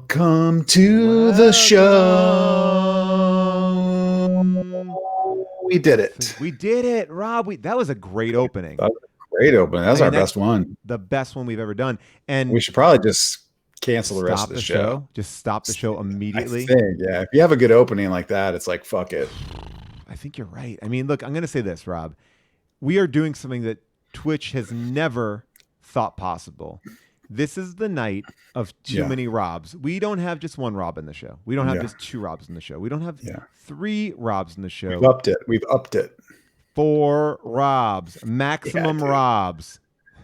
Welcome to the show. We did it. We did it, Rob. That was a great opening. That was a great opening. That was our best one. The best one we've ever done. And we should probably just cancel the rest of the show. Just stop the show immediately. I think, yeah. If you have a good opening like that, it's like, fuck it. I think you're right. I mean, look, I'm going to say this, Rob. We are doing something that Twitch has never thought possible. This is the night of too many Robs. We don't have just one Rob in the show. We don't have just two Robs in the show. We don't have three Robs in the show. We've upped it. 4 Robs, maximum Robs.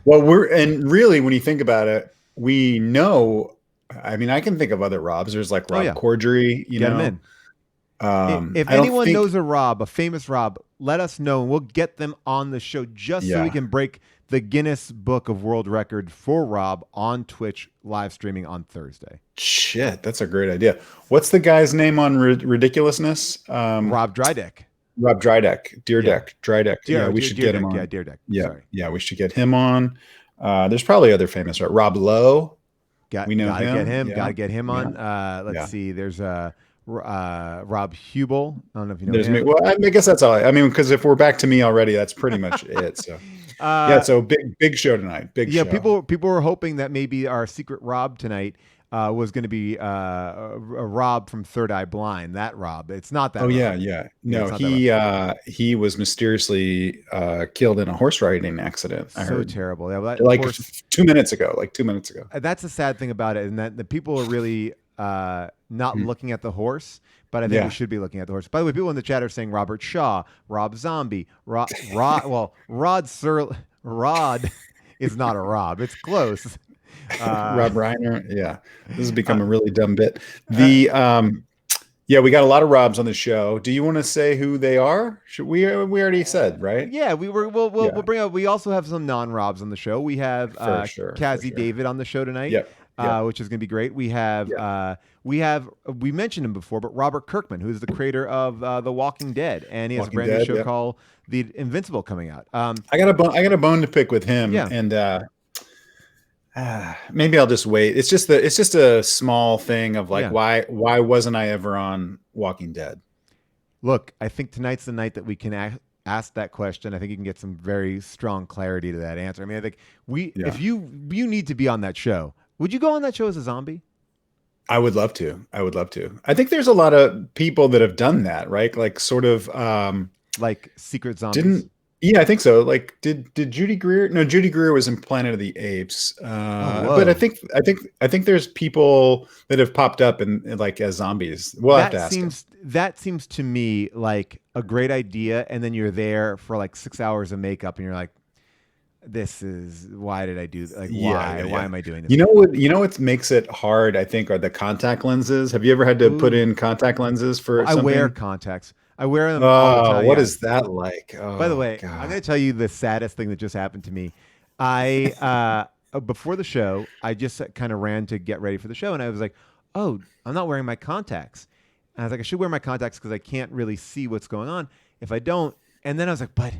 Well, really, when you think about it, we know. I mean, I can think of other Robs. There's like Rob Corddry. Get him in. If anyone knows a Rob, a famous Rob, let us know, and we'll get them on the show just so we can break the Guinness Book of World Record for Rob on Twitch live streaming on Thursday. Shit, that's a great idea. What's the guy's name on Ridiculousness? Rob Drydeck. Rob Drydeck. Drydeck. Yeah, we should get him on. Yeah, Deerdeck. Yeah, we should get him on. There's probably other famous. Rob Lowe. We know him. Gotta get him on. Let's see. There's Rob Hubel. I don't know if you know him. Well, I guess that's all. I mean, because if we're back to me already, that's pretty much it. So. So big show tonight. Big show. People were hoping that maybe our secret Rob tonight was going to be a Rob from Third Eye Blind. That Rob. It's not that. Oh Rob. Yeah. No, he was mysteriously killed in a horse riding accident. I heard. Terrible. Yeah, like 2 minutes ago. That's the sad thing about it, and that the people are really not looking at the horse. But I think we should be looking at the horse. By the way, people in the chat are saying Robert Shaw, Rob Zombie, Rod is not a Rob. It's close. Rob Reiner. Yeah. This has become a really dumb bit. We got a lot of Robs on the show. Do you want to say who they are? We already said, right? Yeah, we'll bring up. We also have some non-Robs on the show. We have Cazzie David on the show tonight. Yep. Which is going to be great. We have we mentioned him before, but Robert Kirkman, who is the creator of The Walking Dead, and he has a brand new show called The Invincible coming out. I got a bone to pick with him, and maybe I'll just wait. It's just a small thing of like why wasn't I ever on Walking Dead? Look, I think tonight's the night that we can ask that question. I think you can get some very strong clarity to that answer. I mean, I think if you need to be on that show. Would you go on that show as a zombie? I would love to. I think there's a lot of people that have done that, right? Like sort of like secret zombies. I think so. Like did Judy Greer? No, Judy Greer was in Planet of the Apes. But I think there's people that have popped up in like as zombies. We'll have to ask him. That seems to me like a great idea, and then you're there for like 6 hours of makeup and you're like, why did I do that? Like, why am I doing this? You know what makes it hard, I think, are the contact lenses. Have you ever had to put in contact lenses for something? I wear contacts. I wear them all the time. What is that like? Oh, by the way, God. I'm going to tell you the saddest thing that just happened to me. I before the show, I just kind of ran to get ready for the show, and I was like, oh, I'm not wearing my contacts. And I was like, I should wear my contacts because I can't really see what's going on if I don't. And then I was like, but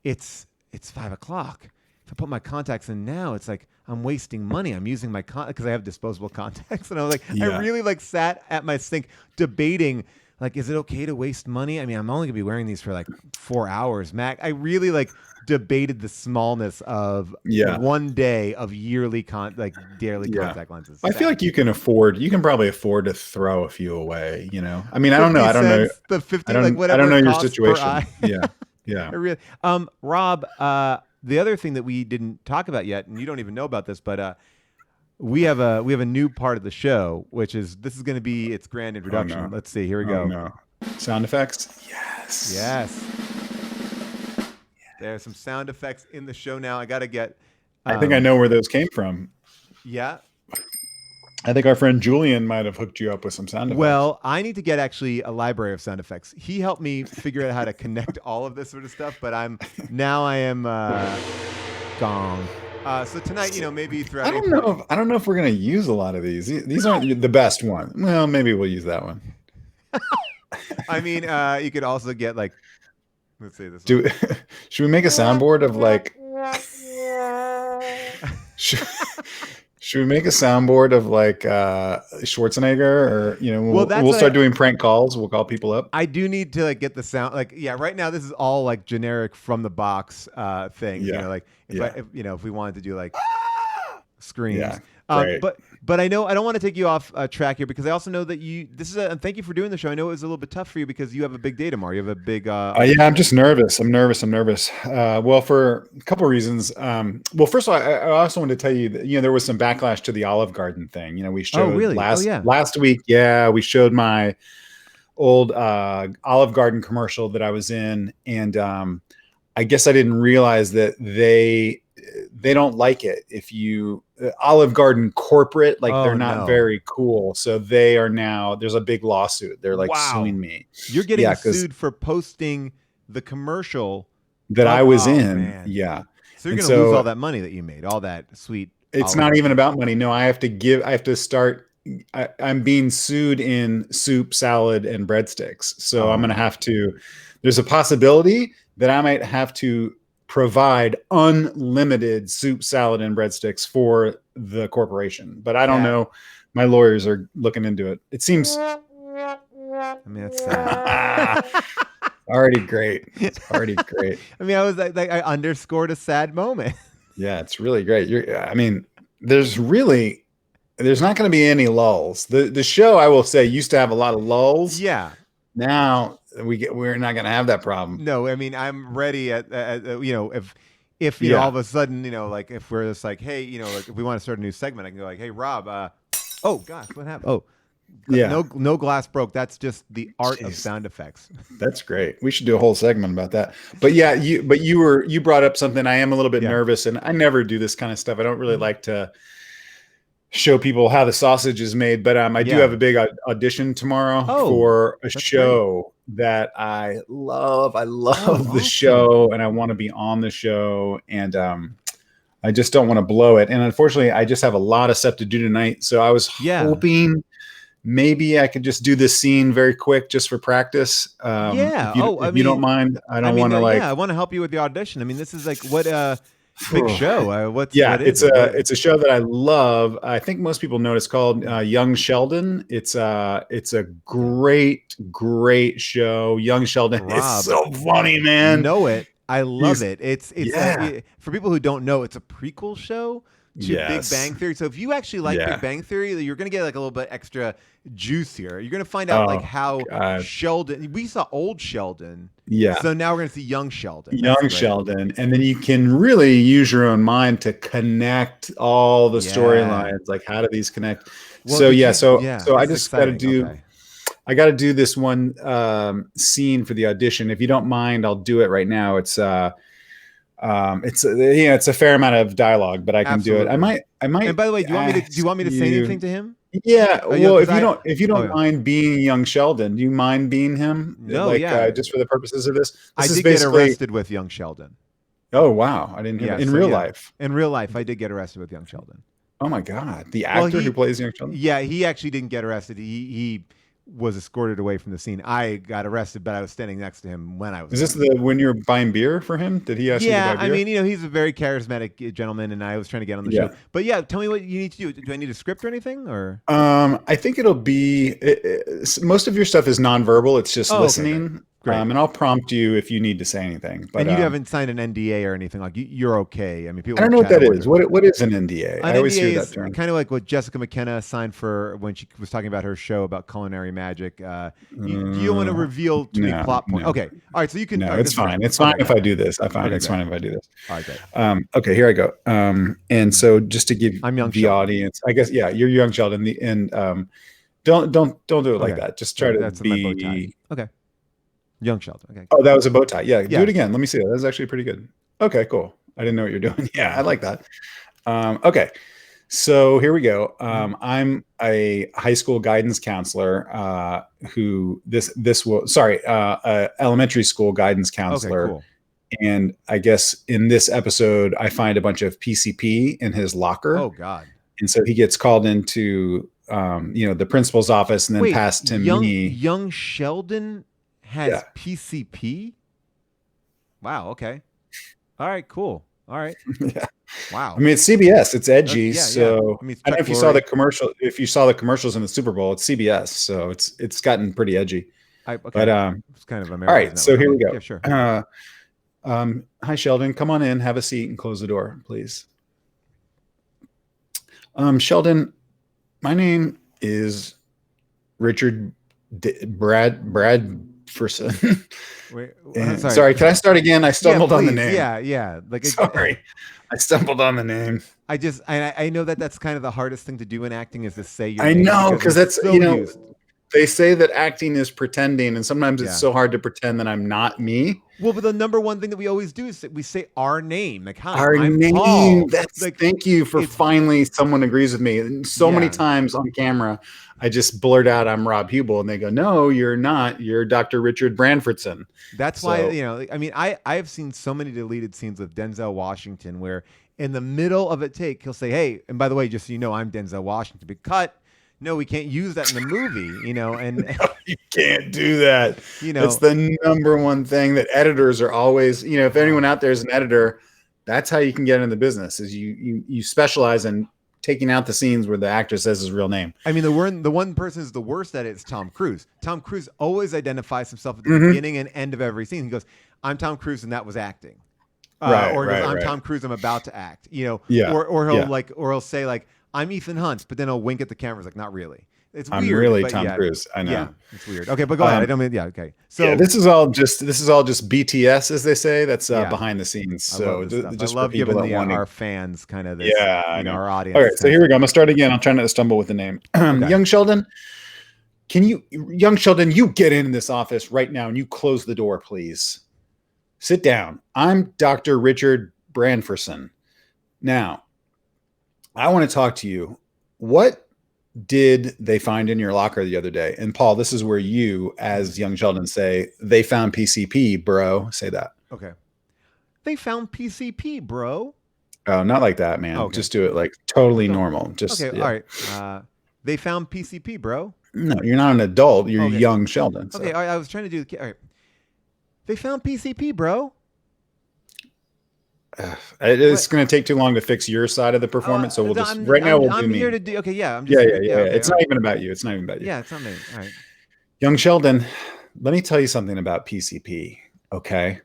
it's 5 o'clock. If I put my contacts in now, it's like I'm wasting money. I'm using my because I have disposable contacts, and I was like, I really like sat at my sink debating, like, is it okay to waste money? I mean, I'm only gonna be wearing these for like 4 hours, Mac. I really like debated the smallness of 1 day of daily contact lenses. I feel like you can probably afford to throw a few away. You know, I mean, I don't know. The 50, I don't know your situation. Yeah. Rob. The other thing that we didn't talk about yet, and you don't even know about this, but we have a new part of the show, which is this is going to be its grand introduction. Oh, no. Let's see. Here we go. No. Sound effects. Yes. There's some sound effects in the show now. I got to get. I think I know where those came from. Yeah. I think our friend Julian might have hooked you up with some sound effects. Well, I need to get actually a library of sound effects. He helped me figure out how to connect all of this sort of stuff, but I am gong. So tonight, maybe throughout. I don't know if we're gonna use a lot of these. These aren't the best one. Well, maybe we'll use that one. I mean, you could also get like, let's say this. Should we make a soundboard of like? Should we make a soundboard of like Schwarzenegger, or Well, we'll start doing prank calls. We'll call people up. I do need to like get the sound. Like, yeah, right now this is all like generic from the box things. Yeah, Like yeah, if we wanted to do like screams. yeah. Great. But I know I don't want to take you off track here because I also know that and thank you for doing the show. I know it was a little bit tough for you because you have a big day tomorrow. You have a big. Yeah, I'm just nervous. I'm nervous. Well, for a couple of reasons. Well, first of all, I also wanted to tell you that there was some backlash to the Olive Garden thing. We showed really? last week. Yeah, we showed my old Olive Garden commercial that I was in, and I guess I didn't realize that they don't like it if you Olive Garden corporate, like they're not very cool. So they are now, there's a big lawsuit. They're like suing me. You're getting sued for posting the commercial that I was in. Man. Yeah. So you're going to lose all that money that you made, all that sweet. It's not even about money. No, I have to start. I'm being sued in soup, salad, and breadsticks. So I'm going to have to, there's a possibility that I might have to provide unlimited soup, salad, and breadsticks for the corporation. But I don't know. My lawyers are looking into it. It seems. I mean, that's sad. Already great. It's already great. I mean, I was like I underscored a sad moment. Yeah, it's really great. There's not going to be any lulls. The show, I will say, used to have a lot of lulls. Yeah. Now we're not going to have that problem. No, I mean, I'm ready at if all of a sudden, like if we're just like, hey, like if we want to start a new segment, I can go like, hey, Rob, oh gosh, what happened? Oh, yeah, no glass broke. That's just the art of sound effects. That's great. We should do a whole segment about that. But yeah, you brought up something. I am a little bit nervous, and I never do this kind of stuff. I don't really like to show people how the sausage is made, but I do have a big audition tomorrow for a show that I love. I love the show, and I want to be on the show, and I just don't want to blow it. And unfortunately, I just have a lot of stuff to do tonight. So I was hoping maybe I could just do this scene very quick just for practice. If you don't mind, I don't want to I want to help you with the audition. I mean, this is like what big show. It's a show that I love. I think most people know it's called Young Sheldon. It's a great show. Young Sheldon is so funny, man. You know it. I love it. It's for people who don't know, it's a prequel show to Big Bang Theory. So if you actually like Big Bang Theory, you're going to get like a little bit extra juice here. You're going to find out like how Sheldon, we saw old Sheldon. Yeah. So now we're going to see young Sheldon. Sheldon. And then you can really use your own mind to connect all the storylines. Like, how do these connect? Well, so I just got to do, I got to do this one scene for the audition. If you don't mind, I'll do it right now. It's it's a fair amount of dialogue, but I can do it. I might. And by the way, do you want me to say anything to him? Yeah. Well, if you don't mind being young Sheldon, do you mind being him? No. Just for the purposes of this. I did get arrested with young Sheldon. Oh wow! I didn't hear that. In real life. In real life, I did get arrested with young Sheldon. Oh my God! The actor who plays young Sheldon. Yeah, he actually didn't get arrested. He was escorted away from the scene. I got arrested, but I was standing next to him when I was. Is this when you were buying beer for him? Did he ask you to buy beer? I mean, he's a very charismatic gentleman, and I was trying to get on the show. But tell me what you need to do. Do I need a script or anything? Or I think it'll be most of your stuff is nonverbal. It's just listening. Okay, great. And I'll prompt you if you need to say anything. But you haven't signed an NDA or anything, like you're okay. I mean, people. I don't know what that is. What is an NDA? I always hear that term. Kind of like what Jessica McKenna signed for when she was talking about her show about culinary magic. You don't want to reveal too many plot points. Okay, all right. So you can. No, it's fine. It's fine if I do this. It's fine if I do this. All right, great. Okay, here I go. And so just to give the audience, I guess, you're young Sheldon. Don't do it like that. Just try to be. Okay. Young Sheldon. Okay. Oh, that was a bow tie. Yeah. Do it again. Let me see that. That's actually pretty good. Okay, cool. I didn't know what you're doing. Yeah, I like that. Okay. So here we go. I'm a high school guidance counselor elementary school guidance counselor. Okay, cool. And I guess in this episode, I find a bunch of PCP in his locker. Oh God. And so he gets called into, the principal's office and then passed to me. Young Sheldon has PCP. Wow. Okay. All right. Cool. All right. Yeah. Wow. I mean, it's CBS. It's edgy. Yeah. So I mean, I don't know if you saw the commercial. If you saw the commercials in the Super Bowl, it's CBS. So it's gotten pretty edgy. Okay. But It's kind of all America's right. So network. here we Okay. go. Yeah, sure. Hi, Sheldon. Come on in. Have a seat and close the door, please. Sheldon, my name is Richard Bradfordson. Wait, sorry, can I start again? I stumbled on the name. Yeah. Like, sorry, I stumbled on the name. I know that's kind of the hardest thing to do in acting is to say your I name. know, because that's so used. They say that acting is pretending, and sometimes it's so hard to pretend that I'm not me. Well, but the number one thing that we always do is we say our name. Like, hi, our I'm name. Paul. That's like, thank you for finally someone agrees with me. And so many times on camera, I just blurt out, I'm Rob Hubel, and they go, no, you're not. You're Dr. Richard Branfordson. That's why, I mean, I've seen so many deleted scenes with Denzel Washington where in the middle of a take, he'll say, hey, and by the way, just so you know, I'm Denzel Washington. But cut. No, we can't use that in the movie, and no, you can't do that. It's the number one thing that editors are always, if anyone out there is an editor, that's how you can get in the business is you specialize in taking out the scenes where the actor says his real name. I mean, the one person who's the worst at it is Tom Cruise. Tom Cruise always identifies himself at the beginning and end of every scene. He goes, I'm Tom Cruise, and that was acting. I'm Tom Cruise, I'm about to act, or he'll say like, I'm Ethan Hunt, but then he'll wink at the camera. It's like, not really. It's weird. I'm really Tom Cruise. I know. Yeah, it's weird. Okay, but go ahead. I don't mean, okay. So this is all just BTS, as they say. That's behind the scenes. So I love giving our fans kind of this. Yeah, I know. Our audience. All right, so here we go. I'm gonna start again. I'm trying not to stumble with the name. Young Sheldon, you get in this office right now and you close the door, please. Sit down. I'm Dr. Richard Branfordson. Now, I want to talk to you. What did they find in your locker the other day? And Paul, this is where you, as young Sheldon, say, they found PCP, bro. Say that. Okay. They found PCP, bro. Oh, not like that, man. Okay. Just do it like totally normal. Just okay. All right. They found PCP, bro. No, you're not an adult. You're young Sheldon. So. Okay. I was trying to do. All right. They found PCP, bro. It's going to take too long to fix your side of the performance, so we'll just we'll do me. Here to do. Okay, yeah, It's not even about you. It's not even about you. Yeah, it's not me. All right, young Sheldon, let me tell you something about PCP. Okay,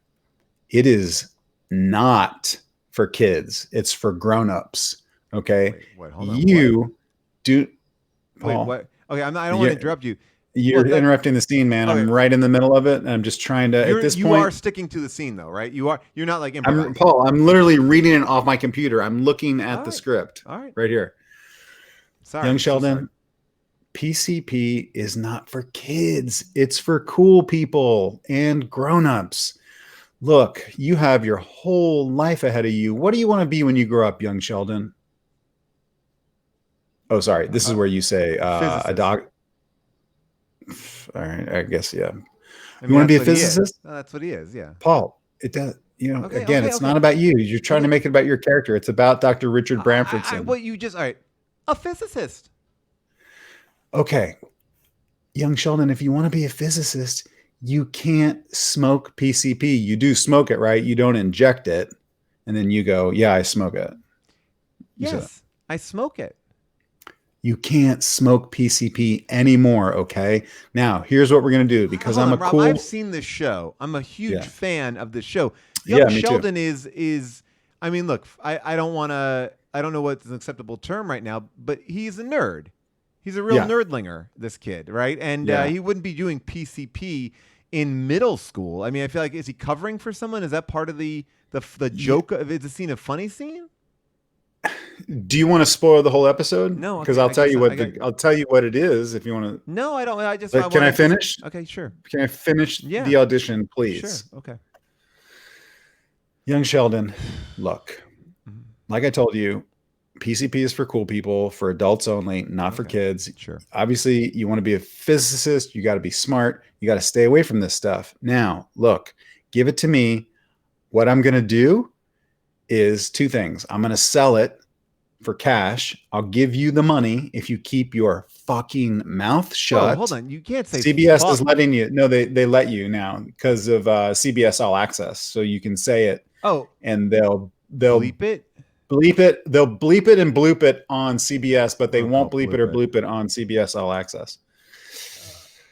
it is not for kids. It's for grown-ups. Okay, wait, hold on. You do. Paul, wait, what? Okay, I don't want to interrupt you. You're interrupting the scene, man. Okay. I'm right in the middle of it, and I'm just trying to. At this point, you are sticking to the scene, though, right? You're not like improvising. Paul, I'm literally reading it off my computer. I'm looking at the script. All right, right here. Sorry, young Sheldon. PCP is not for kids. It's for cool people and grown-ups. Look, you have your whole life ahead of you. What do you want to be when you grow up, young Sheldon? Oh, sorry. This is where you say a dog. All right, I guess, yeah. You want to be a physicist? That's what he is, yeah. Paul, it does, it's not about you. You're trying to make it about your character. It's about Dr. Richard Branfordson. All right, a physicist. Okay. Young Sheldon, if you want to be a physicist, you can't smoke PCP. You do smoke it, right? You don't inject it. And then you go, yeah, I smoke it. Yes, I smoke it. You can't smoke PCP anymore, okay? Now, here's what we're going to do because I'm a Rob, cool... I've seen this show. I'm a huge fan of the show. Young Sheldon too. is I mean, look, I don't know what's an acceptable term right now, but he's a nerd. He's a real nerdlinger, this kid, right? And he wouldn't be doing PCP in middle school. I mean, I feel like, is he covering for someone? Is that part of the joke? Is the scene a funny scene? Do you want to spoil the whole episode? No, because I'll tell you what it is if you want to. No, I don't. Can I finish? Okay, sure. Can I finish the audition, please? Sure. Okay. Young Sheldon, look, like I told you, PCP is for cool people, for adults only, not for kids. Sure. Obviously, you want to be a physicist. You got to be smart. You got to stay away from this stuff. Now, look, give it to me. What I'm going to do is two things. I'm going to sell it for cash. I'll give you the money if you keep your fucking mouth shut. Oh, hold on. You can't say CBS is letting you. No, they let you now because of CBS All Access. So you can say it. Oh, and they'll bleep it. Bleep it. They'll bleep it and bloop it on CBS, but they Oh, won't bleep it or bloop bloop it on CBS All Access.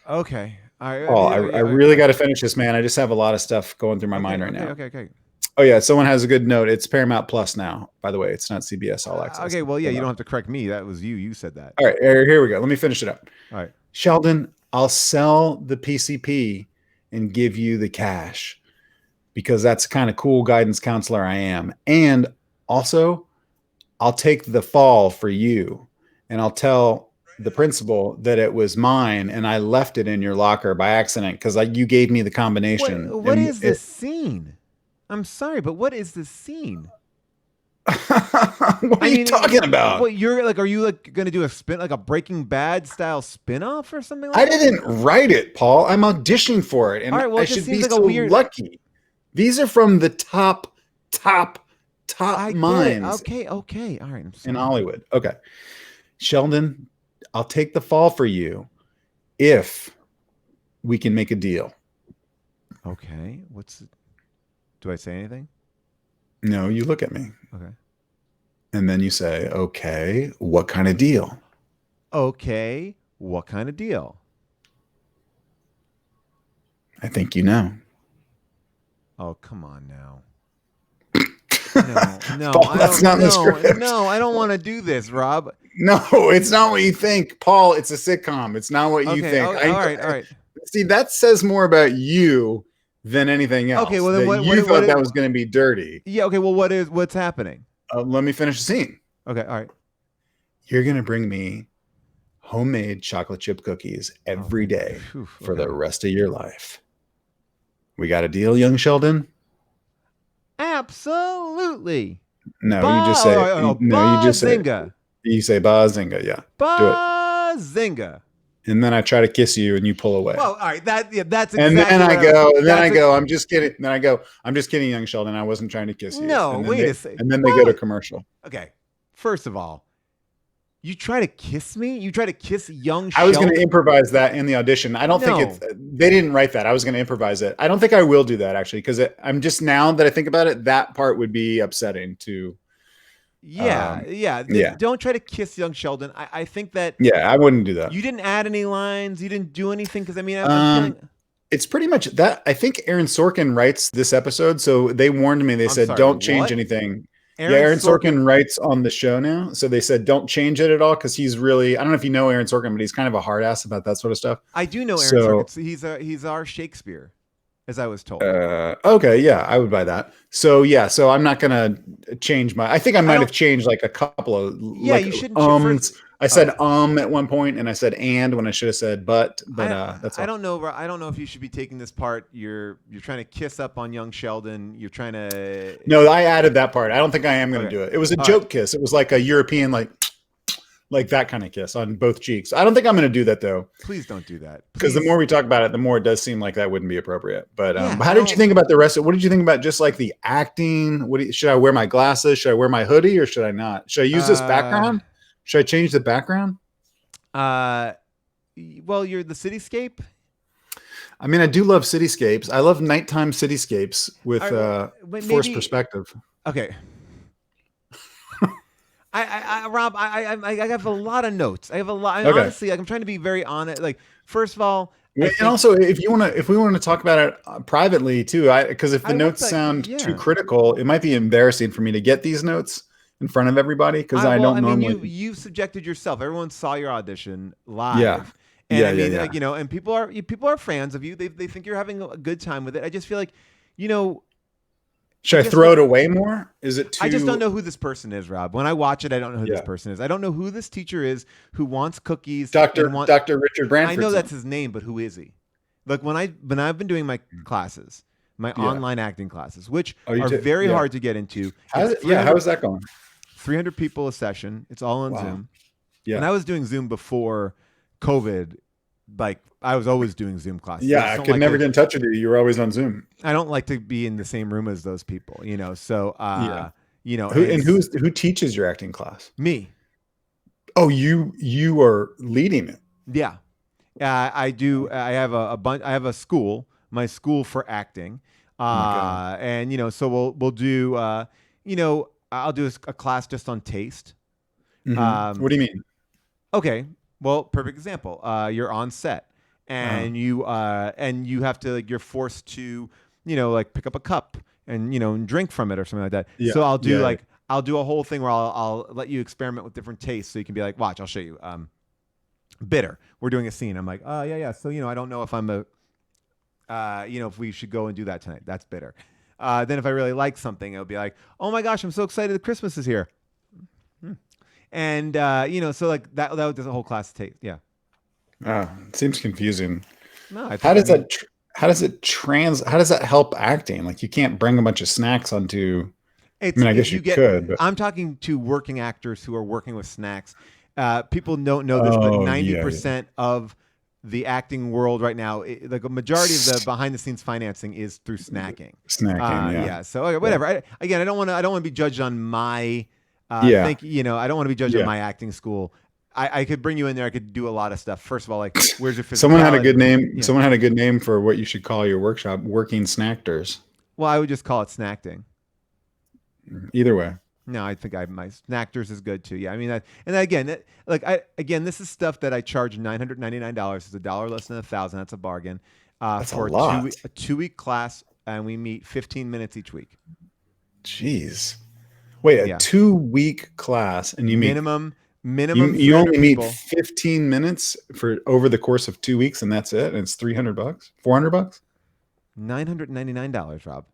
Okay. All right. Oh, I really got to finish this, man. I just have a lot of stuff going through my mind right now. Okay. Oh yeah, someone has a good note. It's Paramount Plus now. By the way, it's not CBS All Access. Okay. Well, yeah, you don't have to correct me. That was you. You said that. All right, here we go. Let me finish it up. All right. Sheldon, I'll sell the PCP and give you the cash because that's the kind of cool guidance counselor I am. And also, I'll take the fall for you and I'll tell the principal that it was mine and I left it in your locker by accident because you gave me the combination. What is this scene? I'm sorry, but what is this scene? What are you talking about? What you're like? Are you like going to do a spin, like a Breaking Bad style spinoff or something? Like I didn't write it, Paul. I'm auditioning for it, and well, I should be like so lucky. These are from the top minds. Okay. All right. In Hollywood. Okay, Sheldon, I'll take the fall for you if we can make a deal. Okay. Do I say anything? No, you look at me. Okay. And then you say, okay, what kind of deal? Okay, what kind of deal? I think you know. Oh, come on now. No, Paul, that's not in the script. No, I don't want to do this, Rob. No, it's not what you think. Paul, it's a sitcom. It's not what you think. All right. See, that says more about you than anything else. Okay, well then you thought that was going to be dirty. Yeah, okay, well what's happening? Let me finish the scene. Okay, all right. You're going to bring me homemade chocolate chip cookies every day for the rest of your life. We got a deal, young Sheldon? Absolutely. No, you just say Bazinga. You say bazinga, yeah. Bazinga. And then I try to kiss you and you pull away. Well, all right, that's exactly. And then I go, I'm just kidding. And then I go, I'm just kidding, young Sheldon. I wasn't trying to kiss you. No, wait a second. And then they go to commercial. Okay. First of all, you try to kiss me? You try to kiss young Sheldon? I was going to improvise that in the audition. I don't think they didn't write that. I was going to improvise it. I don't think I will do that actually, because I'm just, now that I think about it, that part would be upsetting to. Don't try to kiss young Sheldon. I think that. Yeah, I wouldn't do that. You didn't add any lines. You didn't do anything because I'm feeling. It's pretty much that. I think Aaron Sorkin writes this episode, so they warned me. They said don't change anything. Aaron Sorkin writes on the show now, so they said don't change it at all because he's really. I don't know if you know Aaron Sorkin, but he's kind of a hard ass about that sort of stuff. I do know Aaron Sorkin. He's our Shakespeare. As I was told. Okay, yeah, I would buy that. So I'm not gonna change my. I think I might have changed like a couple of. Yeah, you shouldn't. I said at one point, and I said and when I should have said but. That's. I don't know. I don't know if you should be taking this part. You're trying to kiss up on young Sheldon. You're trying to. No, I added that part. I don't think I am going to do it. It was a joke kiss. It was like a European like that kind of kiss on both cheeks. I don't think I'm going to do that though. Please don't do that. Because the more we talk about it, the more it does seem like that wouldn't be appropriate. But how did you think about the rest of it? What did you think about just like the acting? Should I wear my glasses? Should I wear my hoodie or should I not? Should I use this background? Should I change the background? Well, you're the cityscape. I mean, I do love cityscapes. I love nighttime cityscapes with forced perspective. Okay. Rob, I have a lot of notes. I have a lot. Okay. Honestly, I'm trying to be very honest. Like, first of all, and also, if we want to talk about it privately too, because if the notes sound too critical, it might be embarrassing for me to get these notes in front of everybody because I don't normally. You've subjected yourself. Everyone saw your audition live. Yeah. And like, and people are fans of you. They think you're having a good time with it. I just feel like, Should I throw it away more? Is it too... I just don't know who this person is, Rob. When I watch it, I don't know who this person is. I don't know who this teacher is who wants cookies. Dr. Richard Branford. I know that's his name, but who is he? Look, when I've been doing my classes, my online acting classes, which are very hard to get into. How is that going? 300 people a session. It's all on Zoom. Yeah. And I was doing Zoom before COVID. Like, I was always doing Zoom classes. Yeah, I could never get in touch with you. You were always on Zoom. I don't like to be in the same room as those people, So, who teaches your acting class? Me. Oh, you are leading it. Yeah, I do. I have a bunch. I have a school, my school for acting, and so we'll do. I'll do a class just on taste. What do you mean? Okay, well, perfect example. You're on set, and you have to you're forced to like pick up a cup and and drink from it or something like that. Yeah, So I'll do yeah. I'll do a whole thing where I'll let you experiment with different tastes, so you can be like, watch, I'll show you. Bitter. We're doing a scene. I'm like, oh yeah. So I don't know if I'm if we should go and do that tonight. That's bitter. Then if I really like something, it'll be like, oh my gosh, I'm so excited that Christmas is here. And so like that was a whole class of taste. Yeah. It seems confusing. No, I think, How does how does that help acting? Like you can't bring a bunch of snacks onto. I mean, I guess you could. But... I'm talking to working actors who are working with snacks. People don't know this, but 90% of the acting world right now, like a majority of the behind the scenes financing is through snacking. Yeah. So okay, whatever. I don't want to be judged on my. I don't want to be judged on my acting school. I could bring you in there. I could do a lot of stuff. First of all, like, where's your physicality? Someone had a good name. Yeah. Someone had a good name for what you should call your workshop: working snackers. Well, I would just call it snackting. Either way. No, I think my snackers is good too. Yeah, I mean, this is stuff that I charge $999. It's $1 less than $1,000. That's a bargain. That's for a lot. a 2-week class, and we meet 15 minutes each week. Jeez. Wait, a 2-week class, and you meet minimum. You only meet 15 minutes for over the course of 2 weeks, and that's it. And it's $300, $400, $999, Rob.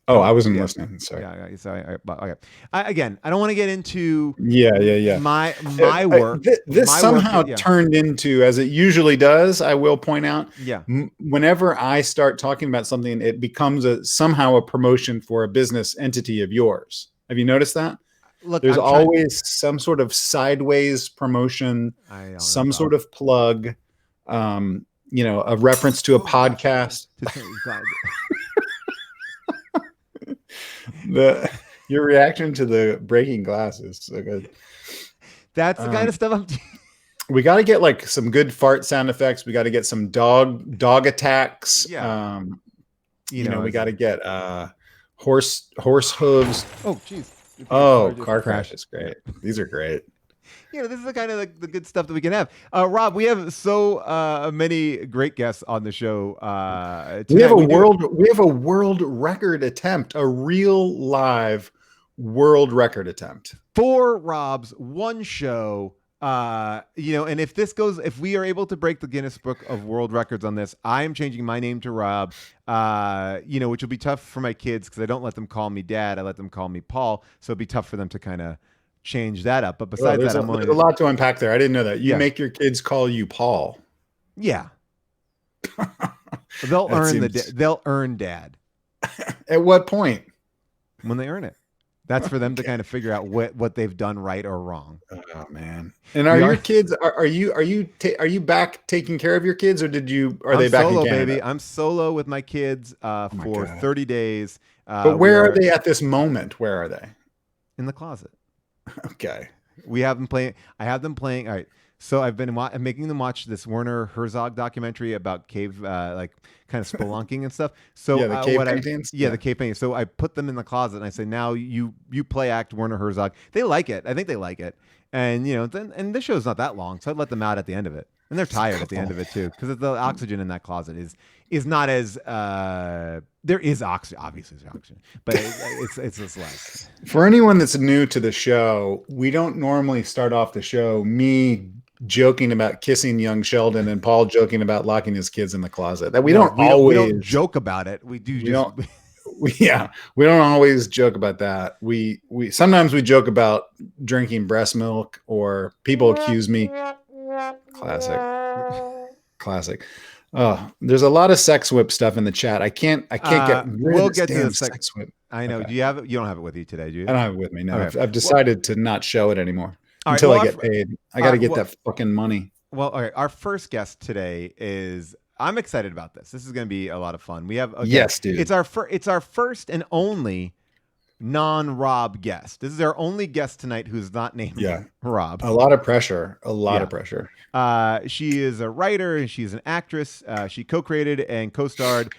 Oh, I wasn't listening. Sorry. Yeah. Sorry. Okay. I don't want to get into. My work. This somehow turned into, as it usually does. I will point out. Yeah. Whenever I start talking about something, it becomes somehow a promotion for a business entity of yours. Have you noticed that? Look, there's always some sort of sideways promotion, some sort of plug, a reference to a podcast. Your reaction to the breaking glass is so good. That's the kind of stuff we got to get like some good fart sound effects. We got to get some dog attacks. Yeah. We got to get horse hooves. Oh, jeez. Oh, car crash is great. These are great. This is the kind of the good stuff that we can have. Rob, we have so many great guests on the show. We have a world record attempt, a real live world record attempt. 4 Robs, 1 show. And if we are able to break the Guinness Book of World Records on this, I am changing my name to Rob, which will be tough for my kids because I don't let them call me Dad. I let them call me Paul. So it'd be tough for them to kind of change that up. But besides that, there's a lot to unpack there. I didn't know that. You make your kids call you Paul. Yeah. They'll earn Dad. At what point? When they earn it. That's for them to kind of figure out what they've done right or wrong. Oh man! And your kids? Are you back taking care of your kids, or are they back solo, in Canada? Baby. I'm solo with my kids for 30 days. But where are they at this moment? Where are they? In the closet. Okay. We have them playing. I have them playing. All right. So I've been making them watch this Werner Herzog documentary about cave, kind of spelunking and stuff. So the cave paintings. The cave paintings. So I put them in the closet and I say, now you play act Werner Herzog. They like it. I think they like it. And and this show's not that long, so I'd let them out at the end of it. And they're tired at the end of it too, because the oxygen in that closet is not as there is oxygen. Obviously, there's oxygen, but it's just less. For anyone that's new to the show, we don't normally start off the show me joking about kissing young Sheldon and Paul joking about locking his kids in the closet. That we don't joke about it. We do. We don't always joke about that. We sometimes we joke about drinking breast milk, or people accuse me. Classic. Oh, there's a lot of sex whip stuff in the chat. I can't get rid of this damn sex whip. I know. Okay. Do you have it? You don't have it with you today, do you? I don't have it with me. No, okay. I've decided to not show it anymore until I get paid. I got to get that fucking money. Well, all right. Our first guest today is. I'm excited about this. This is going to be a lot of fun. We have yes, dude. It's our first and only non-Rob guest. This is our only guest tonight who's not named Rob. A lot of pressure. A lot of pressure. She is a writer and she's an actress. She co-created and co-starred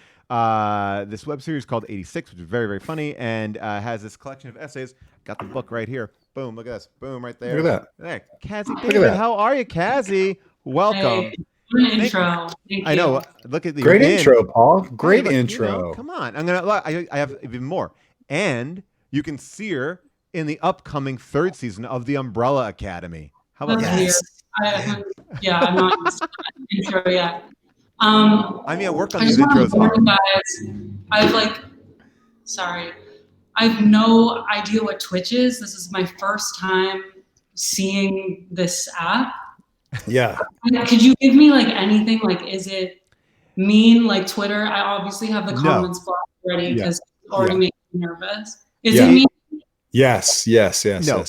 this web series called 86, which is very, very funny, and has this collection of essays. Got the book right here. Boom, look at this. Boom, right there. Look at that. There. Cazzie Look at David, that. how are you, Cazzie? Welcome. Hey, good intro. Thank I know. you. Look at the Great intro, Paul. Great Hey, look, intro. Come on. I have even more. And you can see her in the upcoming 3rd season of The Umbrella Academy. How about That's that? weird. I'm not used to that intro yet. I mean, I work on I these just want intros. to warn you guys. I have no idea what Twitch is. This is my first time seeing this app. Yeah. Could you give me like anything? Like, is it mean like Twitter? I obviously have the comments blocked already because it's already making me nervous. Is it mean? Yes. No,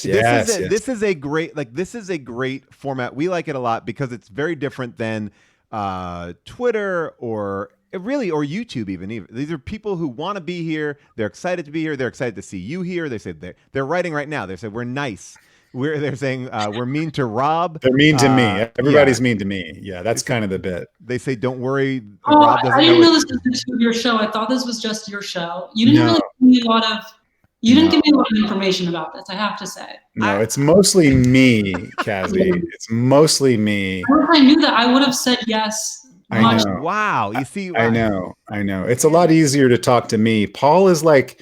yes. This is a great format. We like it a lot because it's very different than Twitter or YouTube even. These are people who want to be here. They're excited to be here. They're excited to see you here. They said they're writing right now. They said we're nice. They're saying we're mean to Rob. They're mean to me. Everybody's mean to me. Yeah, that's kind of the bit. They say, "Don't worry." Rob doesn't I didn't know this was your show. I thought this was just your show. You didn't really give me a lot of. You didn't give me a lot of information about this. I have to say. No, it's mostly me, Cazzie. It's mostly me. If I knew that, I would have said yes. I know. Wow. You see. I know. It's a lot easier to talk to me. Paul is like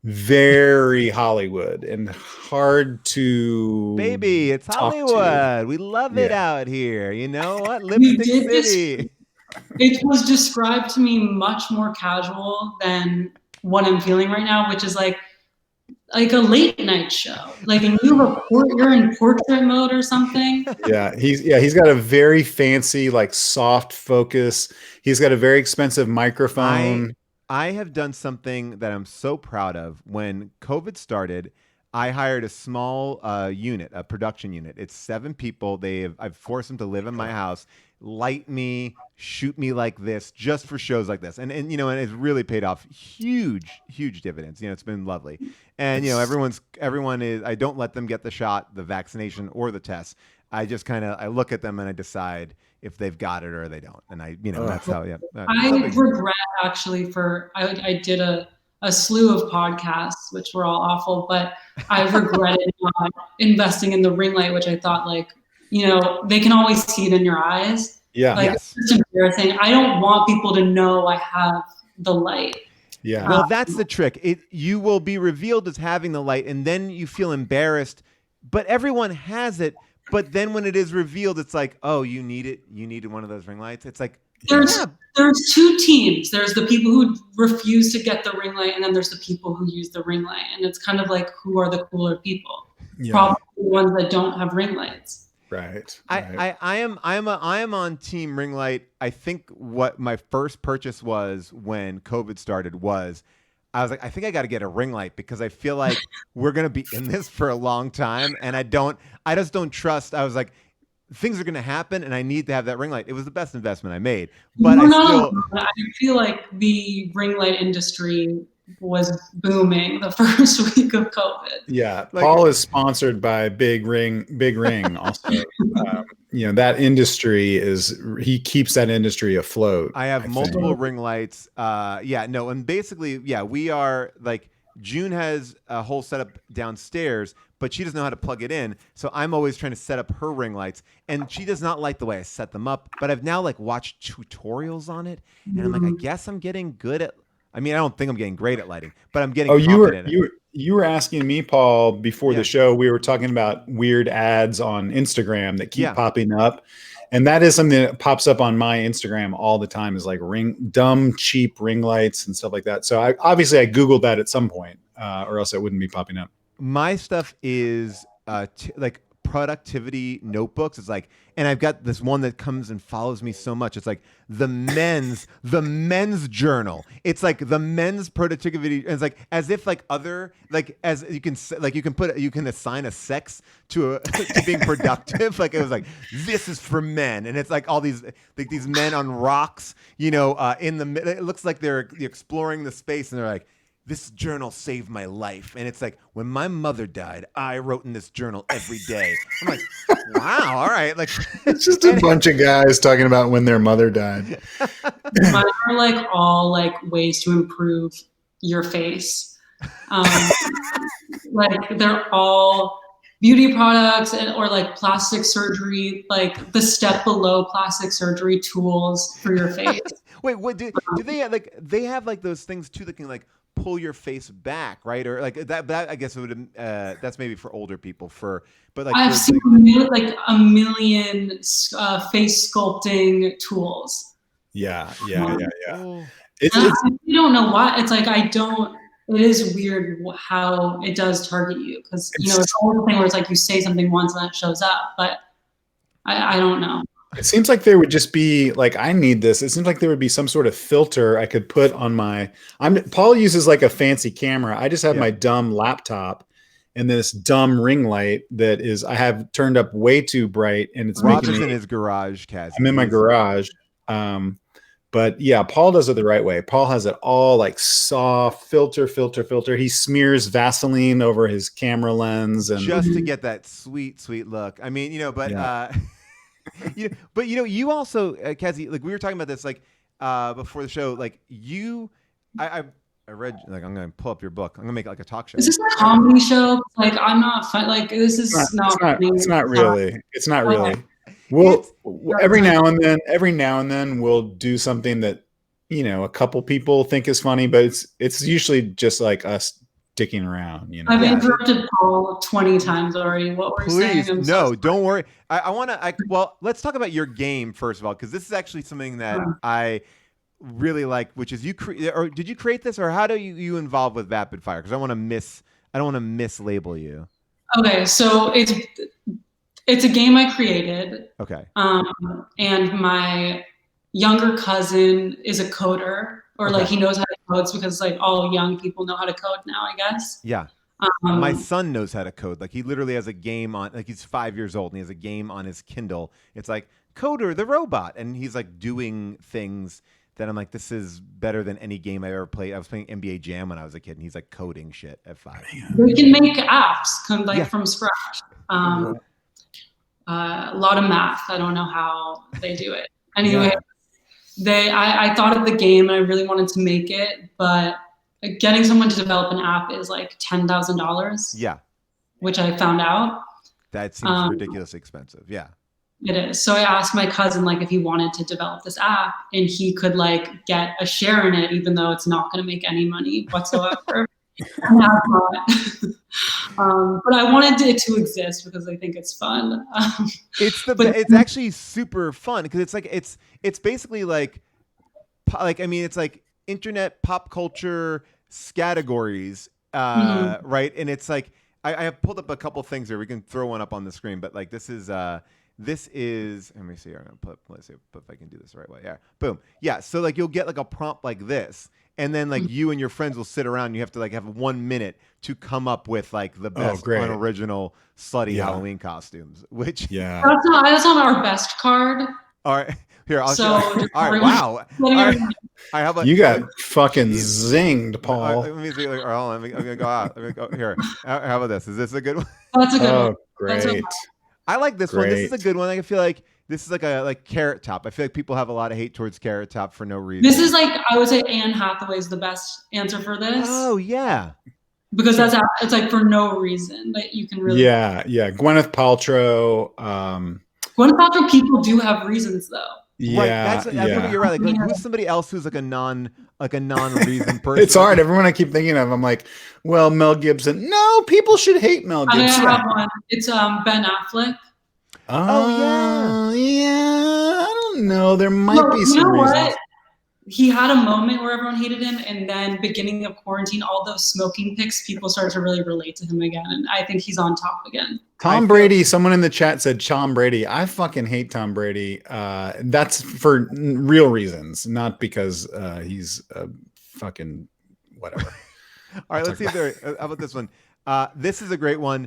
very Hollywood and hard to. Baby, it's Hollywood. We love it out here. You know what? Lipstick City. It was described to me much more casual than what I'm feeling right now, which is like a late night show. Like, and you're in portrait mode or something. Yeah, he's got a very fancy, like soft focus. He's got a very expensive microphone. I have done something that I'm so proud of. When COVID started, I hired a small unit, a production unit. It's 7 people. I've forced them to live in my house, light me, shoot me like this, just for shows like this. And it's really paid off huge dividends. It's been lovely. And everyone is. I don't let them get the shot, the vaccination, or the test. I just I look at them and I decide if they've got it or they don't. And that's how. Yeah. I regret actually I did a slew of podcasts, which were all awful, but I regretted not investing in the ring light, which I thought they can always see it in your eyes. Yeah. It's just embarrassing. I don't want people to know I have the light. Yeah. Well, that's the trick. You will be revealed as having the light, and then you feel embarrassed, but everyone has it. But then when it is revealed, it's like, oh, you need it. You needed one of those ring lights. It's like, there's 2 teams. There's the people who refuse to get the ring light, and then there's the people who use the ring light. And it's kind of like, who are the cooler people? Yeah. Probably the ones that don't have ring lights. Right. I am on team ring light. I think what my first purchase was when COVID started was, I was like, I think I got to get a ring light because I feel like we're going to be in this for a long time. And I just don't trust. I was like, things are going to happen and I need to have that ring light. It was the best investment I made. But I feel like the ring light industry was booming the first week of COVID. Yeah. Paul is sponsored by Big Ring also. That industry he keeps that industry afloat. I have multiple ring lights. And basically, we are like, June has a whole setup downstairs, but she doesn't know how to plug it in. So I'm always trying to set up her ring lights, and she does not like the way I set them up. But I've now watched tutorials on it, and I'm like, I guess I'm getting good at. I mean, I don't think I'm getting great at lighting, but I'm getting. You were asking me, Paul, before the show. We were talking about weird ads on Instagram that keep popping up. And that is something that pops up on my Instagram all the time, is like dumb, cheap ring lights and stuff like that. So I Googled that at some point, or else it wouldn't be popping up. My stuff is productivity notebooks. It's like, and I've got this one that comes and follows me so much. It's like the men's journal. It's like the men's productivity. It's like as if as you can assign a sex to being productive. Like it was like, this is for men, and it's like all these these men on rocks. In the, it looks like they're exploring the space, and they're like, this journal saved my life. And it's like, when my mother died, I wrote in this journal every day. I'm like, wow, all right. Like, it's just a bunch of guys talking about when their mother died. Mine are like all like ways to improve your face. Like they're all beauty products or like plastic surgery, like the step below plastic surgery tools for your face. Wait, what do they have, like? They have like those things too that can like pull your face back, right? Or like that I guess it would. That's maybe for older people. But like I've seen like a million face sculpting tools. Yeah. I don't know why. It's like it is weird how it does target you, because it's all the thing where it's like you say something once and it shows up, but I don't know. It seems like there would just be like, I need this. It seems like there would be some sort of filter I could put on Paul uses like a fancy camera. I just have my dumb laptop and this dumb ring light I have turned up way too bright, and it's Roger's in his garage, Cassie. I'm in my garage. But yeah, Paul does it the right way. Paul has it all like soft filter. He smears Vaseline over his camera lens and just to get that sweet look. I mean, but you also, Cazzie, like we were talking about this like before the show, like I read, like, I'm going to pull up your book. I'm going to make it like a talk show. Is this a comedy show? Like, I'm not fun. Like, this is not funny. It's not really. It's not really. We'll every now and then we'll do something that a couple people think is funny, but it's usually just like us dicking around. I've interrupted Paul 20 times already. What were you saying? Please, no, don't worry. I want to. Well, let's talk about your game first of all, because this is actually something that I really like, which is or did you create this, or how do you involved with Vapid Fire? Because I don't want to mislabel you. Okay, so it's a game I created. Okay. And my younger cousin is a coder, or like he knows how to code, because like all young people know how to code now, I guess. Yeah. My son knows how to code. Like he literally has a game on, like he's 5 years old and he has a game on his Kindle. It's like Coder the robot, and he's like doing things that I'm like, this is better than any game I ever played. I was playing NBA Jam when I was a kid, and he's like coding shit at 5. We can make apps from scratch. A lot of math. I don't know how they do it. Anyway, I thought of the game and I really wanted to make it, but getting someone to develop an app is like $10,000. Yeah. Which I found out. That seems ridiculously expensive. Yeah. It is. So I asked my cousin like if he wanted to develop this app, and he could like get a share in it, even though it's not going to make any money whatsoever. And that's not. But I wanted it to exist because I think it's fun. It's actually super fun, because it's like it's basically like I mean, it's like internet pop culture categories, right? And it's like I have pulled up a couple things here. We can throw one up on the screen, but like this is let me see here. Let's see if I can do this the right way. Yeah, boom. Yeah, so like you'll get like a prompt like this, and then like you and your friends will sit around and you have to like have 1 minute to come up with like the best unoriginal slutty Halloween costumes, which that's not our best card. All right. Here, I'll show. All right, wow. All right, how about you got fucking zinged, Paul? Let me see. Hold on. I'm gonna go out. Here. How about this? Is this a good one? That's a good one. Great. I like this one. This is a good one. I feel like this is like Carrot Top. I feel like people have a lot of hate towards Carrot Top for no reason. This is like, I would say Anne Hathaway's the best answer for this. Oh yeah. Because it's like for no reason that you can really. Yeah. Gwyneth Paltrow. Gwyneth Paltrow, people do have reasons though. Yeah, right. I think you're right. Like, who's somebody else who's like a non-reason person? It's hard. Everyone I keep thinking of, I'm like, well, Mel Gibson. No, people should hate Mel Gibson. I have one. It's Ben Affleck. Oh yeah. I don't know. There might be some reasons. What? He had a moment where everyone hated him, and then beginning of quarantine, all those smoking pics, people started to really relate to him again, and I think he's on top again. Tom Brady, someone in the chat said Tom Brady. I fucking hate Tom Brady. That's for real reasons, not because he's fucking whatever. All right, let's see if there. How about this one? This is a great one.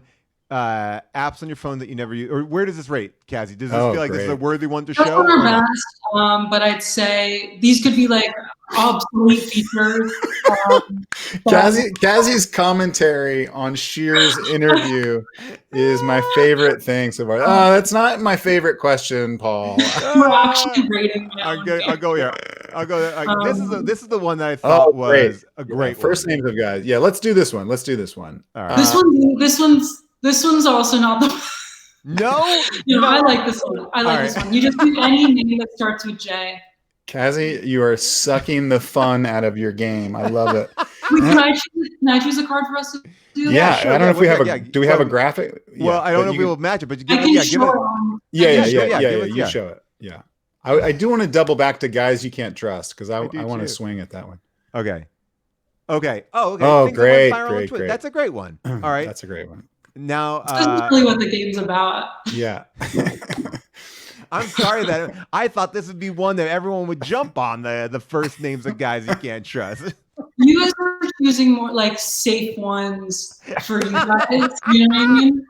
Apps on your phone that you never use, or where does this rate, Cazzie? Does this feel like this is a worthy one to show? Best, but I'd say these could be like obsolete features. Cassie's commentary on Scheer's interview is my favorite thing so far. Oh, that's not my favorite question, Paul. We're actually rating my I'll own go here. I'll go there. This is the one that I thought was a great first one. names of guys. Yeah, let's do this one. All right. This one's also not the. No, I like this one. This one. You just do any name that starts with J. Cazzie, you are sucking the fun out of your game. I love it. Wait, can I choose a card for us to do? Yeah, sure. I don't know if we have a. Do we have a graphic? Well, I don't know if we will match it, but give it. You show it. Yeah, I do want to double back to guys you can't trust because I want to swing at that one. Okay. Oh, okay. Oh, great. That's a great one. All right, that's a great one. Now, this is really what the game's about. Yeah. I'm sorry that I thought this would be one that everyone would jump on, the first names of guys you can't trust. You guys are choosing more like safe ones for you guys. You know what I mean?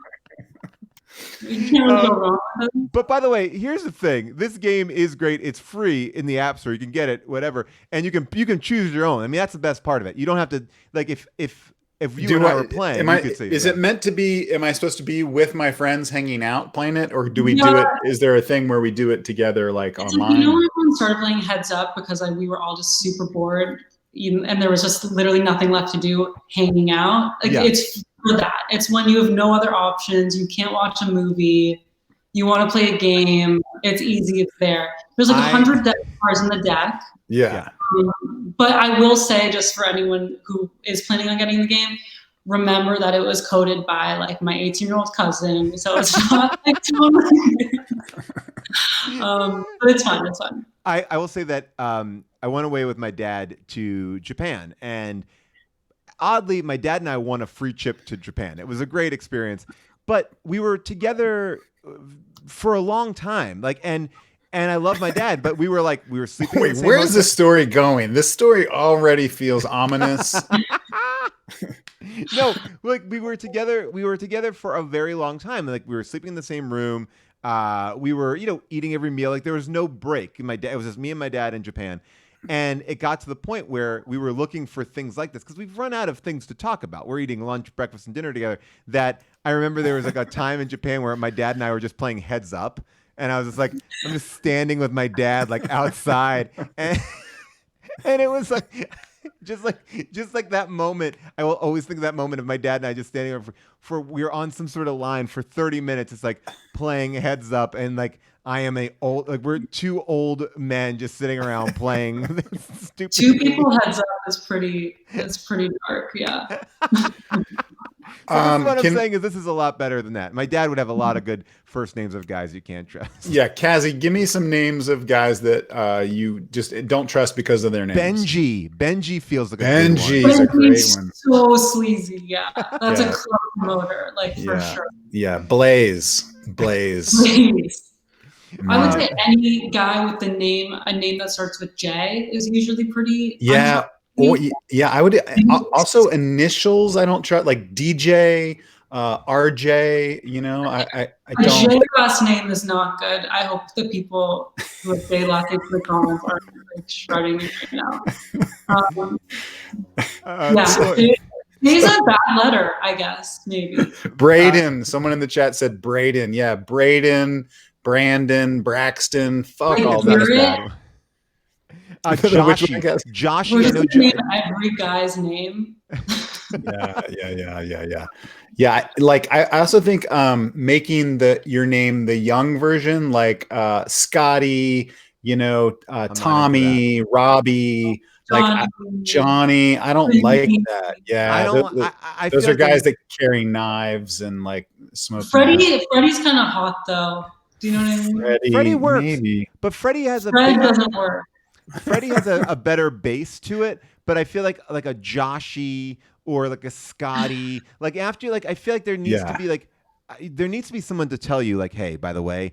You can't really go wrong with them. But by the way, here's the thing: this game is great. It's free in the App Store. You can get it, whatever, and you can choose your own. I mean, that's the best part of it. You don't have to like if you and I were playing, you could say, is it meant to be? Am I supposed to be with my friends hanging out playing it, or do we do it? Is there a thing where we do it together, like online? Everyone started playing Heads Up because we were all just super bored, and there was just literally nothing left to do, hanging out. It's for that. It's when you have no other options. You can't watch a movie. You want to play a game. It's easy. It's there. There's like 100 cards in the deck. Yeah. But I will say, just for anyone who is planning on getting the game, remember that it was coded by like my 18-year-old cousin, so it's not like but it's fun. It's fun. I will say that I went away with my dad to Japan, and oddly, my dad and I won a free trip to Japan. It was a great experience, but we were together for a long time, and I love my dad, but we were sleeping. Wait, where is this story going? This story already feels ominous. No, like we were together for a very long time. Like we were sleeping in the same room. We were, eating every meal. Like there was no break. It was just me and my dad in Japan. And it got to the point where we were looking for things like this because we've run out of things to talk about. We're eating lunch, breakfast, and dinner together. That I remember there was like a time in Japan where my dad and I were just playing Heads Up. And I was just like, I'm just standing with my dad like outside, and it was like, just like that moment. I will always think of that moment of my dad and I just standing over for we were on some sort of line for 30 minutes. It's like playing Heads Up, and like we're two old men just sitting around playing this stupid. Two people Heads Up is pretty dark, yeah. So what I'm saying is this is a lot better than that. My dad would have a lot of good first names of guys you can't trust. Yeah, Cazzie, give me some names of guys that you just don't trust because of their names. Benji feels like a Benji is a great one. So sleazy, yeah. That's a club promoter, for sure. Yeah, Blaze. I would say any guy with a name that starts with J is usually pretty. Yeah. I would also initials. I don't trust, like DJ, RJ. I don't. J last name is not good. I hope the people who say last name for the comments are like shredding me right now. He's a bad letter, I guess. Maybe Braden. Someone in the chat said Braden. Yeah, Braden, Brandon, Braxton. Fuck all those bad. Josh. We're just name every guy's name. Yeah. Like I also think making your name the young version, like Scotty, Tommy, Robbie, like Johnny. I don't like that. Yeah, I don't. Those are guys that carry knives and like smoke. Freddie's kind of hot though. Do you know what I mean? Freddie works, maybe. But Freddie has doesn't work. Freddie has a better base to it, but I feel like a Joshy or like a Scotty, like after I feel like there needs to be someone to tell you like, hey, by the way,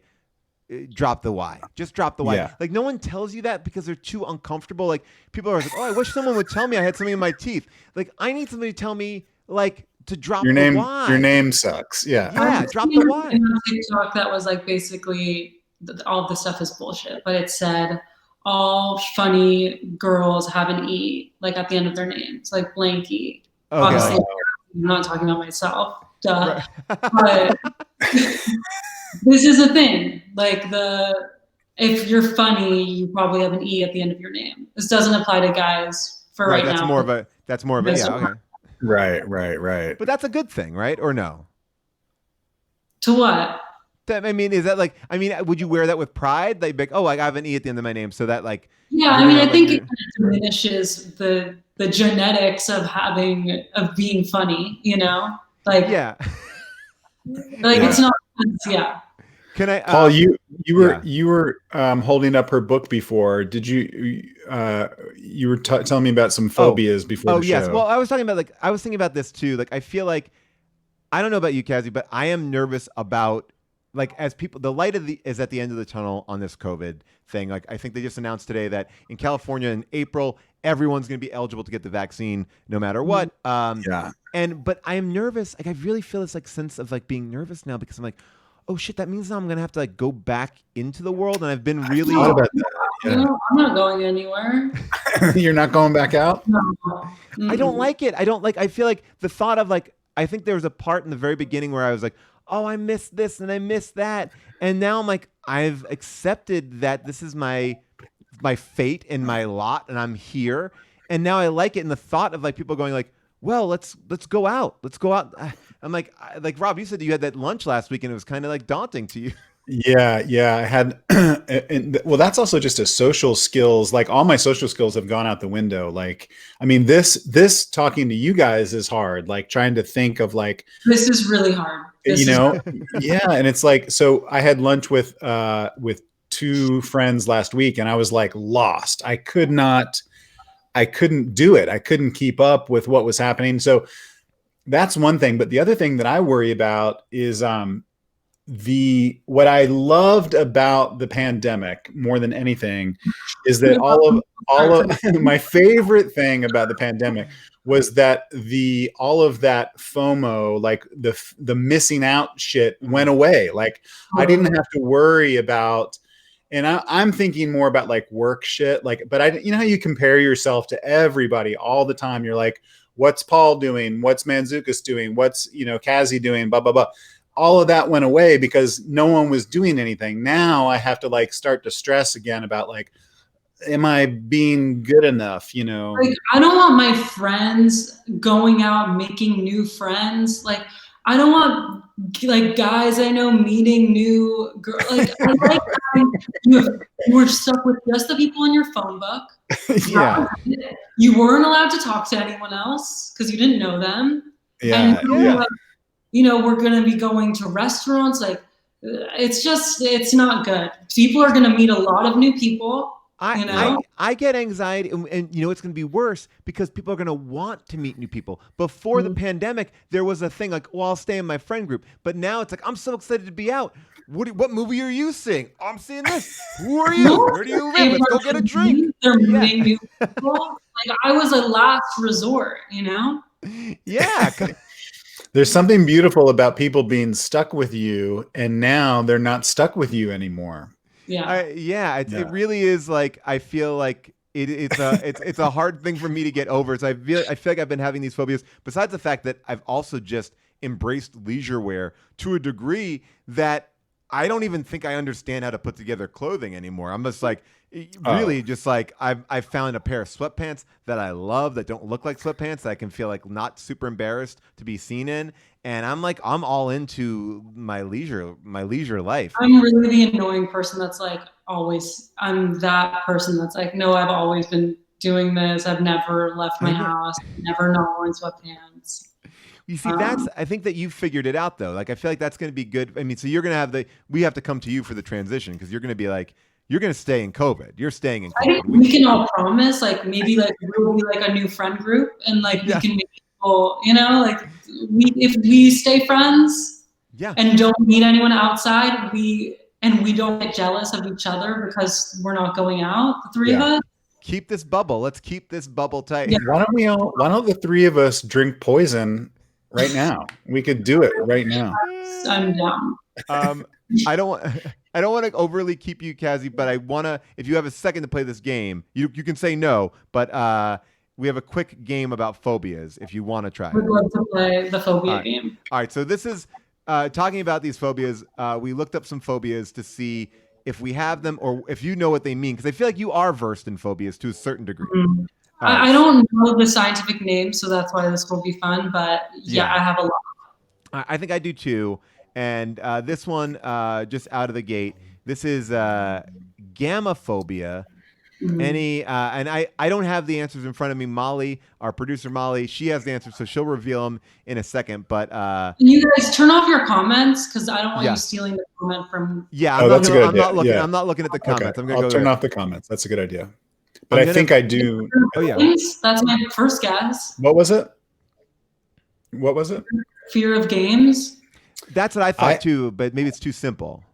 drop the Y. Just drop the Y. Yeah. Like no one tells you that because they're too uncomfortable. Like people are like, oh, I wish someone would tell me I had something in my teeth. Like I need somebody to tell me like to drop the Y. Your name sucks. Yeah. Yeah, drop the Y. TikTok that was like basically all of the stuff is bullshit, but it said all funny girls have an E, like at the end of their names, like Blanky. Okay. Obviously, I'm not talking about myself, duh. Right. But this is a thing. Like if you're funny, you probably have an E at the end of your name. This doesn't apply to guys for right that's now. That's more of a yeah. Okay. Right. But that's a good thing, right? Or no? To what? I mean, is that like? I mean, would you wear that with pride? Like, oh, I have an E at the end of my name, so that like. Yeah, I mean, I think it kind of diminishes the genetics of being funny. You know, like yeah, like it's not. Yeah. Can I, Paul? You were holding up her book before. Did you? You were telling me about some phobias before the show. Yes. Well, I was thinking about this too. Like, I feel like I don't know about you, Cazzie, but I am nervous about. Like, as people, the light is at the end of the tunnel on this COVID thing. Like, I think they just announced today that in California in April, everyone's going to be eligible to get the vaccine no matter what. But I am nervous. Like, I really feel this like sense of like being nervous now because I'm like, oh shit, that means now I'm going to have to like go back into the world. And I've been really. I thought about that. Yeah. No, I'm not going anywhere. You're not going back out? No. I don't like it. I feel like the thought of like, I think there was a part in the very beginning where I was like, oh, I missed this and I missed that. And now I'm like, I've accepted that this is my fate and my lot and I'm here. And now I like it. And the thought of like people going like, well, let's go out. Let's go out. I'm like Rob, you said you had that lunch last week and it was kind of like daunting to you. Yeah. I had, well, that's also just a social skills. Like all my social skills have gone out the window. Like, I mean, this talking to you guys is hard. Like trying to think of like, this is really hard. Yeah. And it's like, so I had lunch with two friends last week and I was like lost. I couldn't do it. I couldn't keep up with what was happening. So that's one thing. But the other thing that I worry about is, what I loved about the pandemic more than anything is that all of my favorite thing about the pandemic was that all of that FOMO, like the missing out shit went away. Like I didn't have to worry about, and I'm thinking more about like work shit. Like, but you know how you compare yourself to everybody all the time. You're like, what's Paul doing? What's Manzukis doing? What's, Cazzie doing? Blah, blah, blah. All of that went away because no one was doing anything. Now I have to like start to stress again about like, am I being good enough? Like, I don't want my friends going out, making new friends. Like, I don't want like guys I know meeting new girls. Like, I like you were stuck with just the people in your phone book. Yeah. You weren't allowed to talk to anyone else because you didn't know them. Yeah. And we're going to be going to restaurants. Like, it's not good. People are going to meet a lot of new people. I get anxiety, and it's going to be worse because people are going to want to meet new people. Before the pandemic, there was a thing like, well, I'll stay in my friend group. But now it's like, I'm so excited to be out. What movie are you seeing? Oh, I'm seeing this. Who are you? Where do you live? Let's go get a drink. They're meeting new people. Like, I was a last resort, Yeah. There's something beautiful about people being stuck with you, and now they're not stuck with you anymore. It really is. Like, I feel like it's a hard thing for me to get over. So I feel like I've been having these phobias. Besides the fact that I've also just embraced leisure wear to a degree that I don't even think I understand how to put together clothing anymore. I'm just like, really just like I've found a pair of sweatpants that I love that don't look like sweatpants that I can feel like not super embarrassed to be seen in. And I'm all into my leisure life. I'm really the annoying person that's like I'm that person that's like, no, I've always been doing this. I've never left my house, never not worn sweatpants. You see, I think that you've figured it out though. Like, I feel like that's going to be good. I mean, so you're going to have we have to come to you for the transition because you're going to be like, you're going to stay in COVID. You're staying in COVID. I think we can all promise, like, maybe like we'll be like a new friend group and like we can make people, like if we stay friends and don't meet anyone outside, we don't get jealous of each other because we're not going out, the three of us. Keep this bubble. Let's keep this bubble tight. Yeah. Why don't the three of us drink poison right now? We could do it right now. I'm down. I don't I don't want to overly keep you, Cazzie, but I want to, if you have a second to play this game, you can say no, but we have a quick game about phobias if you want to try it. We'd love to play the phobia All right. game. All right, so this is talking about these phobias. We looked up some phobias to see if we have them or if you know what they mean, because I feel like you are versed in phobias to a certain degree. Mm-hmm. Right. I don't know the scientific name, so that's why this will be fun. But yeah, I have a lot. I think I do too. And this one, just out of the gate, this is gamma phobia. Mm-hmm. And I don't have the answers in front of me. Molly, our producer Molly, she has the answers, so she'll reveal them in a second. But can you guys turn off your comments because I don't want you stealing the comment from. Yeah, I'm not looking at the comments. Okay. I'm gonna I'll go turn there. off the comments. That's a good idea. But I think I do. Oh yeah, that's my first guess. What was it? What was it? Fear of games. That's what I thought too, but maybe it's too simple.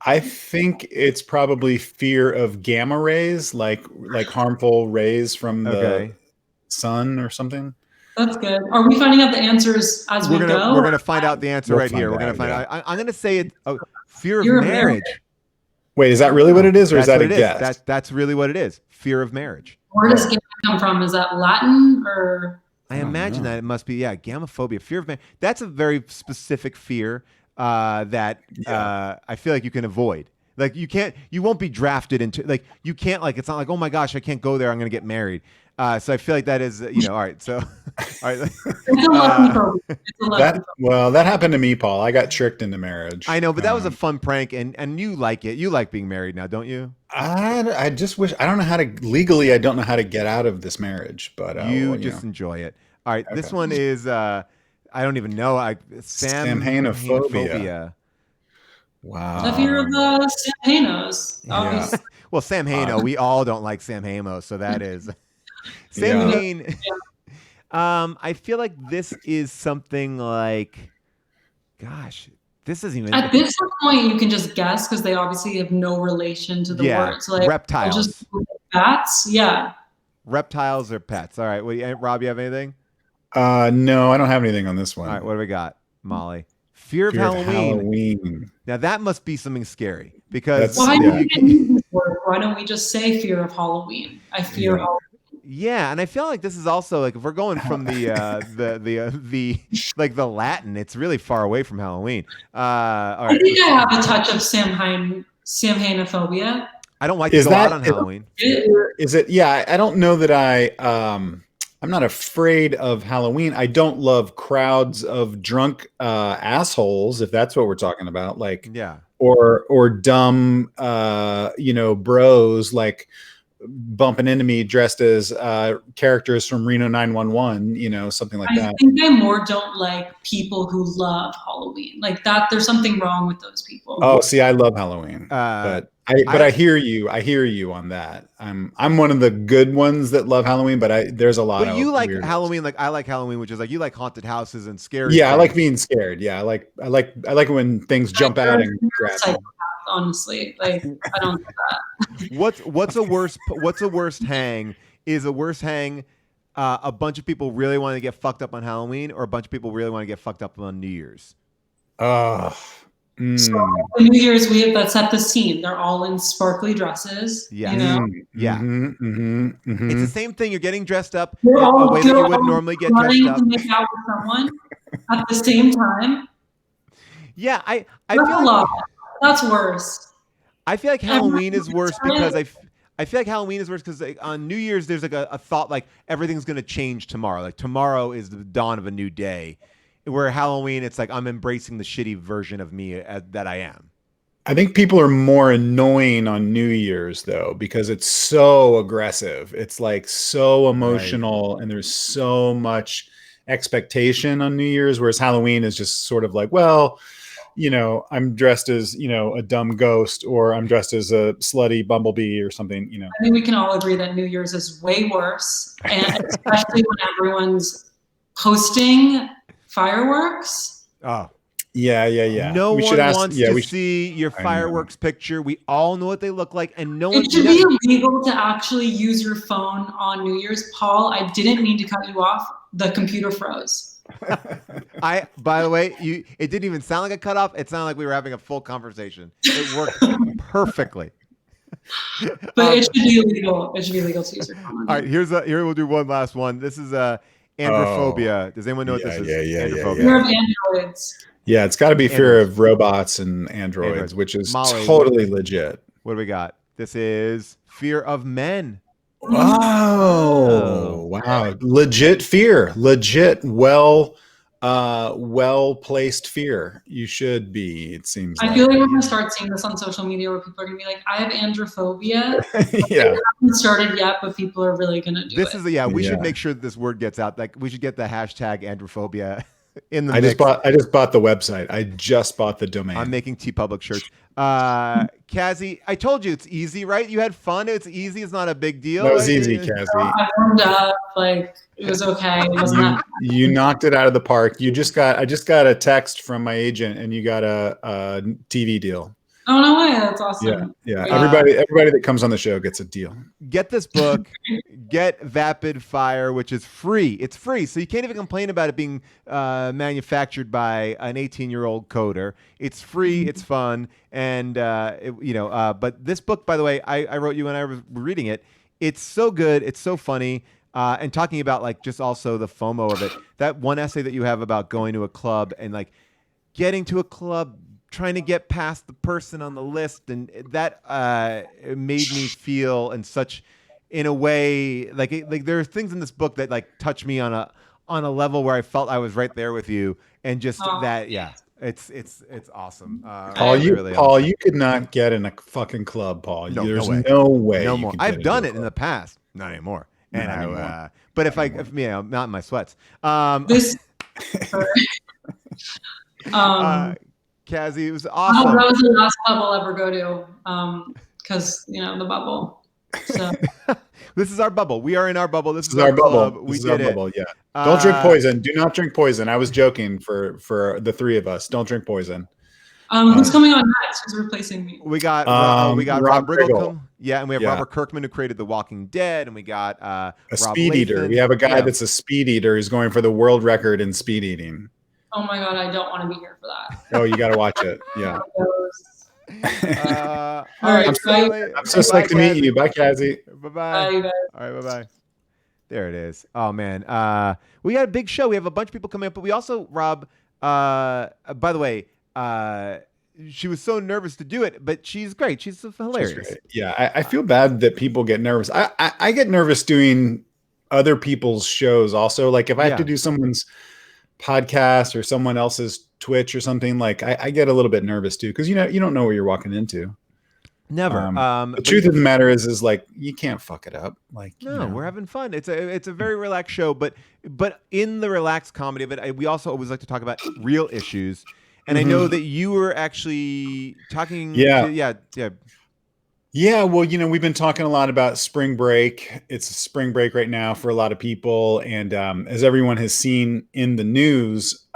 I think it's probably fear of gamma rays, like harmful rays from the sun or something. That's good. Are we finding out the answers as we go? We're gonna find out the answer right here. We're gonna find out. I'm gonna say it. Oh, fear of marriage. Wait, is that really what it is, or is that a guess? That's really what it is. Fear of marriage. Where does gamma come from? Is that Latin or? I imagine that it must be gamma phobia, fear of marriage. That's a very specific fear that I feel like you can avoid. Like you won't be drafted into, like you can't, like it's not like, oh my gosh, I can't go there, I'm gonna get married. So I feel like that is, all right. So, all right. That happened to me, Paul. I got tricked into marriage. I know, but that was a fun prank, and you like it. You like being married now, don't you? I just wish I don't know how to legally. I don't know how to get out of this marriage, but you just enjoy it. All right, this one is I don't even know. Samhainophobia. Wow. The fear of the Samhainos. Yeah. Well, Samhaino, we all don't like Samhaino, so that is Samhain. I feel like this is something like, gosh, this isn't even. At this point, you can just guess because they obviously have no relation to the words. Like reptiles. Just bats. Yeah. Reptiles or pets. All right. Rob, you have anything? No, I don't have anything on this one. All right. What do we got, Molly? Fear of Halloween. Now that must be something scary because why don't we just say fear of Halloween? I fear Halloween. Yeah, and I feel like this is also like if we're going from the like the Latin, it's really far away from Halloween. All right. I think I have a touch of Samhainophobia. I don't like to go out on Halloween. Is it? Yeah, I don't know that I'm not afraid of Halloween. I don't love crowds of drunk assholes, if that's what we're talking about. Like, or dumb, bros like bumping into me dressed as characters from Reno 911, something like that. I think I more don't like people who love Halloween. Like that, there's something wrong with those people. Oh, see, I love Halloween, but I hear you. I hear you on that. I'm one of the good ones that love Halloween, but there's a lot of. But you like Halloween, like I like Halloween, which is like you like haunted houses and scary. Yeah, I like being scared. Yeah, I like when things jump out and grab me. Honestly, like I don't do that. What's a worst hang? Is a worst hang a bunch of people really want to get fucked up on Halloween, or a bunch of people really want to get fucked up on New Year's? So New Year's, that set the scene. They're all in sparkly dresses. Yeah. Yeah. It's the same thing. You're getting dressed up in a way that you wouldn't normally get dressed up. To make out with someone at the same time. Yeah, I feel like that's worse. I feel like Halloween is worse because I feel like Halloween is worse because on New Year's there's like a thought like everything's gonna change tomorrow. Like tomorrow is the dawn of a new day. Where Halloween, it's like I'm embracing the shitty version of me that I am. I think people are more annoying on New Year's though, because it's so aggressive. It's like so emotional, and there's so much expectation on New Year's, whereas Halloween is just sort of like, well, I'm dressed as, a dumb ghost, or I'm dressed as a slutty bumblebee or something, I think we can all agree that New Year's is way worse, and especially when everyone's posting fireworks. Oh, yeah. No one wants to see your fireworks picture. We all know what they look like, and no one. It should be illegal to actually use your phone on New Year's. Paul, I didn't mean to cut you off. The computer froze. By the way, it didn't even sound like a cutoff. It sounded like we were having a full conversation. It worked perfectly. But it should be illegal. It should be illegal to use your phone. All right, here we'll do one last one. This is androphobia. Does anyone know what this is? Androphobia. Fear of androids. Yeah, it's got to be fear of robots and androids, which is totally legit. What do we got? This is fear of men. Oh, wow. Legit fear. Legit, well-placed fear. You should be, it seems I feel like we're going to start seeing this on social media where people are going to be like, I have androphobia. Yeah. It hasn't started yet, but people are really going to do it. We should make sure that this word gets out. Like, we should get the hashtag androphobia in the I mix. just bought the website. I just bought the domain. I'm making TeePublic shirts. Cazzie, I told you it's easy, right? You had fun. It's easy. It's not a big deal. That was easy, Cazzie. I warmed up. Like, it was okay. It wasn't that. You knocked it out of the park. I just got a text from my agent, and you got a TV deal. Oh, no way. That's awesome. Yeah. Everybody that comes on the show gets a deal. Get this book. Get Vapid Fire, which is free. It's free. So you can't even complain about it being manufactured by an 18-year-old coder. It's free. It's fun. And, but this book, by the way, I wrote you when I was reading it. It's so good. It's so funny. And talking about like just also the FOMO of it. That one essay that you have about going to a club and like getting to a club, trying to get past the person on the list, and that it made me feel in a way like there are things in this book that like touch me on a level where I felt I was right there with you, and just it's awesome. Paul, you could not get in a fucking club, Paul. There's no way. No more. I've done it in the past, not anymore. And but if I'm not in my sweats. Cazzie, it was awesome. That was the last club I'll ever go to, because the bubble. So this is our bubble. We are in our bubble. This is our club. Bubble. We did our it. Bubble. Yeah. Don't drink poison. Do not drink poison. I was joking for the three of us. Don't drink poison. Who's coming on next? Who's replacing me? We got Rob Riggle. Yeah, and we have Robert Kirkman, who created The Walking Dead, and we got a speed eater. We have a guy that's a speed eater who's going for the world record in speed eating. Oh my God, I don't want to be here for that. Oh, you got to watch it. Yeah. All right. I'm so psyched to meet you. Bye, Cazzie. Bye-bye. Bye, you guys. All right, bye-bye. There it is. Oh, man. We got a big show. We have a bunch of people coming up, but we also, Rob, by the way, she was so nervous to do it, but she's great. She's hilarious. Yeah, I feel bad that people get nervous. I get nervous doing other people's shows also. Like if I have to do someone's podcast or someone else's Twitch or something, like I get a little bit nervous too, because you don't know what you're walking into. Never. The truth of the matter is like you can't fuck it up. Like we're having fun. It's a very relaxed show, but in the relaxed comedy of it, we also always like to talk about real issues. And I know that you were actually talking. Yeah. Well, we've been talking a lot about spring break. It's spring break right now for a lot of people. And as everyone has seen in the news,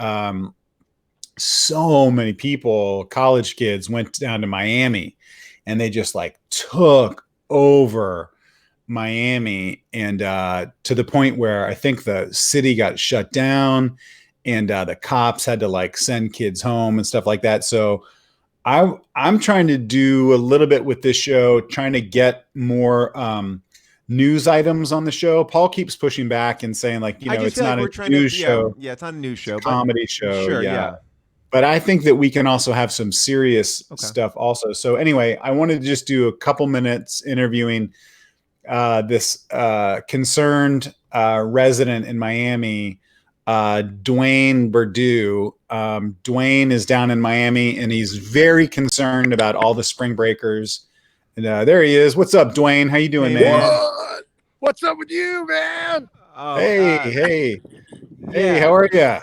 so many people, college kids, went down to Miami and they just like took over Miami. And to the point where I think the city got shut down and the cops had to like send kids home and stuff like that. So I'm trying to do a little bit with this show, trying to get more news items on the show. Paul keeps pushing back and saying like, it's not a news show. Yeah, it's not a news show. It's a comedy show. Sure, yeah. But I think that we can also have some serious stuff also. So anyway, I wanted to just do a couple minutes interviewing this concerned resident in Miami, Dwayne Berdue. Dwayne is down in Miami and he's very concerned about all the spring breakers. And there he is. What's up, Dwayne? How you doing, man? What's up with you, man? Oh, hey, how are you?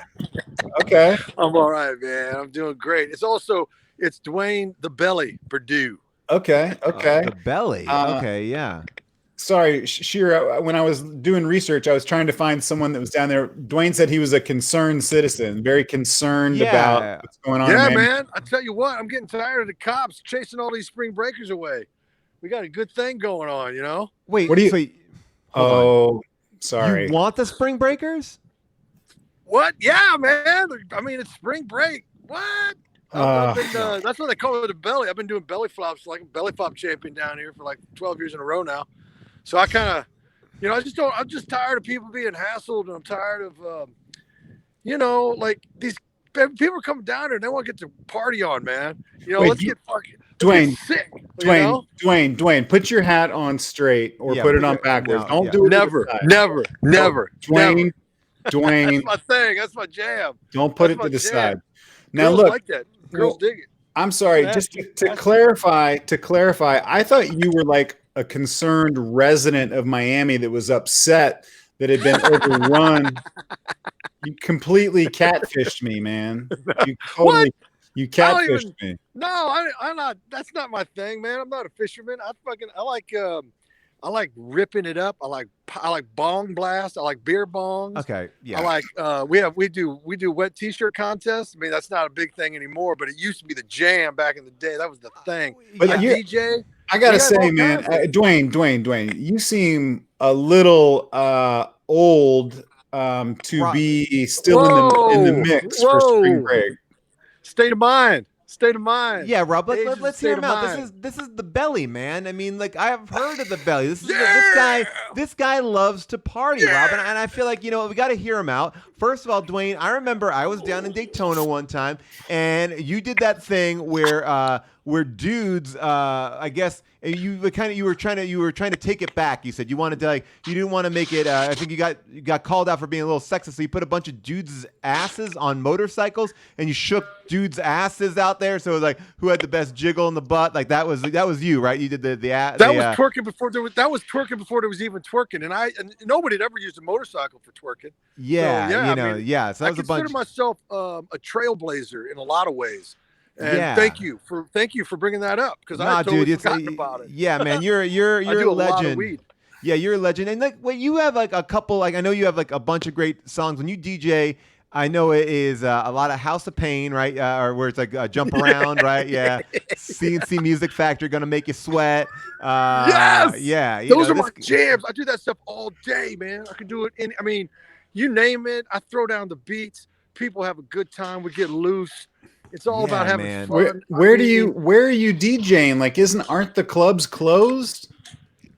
Okay. I'm all right, man. I'm doing great. It's Dwayne the Belly Berdue. Okay. The Belly. Okay, yeah. Sorry, Scheer, when I was doing research, I was trying to find someone that was down there. Dwayne said he was a concerned citizen, very concerned about what's going on. Yeah, man. I tell you what, I'm getting tired of the cops chasing all these spring breakers away. We got a good thing going on, Wait, what do you? Sorry. You want the spring breakers? What? Yeah, man. I mean, it's spring break. What? That's what they call it, a belly. I've been doing belly flops, like a belly flop champion down here for like 12 years in a row now. So I kind of, I'm just tired of people being hassled, and I'm tired of, like these people are coming down here and they want to get their party on, man. Let's get fucking sick. Dwayne, put your hat on straight or put it on backwards. Don't do it. Never. Dwayne. That's my thing. That's my jam. Don't put it to the side. Now Girls look, like that. Girls dig it. I'm sorry. Just to clarify, I thought you were like a concerned resident of Miami that was upset that had been overrun. You completely catfished me, man. You catfished me. No, I'm not. That's not my thing, man. I'm not a fisherman. I like ripping it up. I like bong blast. I like beer bongs. Okay, yeah. I like we do wet t-shirt contests. I mean, that's not a big thing anymore, but it used to be the jam back in the day. That was the thing. But DJ, I gotta say, man, Dwayne, you seem a little old to be still in the mix for spring break. State of mind. Yeah, Rob, let's hear him out. This is the belly, man. I mean, like, I have heard of the belly. This guy loves to party, Rob, and I feel like, we got to hear him out. First of all, Dwayne, I remember I was down in Daytona one time, and you did that thing where dudes, I guess you were trying to take it back. You said you wanted to, you didn't want to make it. I think you got called out for being a little sexist. So you put a bunch of dudes' asses on motorcycles, and you shook dudes' asses out there. So it was like, who had the best jiggle in the butt? Like that was you, right? You did the ass. That was twerking before there was even twerking, and nobody had ever used a motorcycle for twerking. Yeah, So that was I consider myself a trailblazer in a lot of ways. And thank you for bringing that up, because I totally forgotten about it. Yeah, man, you're a legend. Yeah, you're a legend. And you have like a couple. Like I know you have like a bunch of great songs when you DJ. I know it is a lot of House of Pain, right? Or where it's like jump around, right? Yeah. CNC Music Factory, Gonna Make You Sweat. Yes. Yeah. Those are my jams. I do that stuff all day, man. I can do it. You name it. I throw down the beats. People have a good time. We get loose. It's all about having fun. Where are you DJing? Like, aren't the clubs closed?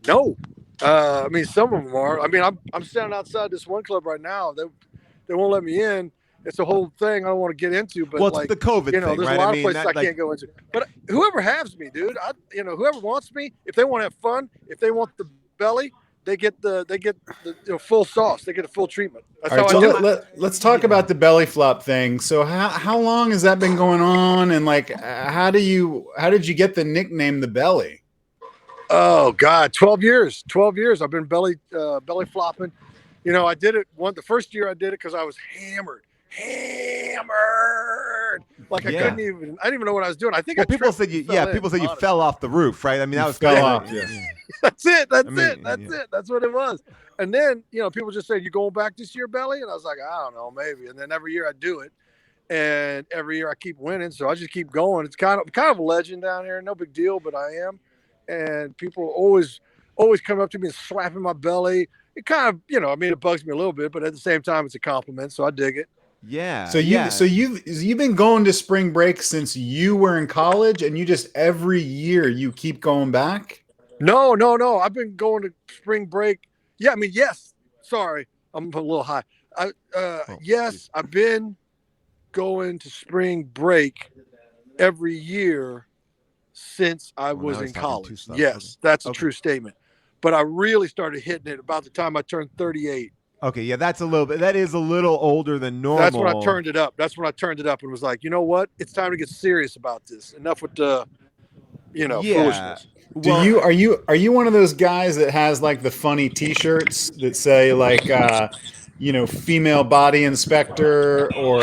No. Some of them are. I'm standing outside this one club right now. They won't let me in. It's a whole thing I don't want to get into. But it's the COVID thing, there's right? a lot of places I can't go into. But whoever has me, dude, whoever wants me, if they want to have fun, if they want the belly, they get the full sauce. They get a full treatment. That's how I do it. Let's talk about the belly flop thing. So how long has that been going on? And like, how did you get the nickname the belly? Oh God, 12 years. 12 years. I've been belly flopping. I did it the first year I did it because I was hammered. Like I didn't even know what I was doing. I think people said you fell off the roof, right? I mean, that was fell off. Yeah. That's it. That's it. That's what it was. And then, people just said, "You going back this year, belly?" And I was like, I don't know, maybe. And then every year I do it, and every year I keep winning, so I just keep going. It's kind of a legend down here. No big deal, but I am. And people always come up to me and slapping my belly. It kind of, it bugs me a little bit, but at the same time, it's a compliment, so I dig it. Yeah. So you've been going to spring break since you were in college, and you just every year you keep going back? No. I've been going to spring break. Yeah, yes. Sorry, I'm a little high. Yes, I've been going to spring break every year since I was in college. Yes, that's a true statement. But I really started hitting it about the time I turned 38. Okay, yeah, that is a little older than normal. That's when I turned it up. And was like, you know what? It's time to get serious about this. Enough with the, foolishness. Are you one of those guys that has like the funny T-shirts that say like, female body inspector or?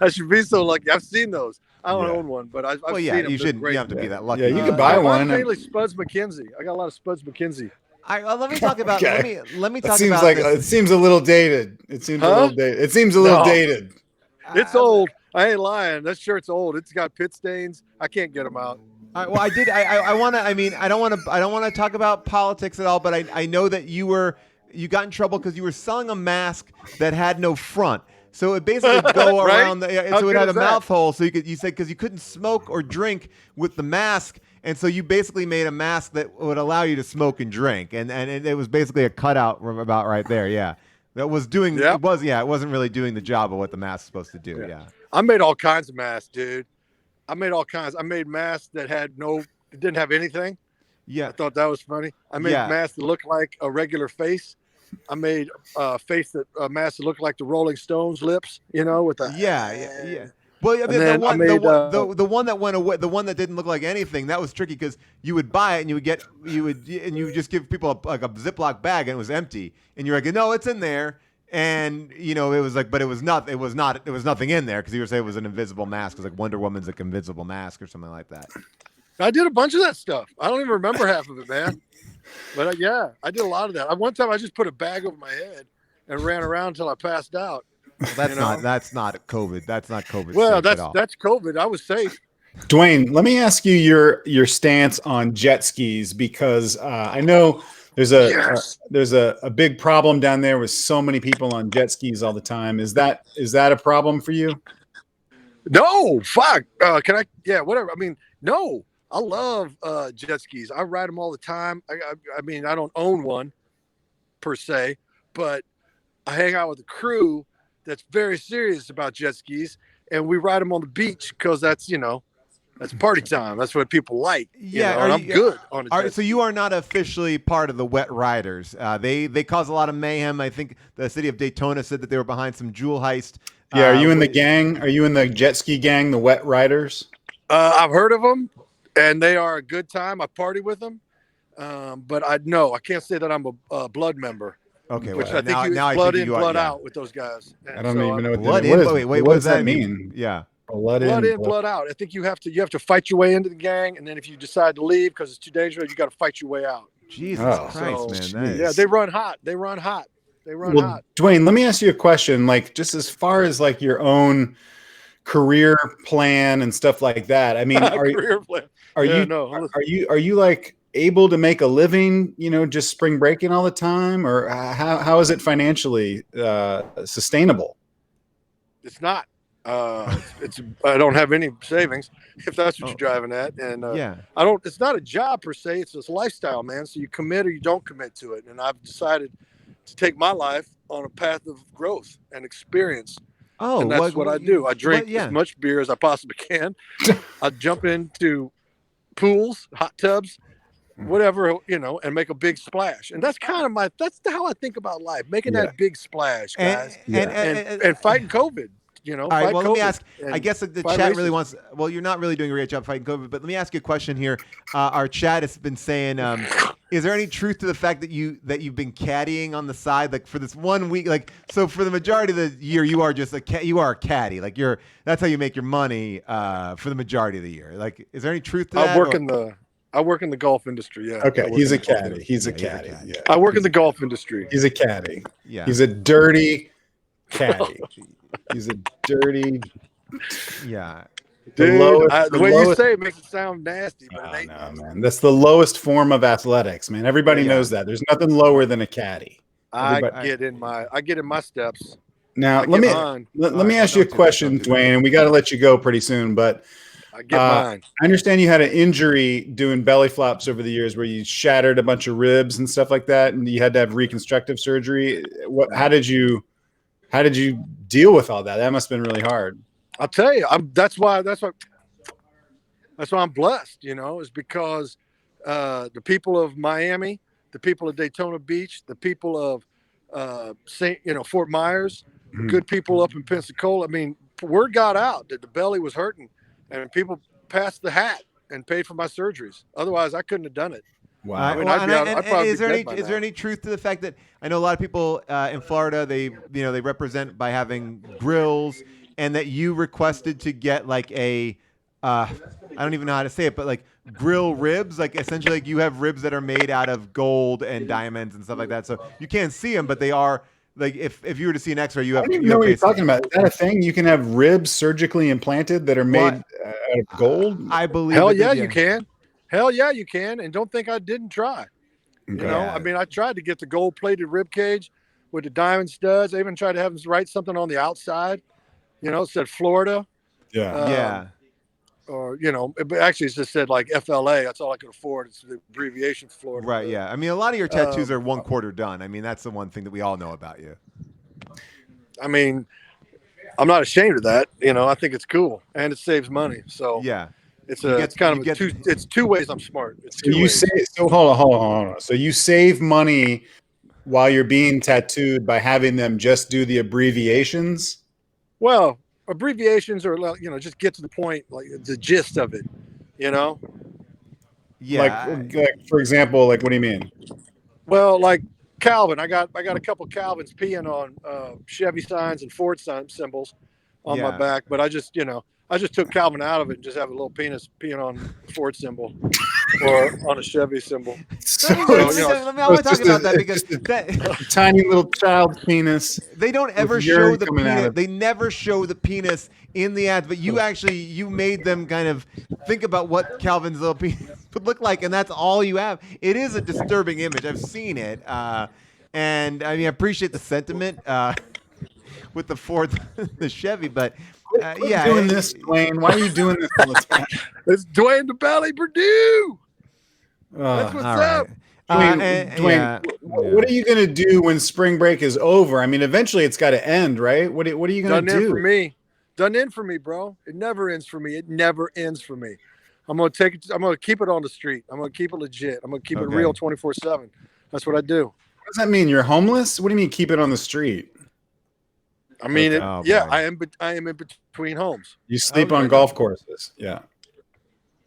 I should be so lucky. I've seen those. I don't own one, but I've seen them. You have to be that lucky. Yeah, you can buy one. Mainly Spuds McKenzie. I got a lot of Spuds McKenzie. Let me talk about. Okay. Let me talk seems about. Like this. It seems a little dated. It seems a little dated. It's old. I ain't lying. That shirt's old. It's got pit stains. I can't get them out. Well, I did. I want to. I don't want to talk about politics at all. But I know that you were you got in trouble because you were selling a mask that had no front. So it basically would go Right? around so it had a mouth hole. So you said because you couldn't smoke or drink with the mask. And so you basically made a mask that would allow you to smoke and drink. And it was basically a cutout from about right there. Yeah. That was doing, it wasn't really doing the job of what the mask is supposed to do. Yeah. I made all kinds of masks, dude. I made all kinds. I made masks that didn't have anything. Yeah. I thought that was funny. I made masks that looked like a regular face. I made a mask that looked like the Rolling Stones lips, with the yeah. Well, I mean, the one that went away, the one that didn't look like anything, that was tricky because you would buy it and you would just give people a Ziploc bag and it was empty, and you're like, no, it's in there, and it was like, but it was nothing in there because you were saying it was an invisible mask. It was like Wonder Woman's like invisible mask or something like that. I did a bunch of that stuff. I don't even remember half of it, man. But I did a lot of that. One time I just put a bag over my head and ran around until I passed out. Well, that's not COVID. That's not COVID. Well, that's COVID. I was safe. Dwayne, let me ask you your stance on jet skis because I know there's a big problem down there with so many people on jet skis all the time. Is that a problem for you? No, fuck. Can I? Yeah, whatever. I mean, no. I love jet skis. I ride them all the time. I mean, I don't own one per se, but I hang out with a crew that's very serious about jet skis, and we ride them on the beach because that's party time. That's what people like. Yeah, and I'm good on a jet ski. So you are not officially part of the Wet Riders. They cause a lot of mayhem. I think the city of Daytona said that they were behind some jewel heist. Yeah, are you in the gang? Are you in the jet ski gang, the Wet Riders? I've heard of them, and they are a good time. I party with them, but I can't say that I'm a blood member. Okay, which well, I think now blood in, blood out with those guys. I don't even know what blood in. Wait, what does that mean? Yeah, blood in, blood out. I think you have to fight your way into the gang, and then if you decide to leave because it's too dangerous, you got to fight your way out. Jesus Christ, man! Yeah, they run hot. Hot. Dwayne, let me ask you a question. Like, just as far as like your own career plan and stuff like that. I mean, are you like able to make a living, just spring breaking all the time, or how is it financially sustainable? It's not. I don't have any savings, if that's what you're driving at, and it's not a job per se. It's a lifestyle, man. So you commit or you don't commit to it, and I've decided to take my life on a path of growth and experience. And that's what I do. I drink as much beer as I possibly can. I jump into pools, hot tubs, whatever, and make a big splash. And that's kind of that's how I think about life, making that big splash, guys, and fighting COVID. All right, well, let me ask. I guess the chat really wants. Well, you're not really doing a great job fighting COVID, but let me ask you a question here. Our chat has been saying, is there any truth to the fact that you've been caddying on the side, like for this 1 week? Like, so for the majority of the year, you are just a caddy. Like that's how you make your money for the majority of the year. Like, is there any truth to that? I work in the golf industry. Yeah. Okay, he's a caddy. He's a caddy. Yeah. I work in the golf industry. He's a caddy. Yeah. He's a dirty caddy. He's a dirty. Yeah. Dude, the way you say it makes it sound nasty, but it ain't. No, man. That's the lowest form of athletics, man. Everybody knows that. There's nothing lower than a caddy. I get in my steps. Now, let me ask you a question, Dwayne, and we got to let you go pretty soon, but I get mine. I understand you had an injury doing belly flops over the years where you shattered a bunch of ribs and stuff like that, and you had to have reconstructive surgery. How did you deal with all that? That must have been really hard. I'll tell you, that's why I'm blessed, is because the people of Miami, the people of Daytona Beach, the people of Fort Myers, good people up in Pensacola. I mean, word got out that the belly was hurting, and people passed the hat and paid for my surgeries. Otherwise, I couldn't have done it. Wow. I mean, is there any truth to the fact that I know a lot of people in Florida, they represent by having grills, and that you requested to get like a I don't even know how to say it, but like grill ribs, like essentially like you have ribs that are made out of gold and diamonds and stuff like that. So you can't see them, but they are like if you were to see an X-ray, you have. I don't even know what you're talking about. Is that a thing? You can have ribs surgically implanted that are made out of gold? I believe. Hell yeah, you can. Hell yeah, you can. And don't think I didn't try. You know, I mean, I tried to get the gold-plated rib cage with the diamond studs. I even tried to have them write something on the outside. You know, it said Florida. Yeah. Or, you know, it actually just said like FLA. That's all I could afford. It's the abbreviation for Florida. Right, yeah. I mean, a lot of your tattoos are 1/4 done. I mean, that's the one thing that we all know about you. I mean, I'm not ashamed of that. You know, I think it's cool and it saves money. So yeah, it's two ways I'm smart. It's so you say, so hold on. So you save money while you're being tattooed by having them just do the abbreviations? Well, abbreviations or, you know, just get to the point, like the gist of it, you know? Yeah. Like for example, like, what do you mean? Well, like Calvin, I got a couple Calvins peeing on Chevy signs and Ford symbols on my back, but I just took Calvin out of it and just have a little penis peeing on a Ford symbol or on a Chevy symbol. I want to talk about that because that tiny little child penis. They don't ever show the penis. They never show the penis in the ads, but you made them kind of think about what Calvin's little penis would look like, and that's all you have. It is a disturbing image. I've seen it, and I mean, I appreciate the sentiment with the Ford, the Chevy, but. Doing this, Dwayne. Why are you doing this all the time? It's Dwayne the Belly Purdue. That's what's up. Dwayne, what are you going to do when spring break is over? I mean, eventually it's got to end, right? What are you going to do? Done in for me, bro. It never ends for me. It never ends for me. I'm going to keep it on the street. I'm going to keep it legit. I'm going to keep it real 24/7. That's what I do. What does that mean? You're homeless? What do you mean keep it on the street? I mean, I am in between homes. You sleep on golf courses. Yeah.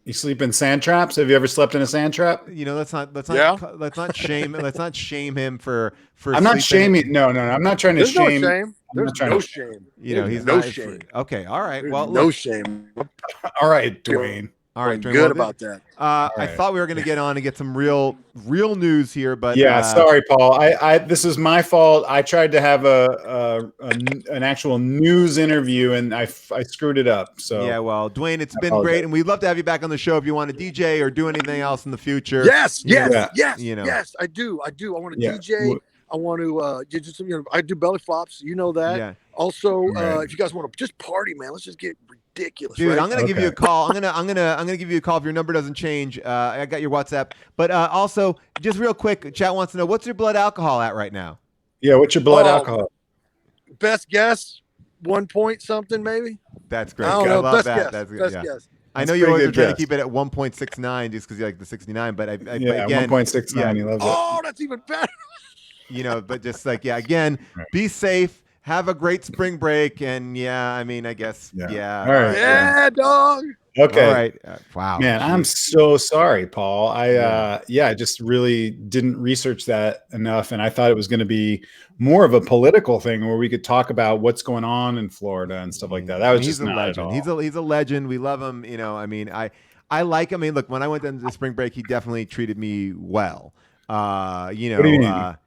You sleep in sand traps. Have you ever slept in a sand trap? You know, let's not shame him for. I'm not shaming. No. I'm not trying to shame. No shame. There's no shame. You know, he's no not shame. Okay. All right. There's well, no shame. All right, Dwayne. All right, Dwayne, good about that. I thought we were going to get on and get some real news here, but sorry, Paul. This is my fault. I tried to have an actual news interview and I screwed it up. So yeah, well, Dwayne, it's been great, and we'd love to have you back on the show if you want to DJ or do anything else in the future. Yes. You know, Yes, I do. I want to DJ. I want to I do belly flops. You know that. Yeah. Also, if you guys want to just party, man, let's just get ridiculous. Dude, right? I'm gonna give you a call. I'm gonna give you a call if your number doesn't change. I got your WhatsApp. But also, just real quick, chat wants to know, what's your blood alcohol at right now? Yeah, what's your blood alcohol? Best guess, 1 point something maybe. That's great. I love best that. Guess. That's good. Best guess. I know you always are trying to keep it at 1.69 just because you like the 69, but again, 1.69. He loves it. Oh, that's even better. You know, but just again, be safe. Have a great spring break, and I mean, I guess, All right, dog. Okay. All right. Wow, man, I'm so sorry, Paul. I just really didn't research that enough, and I thought it was going to be more of a political thing where we could talk about what's going on in Florida and stuff like that. That was just a legend. He's a legend. We love him. You know, I mean, I like him. I mean, look, when I went into the spring break, he definitely treated me well. You know, what do you mean?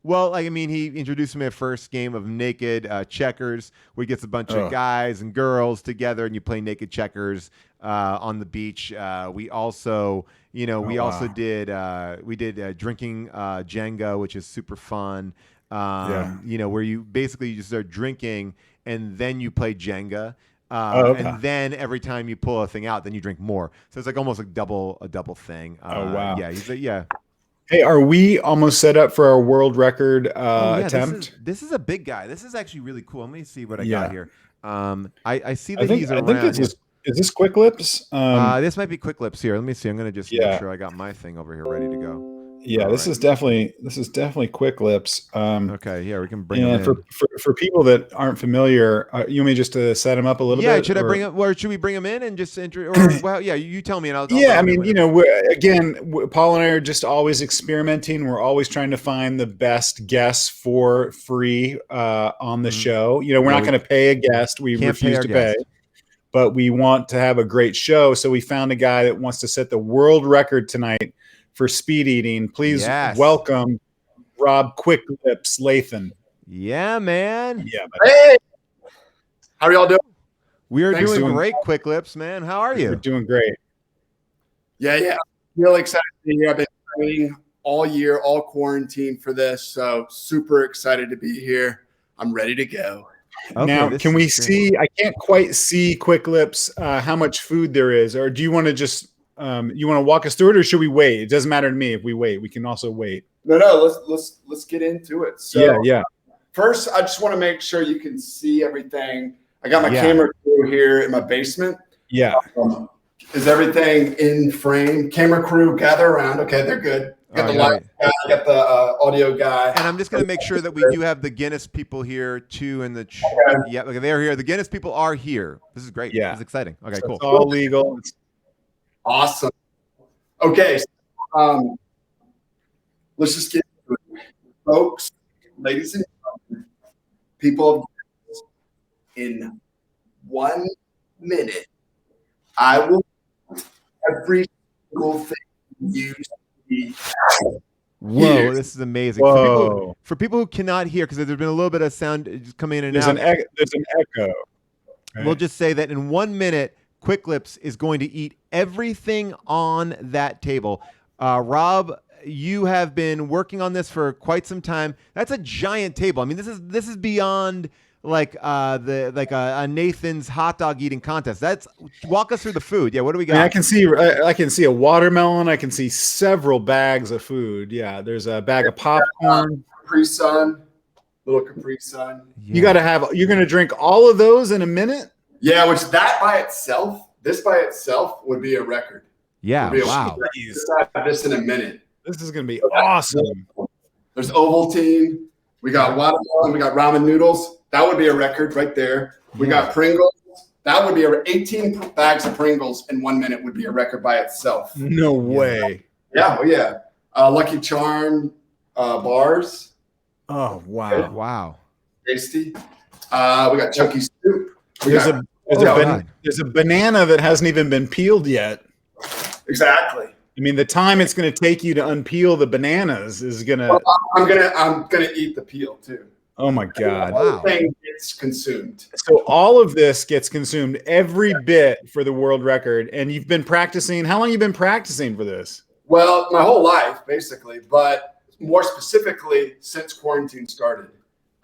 Well, I mean, he introduced me to first game of naked checkers, where he gets a bunch of guys and girls together, and you play naked checkers on the beach. We also, did drinking Jenga, which is super fun. You know, where you just start drinking and then you play Jenga. And then every time you pull a thing out, then you drink more. So it's like almost a double thing. Wow. Yeah, Hey, are we almost set up for our world record attempt? This is a big guy. This is actually really cool. Let me see what I got here. I see that he's around. I think is this Quick Lips? This might be Quick Lips here. Let me see. I'm going to just make sure I got my thing over here ready to go. Yeah, this is definitely Quick Lips. Okay, yeah, we can bring him in. For people that aren't familiar, you may just set him up a little bit. Yeah, should I bring him, or should we bring him in and just well, yeah, you tell me and I'll I mean, Paul and I are just always experimenting. We're always trying to find the best guests for free on the show. You know, we're not going to pay a guest. We refuse to pay. But we want to have a great show. So we found a guy that wants to set the world record tonight for speed eating. Please welcome Rob Quick Lips Latham. Yeah, man. Yeah. Hey, how are y'all doing? We are doing great, Quick Lips, man. How are you? We're doing great. Yeah. Really excited to be here. I've been training all year, all quarantine for this. So super excited to be here. I'm ready to go. Okay, now, can we see? I can't quite see Quick Lips how much food there is, or do you want to just you want to walk us through it, or should we wait? It doesn't matter to me if we wait. We can also wait. No. Let's get into it. So yeah. First, I just want to make sure you can see everything. I got my camera crew here in my basement. Yeah. Is everything in frame? Camera crew, gather around. Okay, they're good. Got the light guy, got the audio guy. And I'm just going to make sure that we do have the Guinness people here too. In the yeah, okay, they're here. The Guinness people are here. This is great. Yeah, this is exciting. Okay, so cool. It's all legal. Awesome. Okay, so, let's just get into it. Folks, ladies and gentlemen, people, in 1 minute, I will every single thing you see. Whoa, this is amazing. Whoa. For people who cannot hear, because there's been a little bit of sound just coming in and There's out. There's an echo. Right? We'll just say that in 1 minute, Quick Lips is going to eat everything on that table. Rob, you have been working on this for quite some time. That's a giant table. I mean, this is beyond like a Nathan's hot dog eating contest. Walk us through the food. Yeah, what do we got? I can see a watermelon. I can see several bags of food. Yeah, there's a bag of popcorn. Capri Sun, little Capri Sun. Yeah. You're gonna drink all of those in a minute? Yeah, which this by itself would be a record. Yeah, wow. Just have this in a minute. This is gonna be awesome. There's Ovaltine. We got watermelon. We got ramen noodles. That would be a record right there. We got Pringles. That would be 18 bags of Pringles in 1 minute would be a record by itself. No way. Yeah, oh yeah. Lucky Charm bars. Oh wow. Wow. Tasty. We got Chunky Soup. There's a banana that hasn't even been peeled yet. Exactly. I mean, the time it's going to take you to unpeel the bananas is going to. I'm gonna eat the peel too. Oh my God! Everything gets consumed. So all of this gets consumed, every bit, for the world record. And you've been practicing. How long have you been practicing for this? Well, my whole life, basically, but more specifically since quarantine started.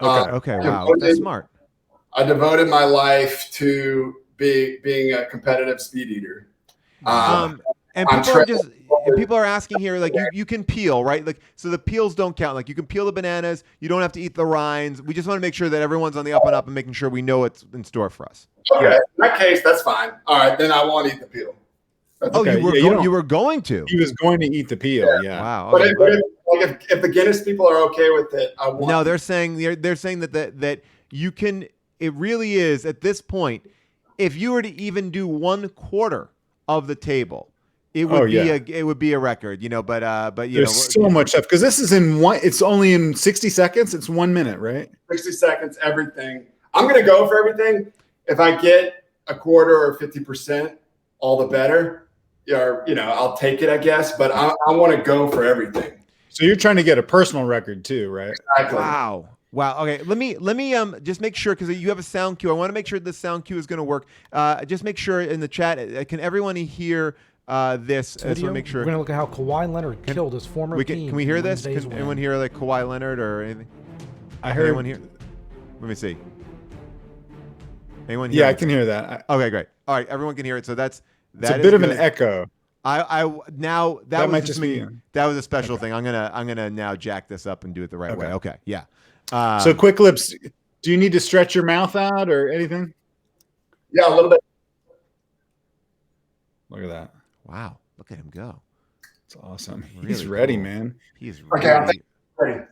Okay. Wow. That's smart. I devoted my life to being a competitive speed eater. And people are asking here, like you can peel, right? Like, so the peels don't count. Like, you can peel the bananas. You don't have to eat the rinds. We just want to make sure that everyone's on the up and up and making sure we know what's in store for us. Okay, in that case, that's fine. All right, then I won't eat the peel. You were going to. He was going to eat the peel. Yeah. Wow. But Okay. if the Guinness people are okay with it, I won't. No, they're saying that you can. It really is at this point. If you were to even do 1/4 of the table, it would be a record, but there's so much stuff, because this is it's only in 60 seconds. It's 1 minute, right? 60 seconds, everything. I'm going to go for everything. If I get a quarter or 50%, all the better. I'll take it, I guess, but I want to go for everything. So you're trying to get a personal record too, right? Exactly. Wow. Okay. Let me just make sure, because you have a sound cue. I want to make sure the sound cue is going to work. Just make sure in the chat, can everyone hear this? I just want to make sure. We're going to look at how Kawhi Leonard killed his former team. Can we hear this? Can anyone hear like Kawhi Leonard or anything? I heard. Anyone hear? Let me see. Anyone hear? Yeah, I can hear that. Okay, great. All right, everyone can hear it. So that's a bit of an echo. That might just be. That was a special thing. I'm gonna now jack this up and do it the right way. Okay, yeah. So Quick Lips, do you need to stretch your mouth out or anything? Yeah, a little bit. Look at that. Wow, look at him go. It's awesome. Really He's ready, cool. man. He's okay, ready. Ready.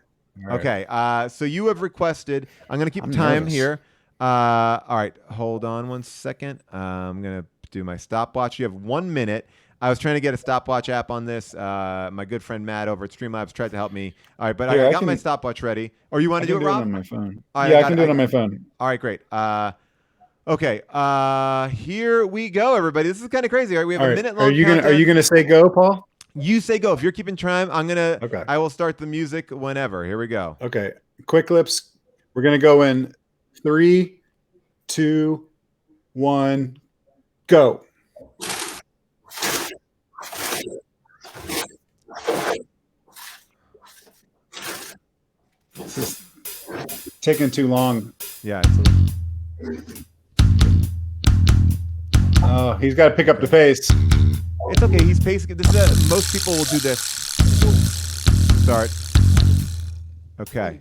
Okay, so you have requested. I'm gonna keep time nervous. here. All right, hold on 1 second. I'm gonna do my stopwatch. You have 1 minute. I was trying to get a stopwatch app on this. My good friend Matt over at Streamlabs tried to help me. All right, but I got my stopwatch ready. Or you want to do it, Rob? On my phone. Right, I can do it on my phone. All right, great. Okay, here we go, everybody. This is kind of crazy. All right, we have a minute long. Are you gonna say go, Paul? You say go. If you're keeping time, Okay. I will start the music whenever. Here we go. Okay. Quick Lips. We're gonna go in 3, 2, 1, go. This is taking too long. Yeah. Oh, he's got to pick up the pace. It's okay. He's pacing. Most people will do this. Start. Okay.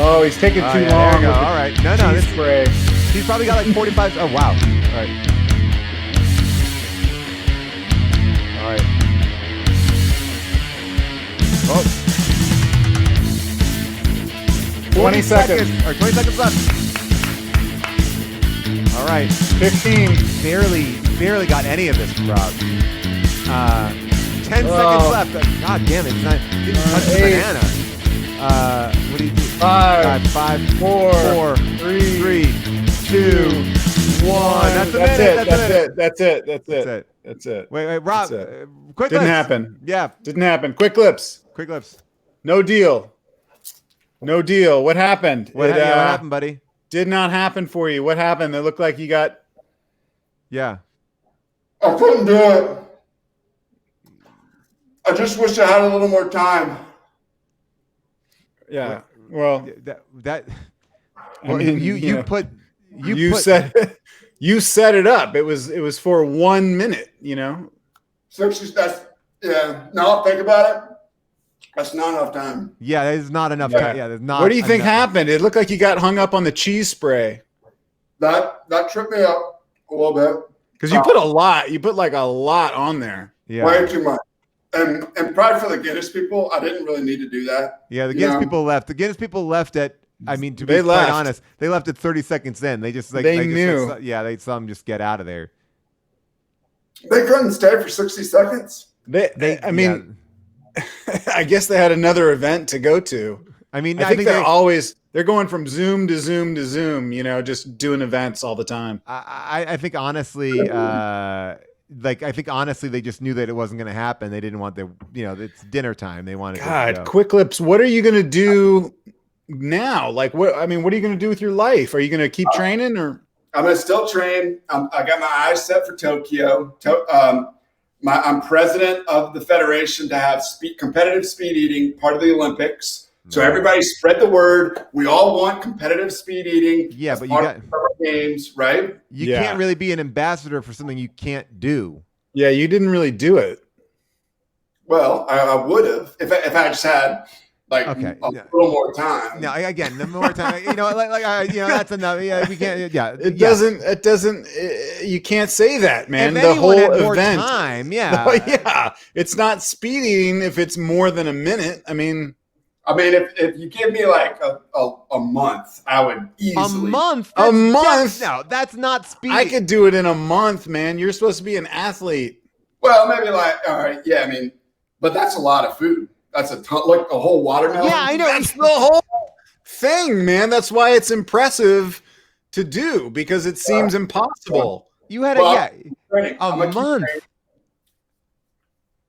Oh, he's taking too long. There you go. All right. No. This spray. He's probably got like 45. Oh, wow. All right. All right. Oh. 20 seconds. Or 20 seconds left. All right. 15. Barely got any of this from Rob. 10 seconds left. God damn it. It's not, didn't touch the banana. What do you do? 5, 4, 3, 2, 1. That's it. Wait, Rob. Quick Didn't lips. happen. Yeah. Didn't happen. Quick lips. No deal. What happened? What happened, buddy? Did not happen for you. What happened? It looked like you got... Yeah. I couldn't do it. I just wish I had a little more time. Yeah. Well, you set it up. It was for 1 minute, you know. 60. Now think about it. That's not enough time. Yeah, there's not enough time. Yeah, there's not. What do you think happened? It looked like you got hung up on the cheese spray. That tripped me up a little bit. Because you put a lot. You put like a lot on there. Yeah. Way too much. And probably for the Guinness people, I didn't really need to do that. Yeah, the Guinness people left. The Guinness people left at, I mean, to be quite honest, they left at 30 seconds in. They just they knew. They saw them just get out of there. They couldn't stay for 60 seconds. I mean, I guess they had another event to go to. I mean, I think they're going from Zoom to Zoom to Zoom, you know, just doing events all the time. I think honestly, they just knew that it wasn't going to happen. They didn't want it's dinner time. They wanted to Quick Lips. What are you going to do now? Like, what are you going to do with your life? Are you going to keep training or? I'm going to still train. I got my eyes set for Tokyo. I'm president of the federation to have competitive speed eating, part of the Olympics. So everybody spread the word. We all want competitive speed eating. Yeah, but you got games, right? You can't really be an ambassador for something you can't do. Yeah, you didn't really do it. Well, I would have if I just had a little more time. No, again, the more time, that's enough. Yeah, we can't. Yeah, it doesn't. You can't say that, man. If the whole had event. More time, yeah, yeah. It's not speeding if it's more than a minute. I mean, if you give me like a month, I would easily. A month? No, that's not speed. I could do it in a month, man. You're supposed to be an athlete. Well, maybe all right, yeah. But that's a lot of food. That's a ton, like a whole watermelon. Yeah, I know. That's the whole thing, man. That's why it's impressive to do because it seems impossible. You had a month.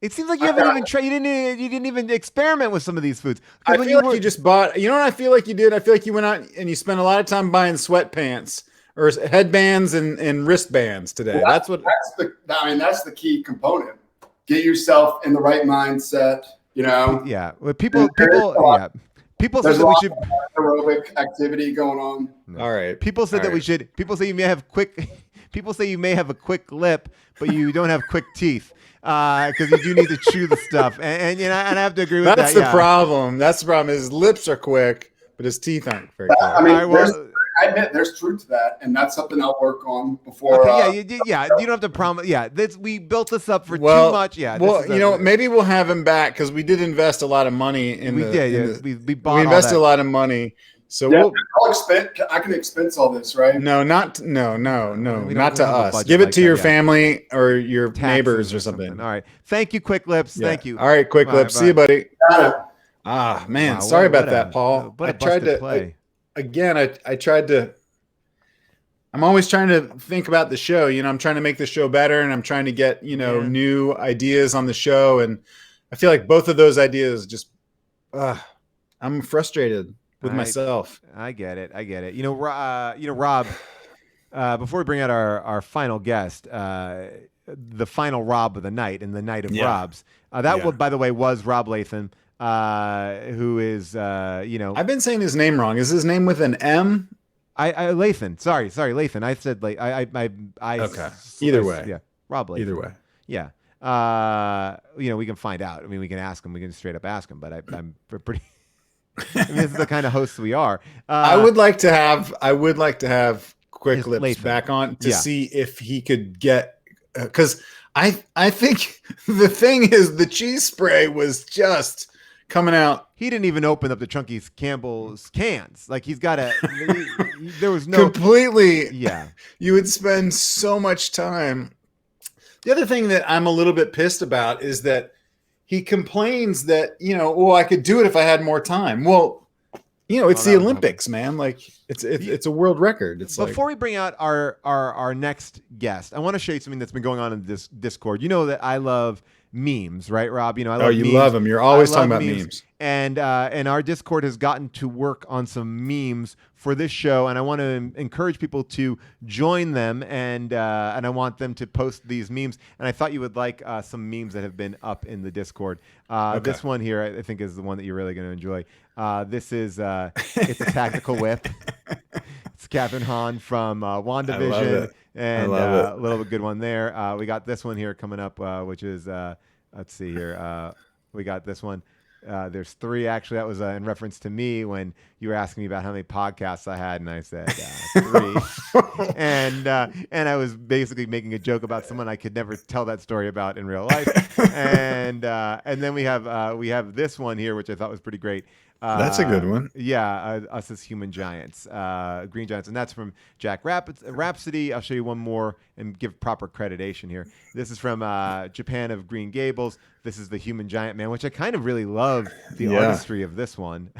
It seems like you haven't even tried. You didn't even experiment with some of these foods. I feel like you just bought. You know what I feel like you did? I feel like you went out and you spent a lot of time buying sweatpants or headbands and wristbands today. Well, that's the key component. Get yourself in the right mindset. You know. Yeah. Well, people say that we should aerobic activity going on. All right. People said that we should. People say you may have quick. People say you may have a quick lip, but you don't have quick teeth. Because you do need to chew the stuff, and I have to agree with that. That's the problem. That's the problem. His lips are quick, but his teeth aren't very quick. I admit there's truth to that, and that's something I'll work on before. Okay, you don't have to promise. Yeah, we built this up for too much. Yeah. Well, maybe we'll have him back because we did invest a lot of money in. We invested a lot of money. So I can expense all this, right? No, not to us. Give it to your family or your neighbors or something. All right. Thank you, Quick Lips. Yeah. Thank you. All right, Quick Lips. See you, buddy. Got it. Man, sorry about that, Paul. I tried to play. I tried to. I'm always trying to think about the show. You know, I'm trying to make the show better, and I'm trying to get new ideas on the show. And I feel like both of those ideas just, I'm frustrated with myself. I get it. Rob. Before we bring out our final guest, the final Rob of the night and the night of Robs. That by the way, was Rob Latham. who is I've been saying his name wrong. Is his name with an M? Lathan. Sorry, Lathan. I said like I okay. Either way. Yeah, Rob Lathan. Either way. Yeah. We can find out. I mean, we can ask him. We can straight up ask him. But I'm pretty. I mean, this is the kind of hosts we are. I would like to have Quick Lips Lathan. back on to see if he could get, because I think the thing is the cheese spray was just coming out. He didn't even open up the Chunky Campbell's cans. Like he's got there was no completely. Yeah. You would spend so much time. The other thing that I'm a little bit pissed about is that he complains that, I could do it if I had more time. Well, it's the Olympics, man. Like it's a world record. It's before we bring out our next guest, I want to show you something that's been going on in this Discord. You know that I love memes, right, Rob? I love memes. Love them. You're always talking about memes. And our Discord has gotten to work on some memes for this show, and I want to encourage people to join them, and I want them to post these memes. And I thought you would like some memes that have been up in the Discord. Okay. This one here, I think, is the one that you're really going to enjoy. This is it's a tactical whip. It's Catherine Hahn from WandaVision, and a little good one there. We got this one here coming up, which is let's see here. We got this one. There's 3 actually. That was in reference to me when you were asking me about how many podcasts I had, and I said 3. and I was basically making a joke about someone I could never tell that story about in real life. and then we have this one here, which I thought was pretty great. That's a good one. Yeah, us as human giants, green giants, and that's from Jack Rhapsody. I'll show you one more and give proper creditation here. This is from Japan of Green Gables. This is the human giant man, which I kind of really love the artistry of this one.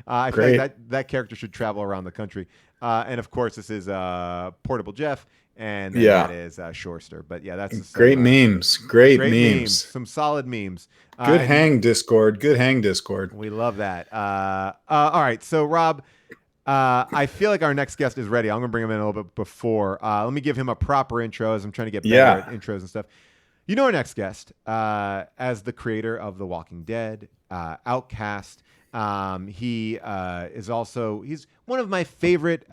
I feel like that character should travel around the country. And of course, this is Portable Jeff. And that is Shorster. But yeah, that's great memes. Great memes. Some solid memes. Good hang Discord. We love that. All right. So Rob, I feel like our next guest is ready. I'm going to bring him in a little bit before. Let me give him a proper intro as I'm trying to get better at intros and stuff. You know our next guest, as the creator of The Walking Dead, Outcast. He's one of my favorite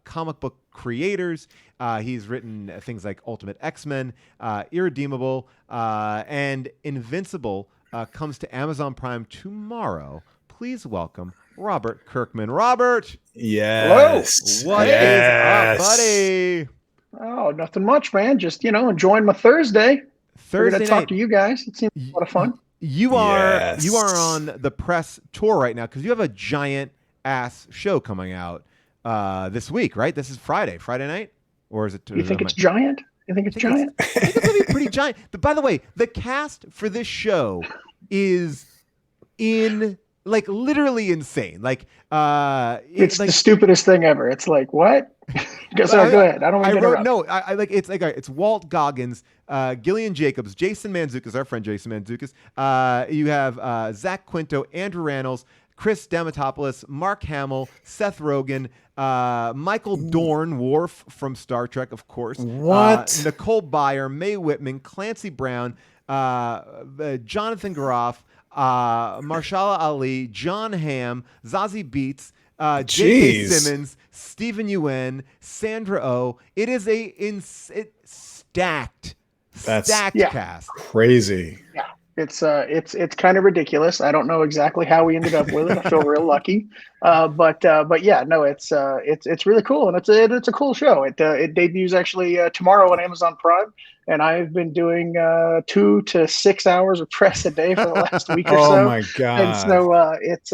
comic book creators. He's written things like Ultimate X-Men, Irredeemable, and Invincible comes to Amazon Prime tomorrow. Please welcome Robert Kirkman. Robert! Yes. Hello. What is up, buddy? Oh, nothing much, man. Just, enjoying my Thursday. We're going to talk night. To you guys. It seems a lot of fun. You are on the press tour right now because you have a giant ass show coming out this week, right? This is Friday night, or is it? You think it's giant? You think it's giant? I think it's gonna be pretty giant. But by the way, the cast for this show is literally insane. It's the stupidest thing ever. It's like, what? Go ahead. I don't want to interrupt. It's Walt Goggins, Gillian Jacobs, Jason Mantzoukas, our friend Jason Mantzoukas. You have Zach Quinto, Andrew Rannells, Chris Demetopoulos, Mark Hamill, Seth Rogen, Michael Dorn, Worf from Star Trek, of course. What? Nicole Byer, Mae Whitman, Clancy Brown, Jonathan Groff, Marshala Ali, John Hamm, Zazie Beetz, J.K. Simmons, Stephen Yuen, Sandra Oh. It is stacked cast. Crazy. Yeah. It's kind of ridiculous. I don't know exactly how we ended up with it. I feel real lucky. But yeah, no, it's really cool, and it's a cool show. It debuts actually tomorrow on Amazon Prime, and I've been doing 2 to 6 hours of press a day for the last week or so. Oh my god! And so it's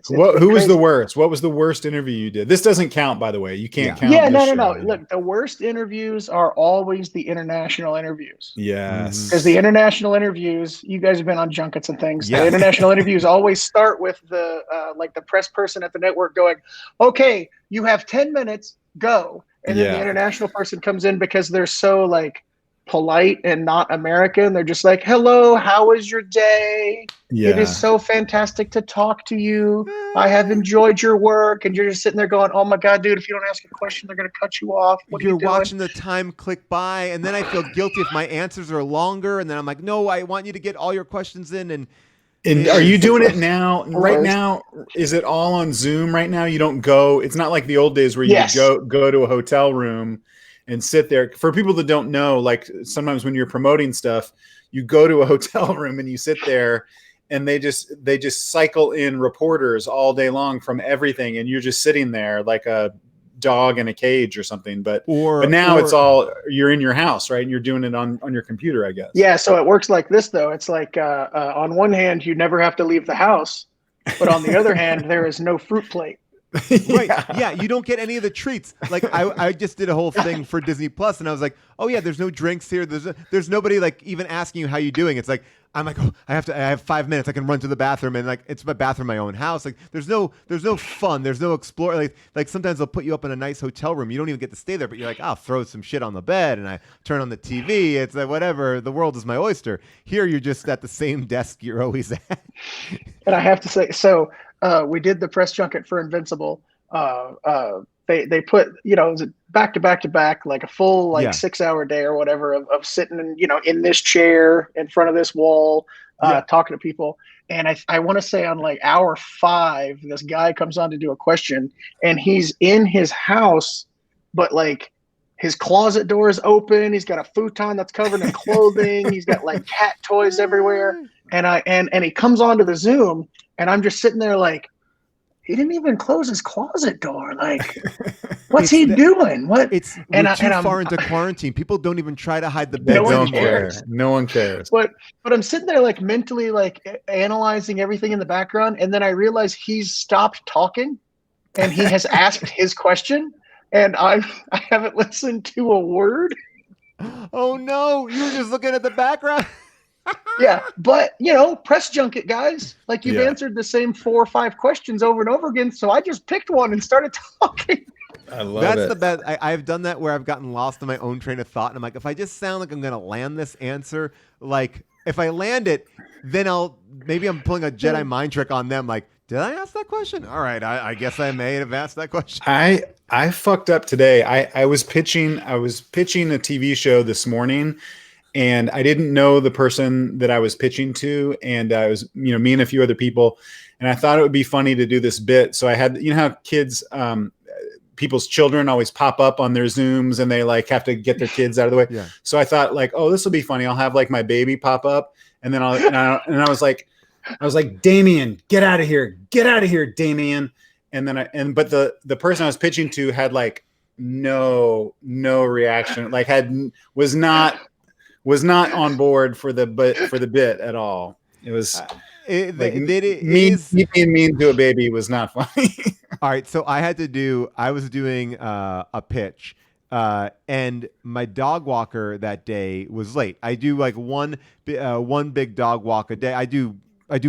who was the worst? What was the worst interview you did? This doesn't count, by the way. You can't count. Yeah, no. Look, the worst interviews are always the international interviews. Yes, because the international interviews, you guys have been on junkets and things. Yeah. The international interviews always start with the the press person at the network going, "Okay, you have 10 minutes, go." And then the international person comes in because they're so polite and not American. They're just like, "Hello, how was your day? Yeah. It is so fantastic to talk to you. I have enjoyed your work." And you're just sitting there going, "Oh my God, dude, if you don't ask a question, they're going to cut you off. What You're are you doing?" watching the time click by, and then I feel guilty if my answers are longer, and then I'm like, "No, I want you to get all your questions in." And And are you doing it now? Right now, is it all on Zoom right now? You don't go. It's not like the old days where you would go to a hotel room and sit there. For people that don't know, like sometimes when you're promoting stuff, you go to a hotel room and you sit there, and they just cycle in reporters all day long from everything, and you're just sitting there like a dog in a cage or something. But now it's all, you're in your house, right? And you're doing it on your computer, I guess. Yeah. So it works like this, though. It's like on one hand, you never have to leave the house, but on the other hand, there is no fruit plate. Right. Yeah, you don't get any of the treats. Like I just did a whole thing for Disney Plus, and I was like, oh yeah, there's no drinks here. There's nobody like even asking you how you doing. It's like I'm like, oh, I have 5 minutes. I can run to the bathroom, and like it's my bathroom, my own house. Like there's no fun. There's no explore. Like sometimes they'll put you up in a nice hotel room. You don't even get to stay there, but you're like, I'll throw some shit on the bed, and I turn on the TV. It's like whatever. The world is my oyster. Here, you're just at the same desk you're always at. And I have to say, so. We did the press junket for Invincible. They put, back to back, like a full 6 hour day or whatever of sitting in this chair in front of this wall, talking to people. And I want to say on like hour 5, this guy comes on to do a question, and he's in his house, but like his closet door is open. He's got a futon that's covered in clothing. He's got like cat toys everywhere. And he comes onto the Zoom, and I'm just sitting there like, he didn't even close his closet door. Like, what's he doing? What? We're too far into quarantine. People don't even try to hide the bed. No one cares. But I'm sitting there like mentally like analyzing everything in the background, and then I realize he's stopped talking, and he has asked his question, and I haven't listened to a word. Oh no! You were just looking at the background. Yeah, but press junket guys, like you've answered the same 4 or 5 questions over and over again. So I just picked one and started talking. I love That's it. the best. I've done that where I've gotten lost in my own train of thought, and I'm like, if I just sound like I'm gonna land this answer, like if I land it, then maybe I'm pulling a Jedi mind trick on them. Like, did I ask that question? All right, I guess I may have asked that question. I fucked up today. I was pitching a TV show this morning. And I didn't know the person that I was pitching to, and I was, me and a few other people, and I thought it would be funny to do this bit. So I had, how kids, people's children always pop up on their Zooms, and they like have to get their kids out of the way. Yeah. So I thought like, oh, this will be funny. I'll have like my baby pop up, and then I was like, Damien, get out of here, Damien. And then but the person I was pitching to had like no reaction, like was not on board for the bit at all. It was me being mean to a baby was not funny. All right, so I was doing a pitch, and my dog walker that day was late. I do like one big dog walk a day. I do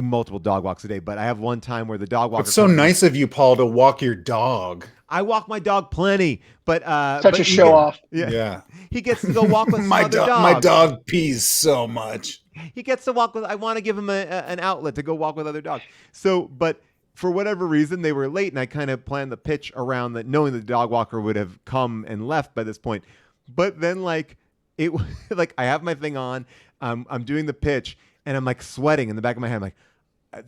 multiple dog walks a day, but I have one time where the dog walker. It's so nice of you, Paul, to walk your dog. I walk my dog plenty, but such a show off. Yeah. He gets to go walk with my other dogs. My dog pees so much. He gets to walk with. I want to give him an outlet to go walk with other dogs. So, but for whatever reason, they were late, and I kind of planned the pitch around that, knowing the dog walker would have come and left by this point. But then, like it, like I have my thing on, I'm doing the pitch, and I'm like sweating in the back of my head. I'm like,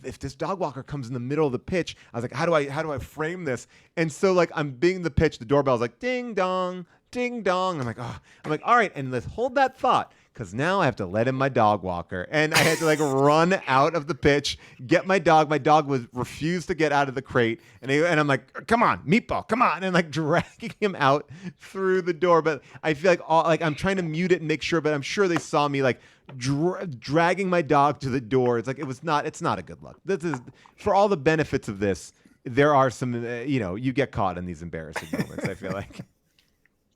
if this dog walker comes in the middle of the pitch, I was like, how do I frame this? And so like I'm being the pitch, the doorbell's like ding dong, ding dong. I'm like, all right, and let's hold that thought, because now I have to let in my dog walker. And I had to like run out of the pitch, get my dog. My dog refused to get out of the crate, and I'm like, come on, Meatball, come on, and like dragging him out through the door. But I feel like I'm trying to mute it and make sure, but I'm sure they saw me like dragging my dog to the door. It's like it's not a good look. This is, for all the benefits of this, there are some you get caught in these embarrassing moments, I feel like.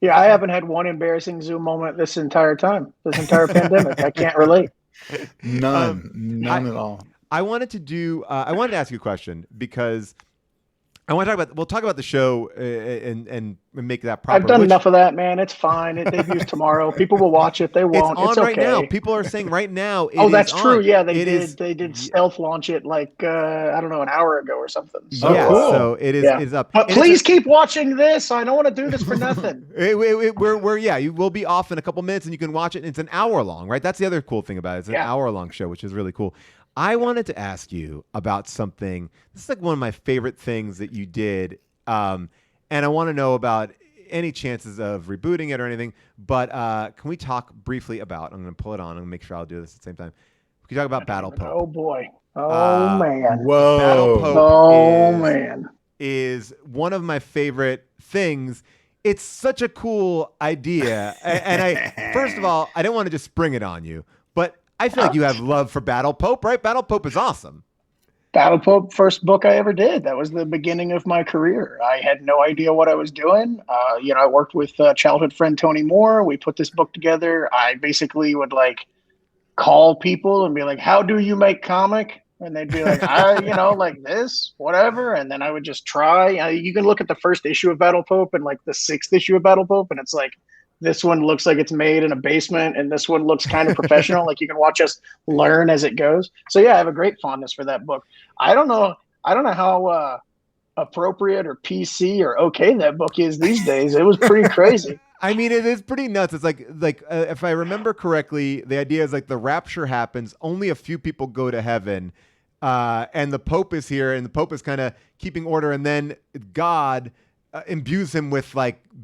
Yeah, I haven't had one embarrassing Zoom moment this entire pandemic. I can't relate. None at all. I wanted to ask you a question, because I want to we'll talk about the show and make that proper. I've done enough of that, man. It's fine. It debuts tomorrow. People will watch it. They won't. It's on right okay. now. People are saying right now. That's true. Yeah, they did stealth launch it like I don't know, an hour ago or something. So, cool. So it is up. But please keep watching this. I don't want to do this for nothing. We'll be off in a couple minutes, and you can watch it. And it's an hour long, right? That's the other cool thing about it. It's an hour long show, which is really cool. I wanted to ask you about something. This is like one of my favorite things that you did. And I want to know about any chances of rebooting it or anything. But can we talk briefly about, I'm going to pull it on. I'm going to make sure I'll do this at the same time. We can talk about Battle Pope. Oh, boy. Oh, man. Whoa. Battle Pope man. is one of my favorite things. It's such a cool idea. And I, first of all, I didn't want to just spring it on you, but I feel like you have love for Battle Pope, right? Battle Pope is awesome. Battle Pope, first book I ever did. That was the beginning of my career. I had no idea what I was doing. I worked with childhood friend Tony Moore. We put this book together. I basically would call people and be like, how do you make comic? And they'd be like, like this, whatever. And then I would just try. You can look at the first issue of Battle Pope and the sixth issue of Battle Pope, and it's like, this one looks like it's made in a basement, and this one looks kind of professional. Like you can watch us learn as it goes. So yeah, I have a great fondness for that book. I don't know how appropriate or PC or okay that book is these days. It was pretty crazy. I mean, it is pretty nuts. It's like if I remember correctly, the idea is the rapture happens, only a few people go to heaven, and the Pope is here, and the Pope is kind of keeping order, and then God imbues him with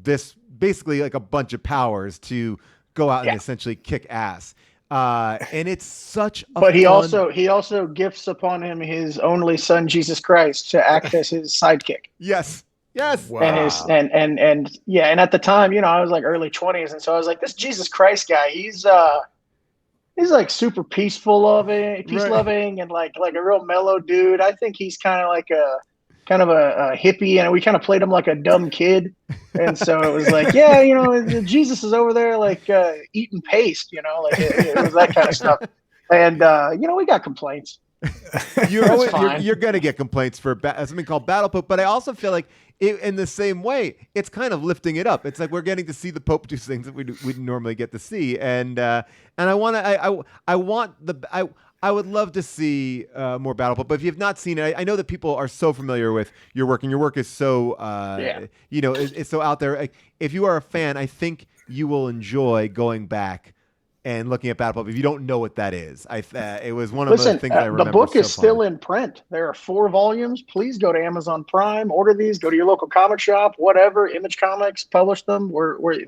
this, basically a bunch of powers to go out and essentially kick ass. And it's such a But he also gifts upon him his only son, Jesus Christ, to act as his sidekick. Yes. Wow. And at the time, I was early 20s, and so I was like, this Jesus Christ guy, he's super peace loving, and a real mellow dude. I think he's kind of a hippie, and we kind of played him like a dumb kid. And so it was Jesus is over there eating paste, it was that kind of stuff. And we got complaints. You're going to get complaints for something called Battle Pope, but I also feel like in the same way, it's kind of lifting it up. It's like we're getting to see the Pope do things that we wouldn't normally get to see, and I would love to see more Battle Pope. But if you have not seen it, I know that people are so familiar with your work, and your work is so it's so out there. If you are a fan, I think you will enjoy going back and looking at Battle Pope. If you don't know what that is, it was one of the things I remember. The book is still in print. There are 4 volumes. Please go to Amazon Prime, order these. Go to your local comic shop, whatever. Image Comics publish them.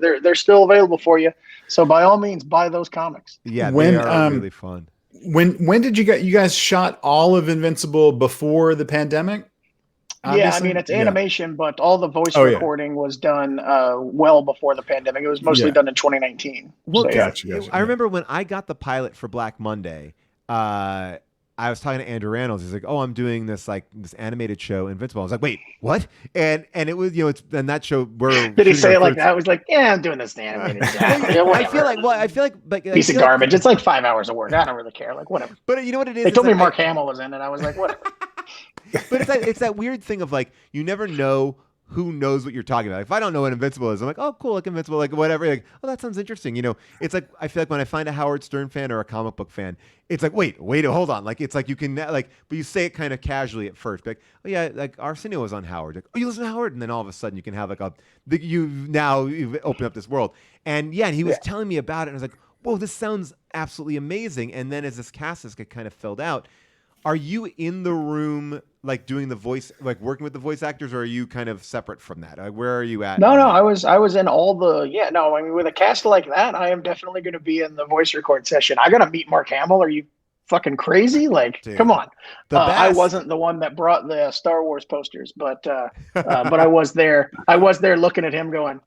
They're still available for you. So by all means, buy those comics. Yeah, they are really fun. When did you guys shot all of Invincible before the pandemic? Obviously? Yeah, I mean, it's animation, but all the voice recording was done well before the pandemic. It was mostly done in 2019. Well, so, gotcha. I remember when I got the pilot for Black Monday, I was talking to Andrew Rannells. He's like, "Oh, I'm doing this this animated show, Invincible." I was like, "Wait, what?" And it was and that show where did he say it like that? I was like, "Yeah, I'm doing this animated show." I feel like piece of garbage. It's 5 hours of work. I don't really care. Whatever. But you know what it is? They told me Mark Hamill was in it. I was like, whatever. But it's that weird thing of you never know who knows what you're talking about. If I don't know what Invincible is, I'm like, oh, cool, Invincible, whatever. Oh, that sounds interesting. It's I feel like when I find a Howard Stern fan or a comic book fan, it's wait, hold on. It's you can but you say it kind of casually at first. Oh yeah, Arsenio was on Howard. Oh, you listen to Howard, and then all of a sudden you can have you've opened up this world. And and he was telling me about it, and I was like, whoa, this sounds absolutely amazing. And then as this cast get kind of filled out, are you in the room doing the voice, working with the voice actors, or are you kind of separate from that? Where are you at? No, I was in all the I mean, with a cast like that, I am definitely going to be in the voice record session. I got to meet Mark Hamill. Are you fucking crazy? Dude, come on. I wasn't the one that brought the Star Wars posters, but I was there. I was there looking at him going,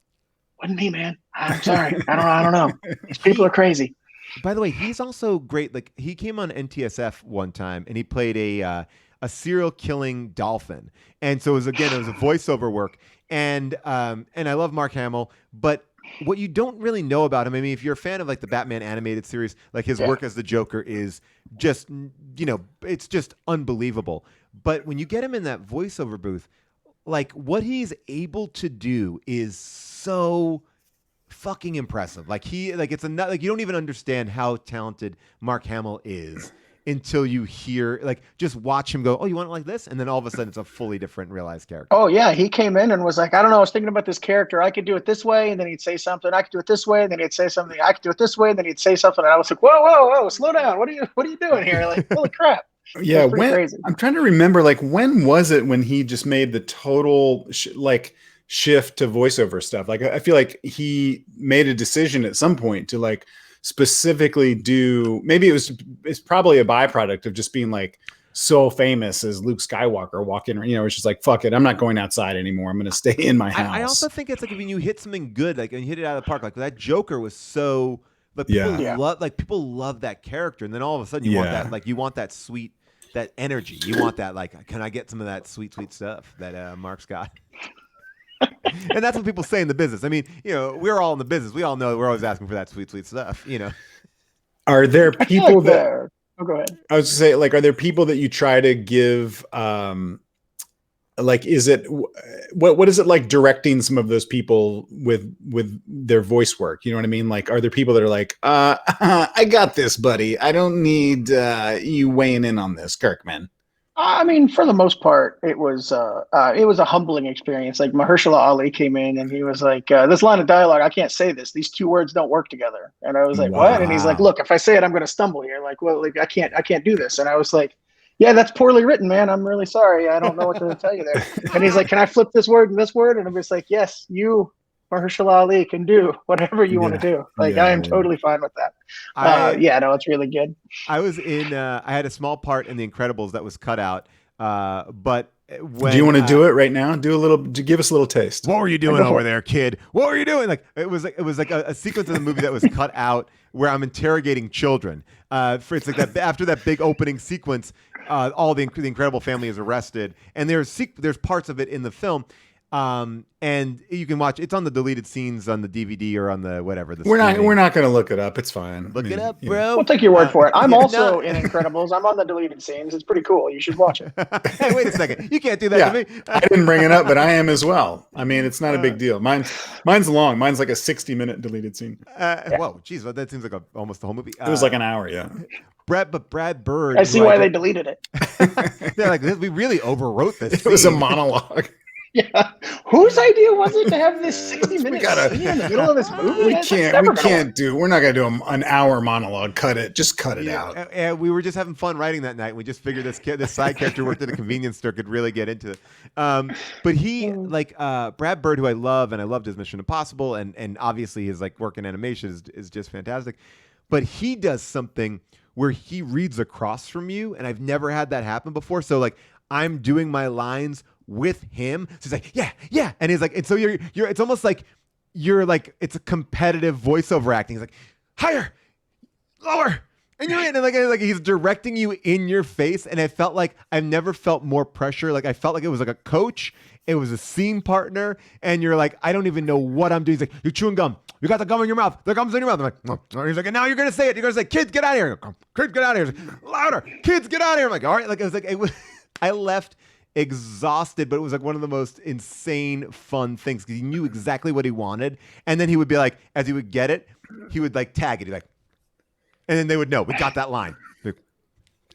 wasn't me, man. I'm sorry. I don't know. These people are crazy. By the way, he's also great. He came on NTSF one time and he played a serial killing dolphin. And so it was a voiceover work. And I love Mark Hamill, but what you don't really know about him, I mean, if you're a fan of the Batman animated series, his work as the Joker is just, it's just unbelievable. But when you get him in that voiceover booth, what he's able to do is so fucking impressive. It's you don't even understand how talented Mark Hamill is until you hear, like, just watch him go, oh, you want it like this? And then all of a sudden it's a fully different realized character. Oh yeah, he came in and was like, I don't know, I was thinking about this character. I could do it this way, and then he'd say something. I could do it this way, and then he'd say something. I could do it this way, and then he'd say something. And I was like, whoa, slow down. What are you doing here? Like, holy crap. Yeah, I'm trying to remember, like, when was it when he just made the total shift to voiceover stuff? Like, I feel like he made a decision at some point to like specifically do, maybe it's probably a byproduct of just being like so famous as Luke Skywalker walking, it's just like, fuck it, I'm not going outside anymore, I'm going to stay in my house. I also think it's like when you hit something good, like, and you hit it out of the park, like that Joker was so, like, people love that character, and then all of a sudden you want that, like, you want that sweet, that energy, you want that, like, can I get some of that sweet stuff that Mark's got? And that's what people say in the business. I mean, we're all in the business. We all know that we're always asking for that sweet stuff, Are there people that... Oh, go ahead. I was going to say, like, are there people that you try to give, like, is it, what is it like directing some of those people with their voice work? You know what I mean? Like, are there people that are like, I got this, buddy. I don't need you weighing in on this, Kirkman. I mean, for the most part, it was a humbling experience. Like, Mahershala Ali came in and he was like, this line of dialogue, I can't say this. These two words don't work together. And I was like, what? And he's like, look, if I say it, I'm going to stumble here. Like, well, like, I can't do this. And I was like, yeah, that's poorly written, man. I'm really sorry. I don't know what to tell you there. And he's like, can I flip this word and this word? And I'm just like, yes, you, Mahershala Ali, can do whatever you want to do. Like, I am totally fine with that. It's really good. I was in, I had a small part in The Incredibles that was cut out. But when, do you want to do it right now? Give us a little taste. What were you doing over there, kid? What were you doing? Like, it was like a sequence of the movie that was cut out where I'm interrogating children. It's like that after that big opening sequence, all the Incredible family is arrested, and there's parts of it in the film. And you can watch. It's on the deleted scenes on the DVD or on the whatever. We're not going to look it up. It's fine. Look it up, bro. We'll take your word for it. I'm also in Incredibles. I'm on the deleted scenes. It's pretty cool. You should watch it. Hey, wait a second. You can't do that to me. I didn't bring it up, but I am as well. I mean, it's not a big deal. Mine's long. Mine's like a 60-minute deleted scene. Whoa, geez, well, that seems like almost the whole movie. It was like an hour, yeah. Brad Bird. I see why they deleted it. They're like, we really overwrote this. It was a monologue. Yeah, whose idea was it to have this 60-minute scene in the middle of this movie? We're not gonna do an hour monologue. Cut it. Just cut it out. And we were just having fun writing that night. We just figured this side character worked at a convenience store could really get into it. But he, like, Brad Bird, who I love, and I loved his Mission Impossible, and obviously his like work in animation is just fantastic. But he does something where he reads across from you, and I've never had that happen before. So like, I'm doing my lines with him, so he's like, yeah, and he's like, and so you're it's almost like you're like, it's a competitive voiceover acting. He's like, higher, lower, and you're in, and like he's directing you in your face, and I felt like I've never felt more pressure. Like, I felt like it was like a coach, it was a scene partner, and you're like, I don't even know what I'm doing. He's like, you're chewing gum, you got the gum in your mouth, the gum's in your mouth. I'm like, no. He's like, and now you're gonna say it. You're gonna say, kids, get out of here. Kids, get out of here. Like, louder, kids, get out of here. I'm like, all right. Like, it was I left exhausted, but it was like one of the most insane fun things because he knew exactly what he wanted, and then he would be like, as he would get it, he would like tag it. He'd be like, and then they would know we got that line. Like,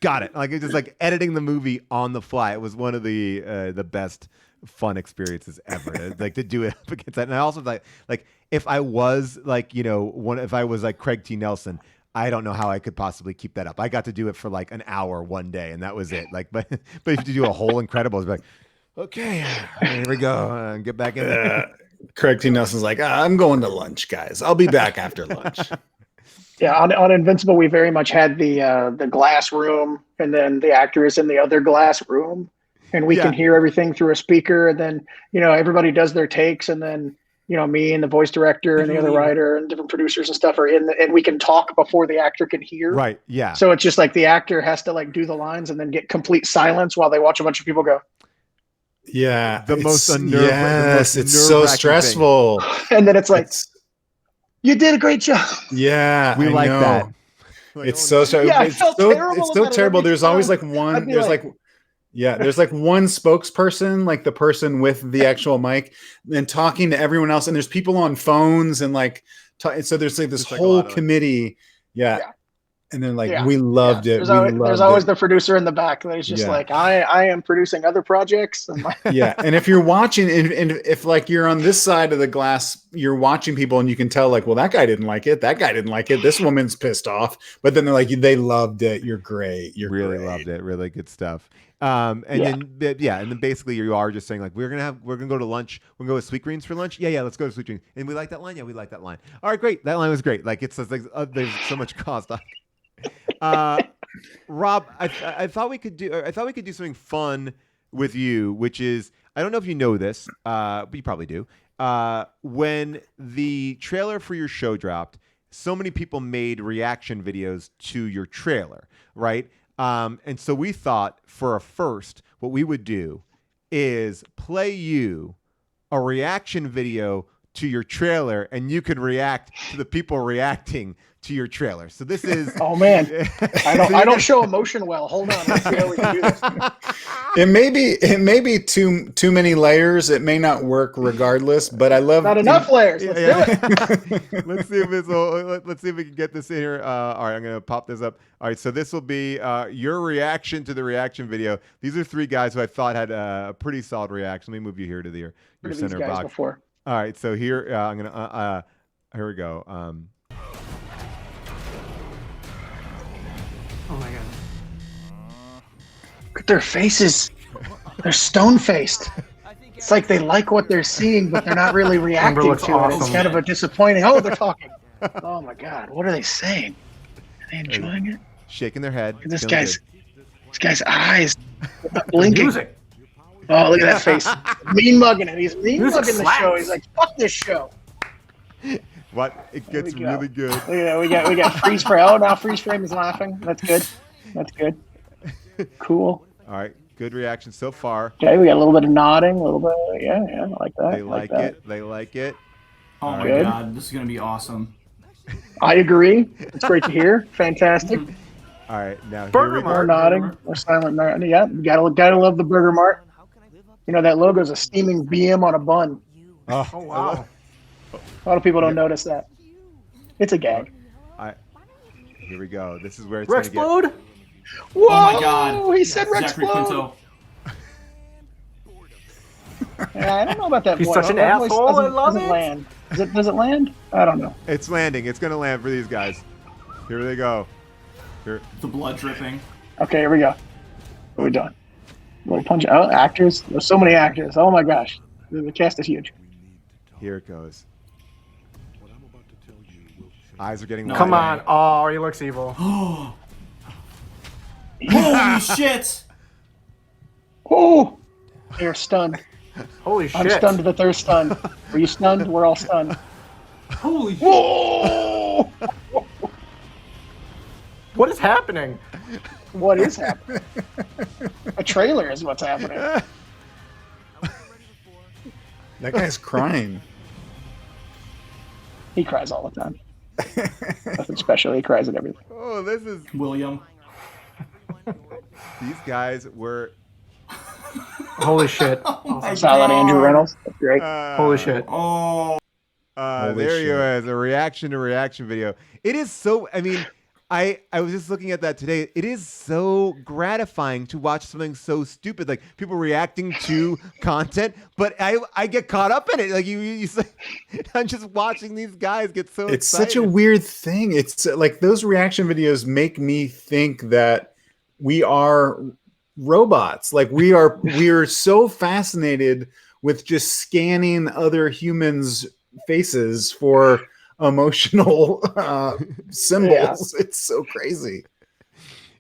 got it. Like, it's just like editing the movie on the fly. It was one of the best fun experiences ever. Like, to do it up against that, and I also like if I was like if I was like Craig T. Nelson, I don't know how I could possibly keep that up. I got to do it for like an hour one day, and that was it. Like, but if you do a whole Incredibles, like, okay, here we go, get back in there. Craig T. Nelson's like, I'm going to lunch, guys. I'll be back after lunch. Yeah, on Invincible, we very much had the glass room, and then the actor is in the other glass room, and we can hear everything through a speaker, and then everybody does their takes, and then me and the voice director and the other writer and different producers and stuff are and we can talk before the actor can hear. Right. Yeah. So it's just like the actor has to like do the lines and then get complete silence while they watch a bunch of people go. Yeah. The most it's so stressful. And then it's like, you did a great job. Yeah. We like that. Like, it's so stressful. Yeah, it's so terrible. There's always like one, there's like one spokesperson, like the person with the actual mic, and talking to everyone else. And there's people on phones and like, so there's like this whole committee. Yeah. And then like, we loved it. There's always the producer in the back that is just like, I am producing other projects. And yeah. And if you're watching, and if like you're on this side of the glass, you're watching people and you can tell like, well, that guy didn't like it. That guy didn't like it. This woman's pissed off. But then they're like, they loved it. You're great. You're really great. Loved it. Really good stuff. And then basically you are just saying like, we're gonna go to lunch. We're gonna go to Sweet Greens for lunch. Yeah, let's go to Sweet Greens. And we like that line. Yeah, we like that line. All right, great. That line was great. Like it's like there's so much cost. Rob, I thought we could do something fun with you, which is, I don't know if you know this, but you probably do. When the trailer for your show dropped, so many people made reaction videos to your trailer, right? And so we thought for a first, what we would do is play you a reaction video to your trailer, and you could react to the people reacting to your trailer. So this is oh man, I don't show emotion well. Hold on, let's see how we can do this. It may be too many layers. It may not work regardless, but I love not enough layers. Let's do it. Let's see if we can get this in here. All right, I'm gonna pop this up. All right, so this will be your reaction to the reaction video. These are three guys who I thought had a pretty solid reaction. Let me move you here to your center box. Before. All right, so here I'm gonna here we go. Oh my god! Look at their faces. They're stone-faced. It's like they like what they're seeing, but they're not really reacting to it. It's kind of a disappointing. Oh, they're talking. Oh my god, what are they saying? Are they enjoying it? Shaking their head. This guy's eyes blinking. Music. Oh, look at that face. Mean mugging it. He's mean mugging the show. He's like, fuck this show. What? It gets really good. Look at that. We got freeze frame. Oh, now freeze frame is laughing. That's good. That's good. Cool. All right. Good reaction so far. Okay, we got a little bit of nodding, a little bit. Yeah, I like that. They like it. They like it. Oh my god, this is gonna be awesome. I agree. It's great to hear. Fantastic. All right, now Burger Mart. More nodding. More silent. Yeah, you gotta love the Burger Mart. You know that logo is a steaming BM on a bun. Oh wow. A lot of people don't notice that. It's a gag. Here we go. This is where it's going to get. Whoa! Oh my god! He said Rexplode. Yeah, I don't know about that. He's such an asshole. I love it. Land. Does it land? I don't know. It's landing. It's going to land for these guys. Here they go. Here. The blood dripping. Okay, here we go. What are we doing? Little punch. Oh, actors. There's so many actors. Oh my gosh. The cast is huge. Here it goes. Eyes are getting wide. Come on. Oh, he looks evil. Holy shit. Oh, they're stunned. Holy shit. I'm stunned that they're stunned. Were you stunned? We're all stunned. Holy shit. Whoa! What is happening? What is happening? A trailer is what's happening. That guy's crying. He cries all the time. Nothing special. He cries at everything. Oh, this is William. These guys were. Holy shit! Oh solid Andrew Reynolds. That's great. Holy shit! Oh. There you is a reaction to reaction video. It is so. I mean, I was just looking at that today. It is so gratifying to watch something so stupid, like people reacting to content. But I get caught up in it. Like you I'm just watching these guys get so. It's excited. such a weird thing. It's like those reaction videos make me think that we are robots. Like we are so fascinated with just scanning other humans' faces for emotional symbols. Yeah. It's so crazy.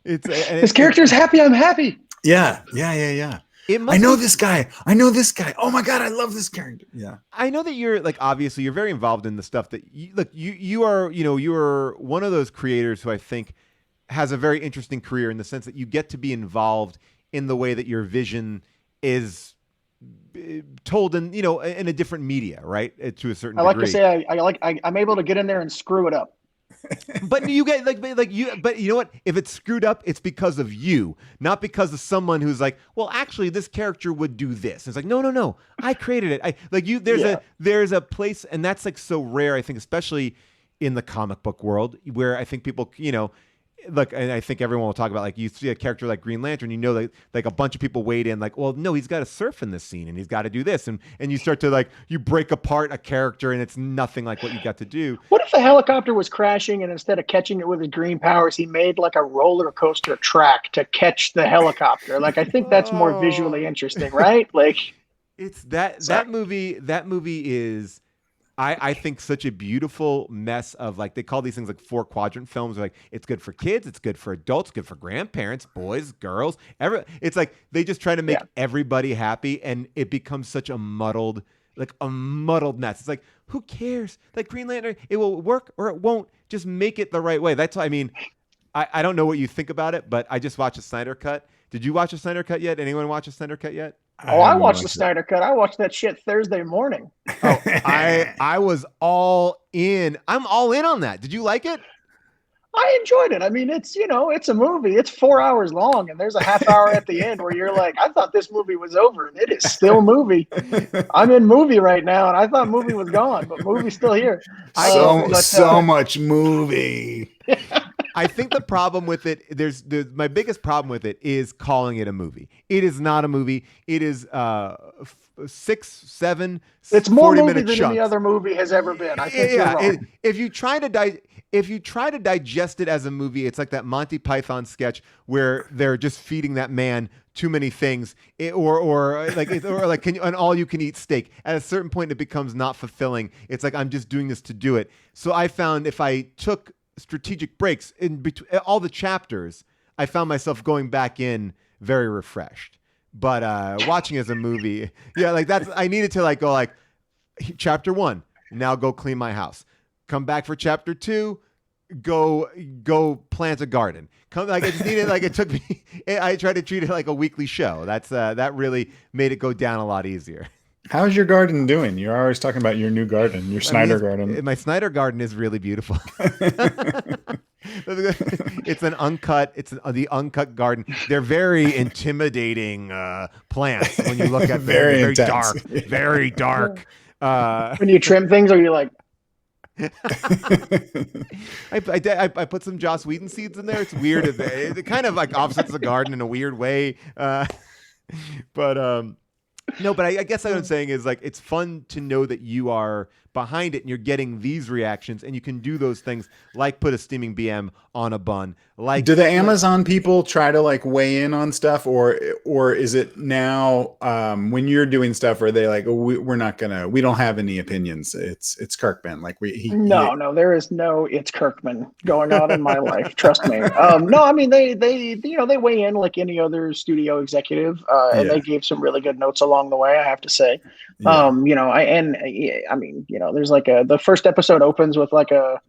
His character's happy. I'm happy. Yeah. I know this guy. Oh my god, I love this character. Yeah. I know that you're like obviously you're very involved in the stuff that you are. You are one of those creators who I think has a very interesting career in the sense that you get to be involved in the way that your vision is told in in a different media, right? To a certain degree. I like to say I'm able to get in there and screw it up. But you get but you know what? If it's screwed up, it's because of you, not because of someone who's like, well, actually, this character would do this. It's like, no, I created it. There's a place, and that's like so rare. I think, especially in the comic book world, where I think people, look, and I think everyone will talk about, like, you see a character like Green Lantern, you know, like a bunch of people weighed in, like, well, no, he's got to surf in this scene and he's got to do this. And you start to, like, you break apart a character and it's nothing like what you got to do. What if the helicopter was crashing and instead of catching it with his green powers, he made like a roller coaster track to catch the helicopter? Like, I think that's more visually interesting, right? Like, it's that movie is, I think, such a beautiful mess of, like, they call these things like 4-quadrant films. Like, it's good for kids, it's good for adults, good for grandparents, boys, girls. It's like they just try to make everybody happy, and it becomes such a muddled mess. It's like, who cares? Like, Green Lantern, it will work or it won't. Just make it the right way. That's, I mean, I don't know what you think about it, but I just watched a Snyder Cut. Did you watch a Snyder Cut yet? Anyone watch a Snyder Cut yet? I watched the Snyder Cut. I watched that shit Thursday morning. Oh, I was all in. I'm all in on that. Did you like it? I enjoyed it. I mean, it's a movie. It's 4 hours long, and there's a half hour at the end where you're like, I thought this movie was over, and it is still movie. I'm in movie right now, and I thought movie was gone, but movie's still here. So much movie. I think the problem with it, there's my biggest problem with it is calling it a movie. It is not a movie. It is 6, 7. It's more movie minute than chunks. any other movie has ever been. I think you're wrong. If you try to digest it as a movie, it's like that Monty Python sketch where they're just feeding that man too many things, or an all-you-can-eat steak. At a certain point, it becomes not fulfilling. It's like, I'm just doing this to do it. So I found if I took strategic breaks in between all the chapters, I found myself going back in very refreshed. But watching as a movie, like that's, I needed to like go like, chapter 1, now go clean my house. Come back for chapter 2, go plant a garden. I just needed, like, it took me. I tried to treat it like a weekly show. That really made it go down a lot easier. How's your garden doing? You're always talking about your new garden, your Snyder garden. My Snyder garden is really beautiful. It's an uncut. It's the uncut garden. They're very intimidating plants when you look at them. Very dark. Very dark. When you trim things, are you like? I put some Joss Whedon seeds in there. It's weird. It kind of like offsets the garden in a weird way. No, but I guess what I'm saying is, like, it's fun to know that you are behind it and you're getting these reactions, and you can do those things like put a steaming BM on a bun. Like, do the Amazon people try to like weigh in on stuff, or is it now when you're doing stuff, are they like, we don't have any opinions? It's Kirkman. Like no, there is no it's Kirkman going on in my life. Trust me. No, I mean they weigh in like any other studio executive, and they gave some really good notes along the way, I have to say. I mean, there's like the first episode opens with like a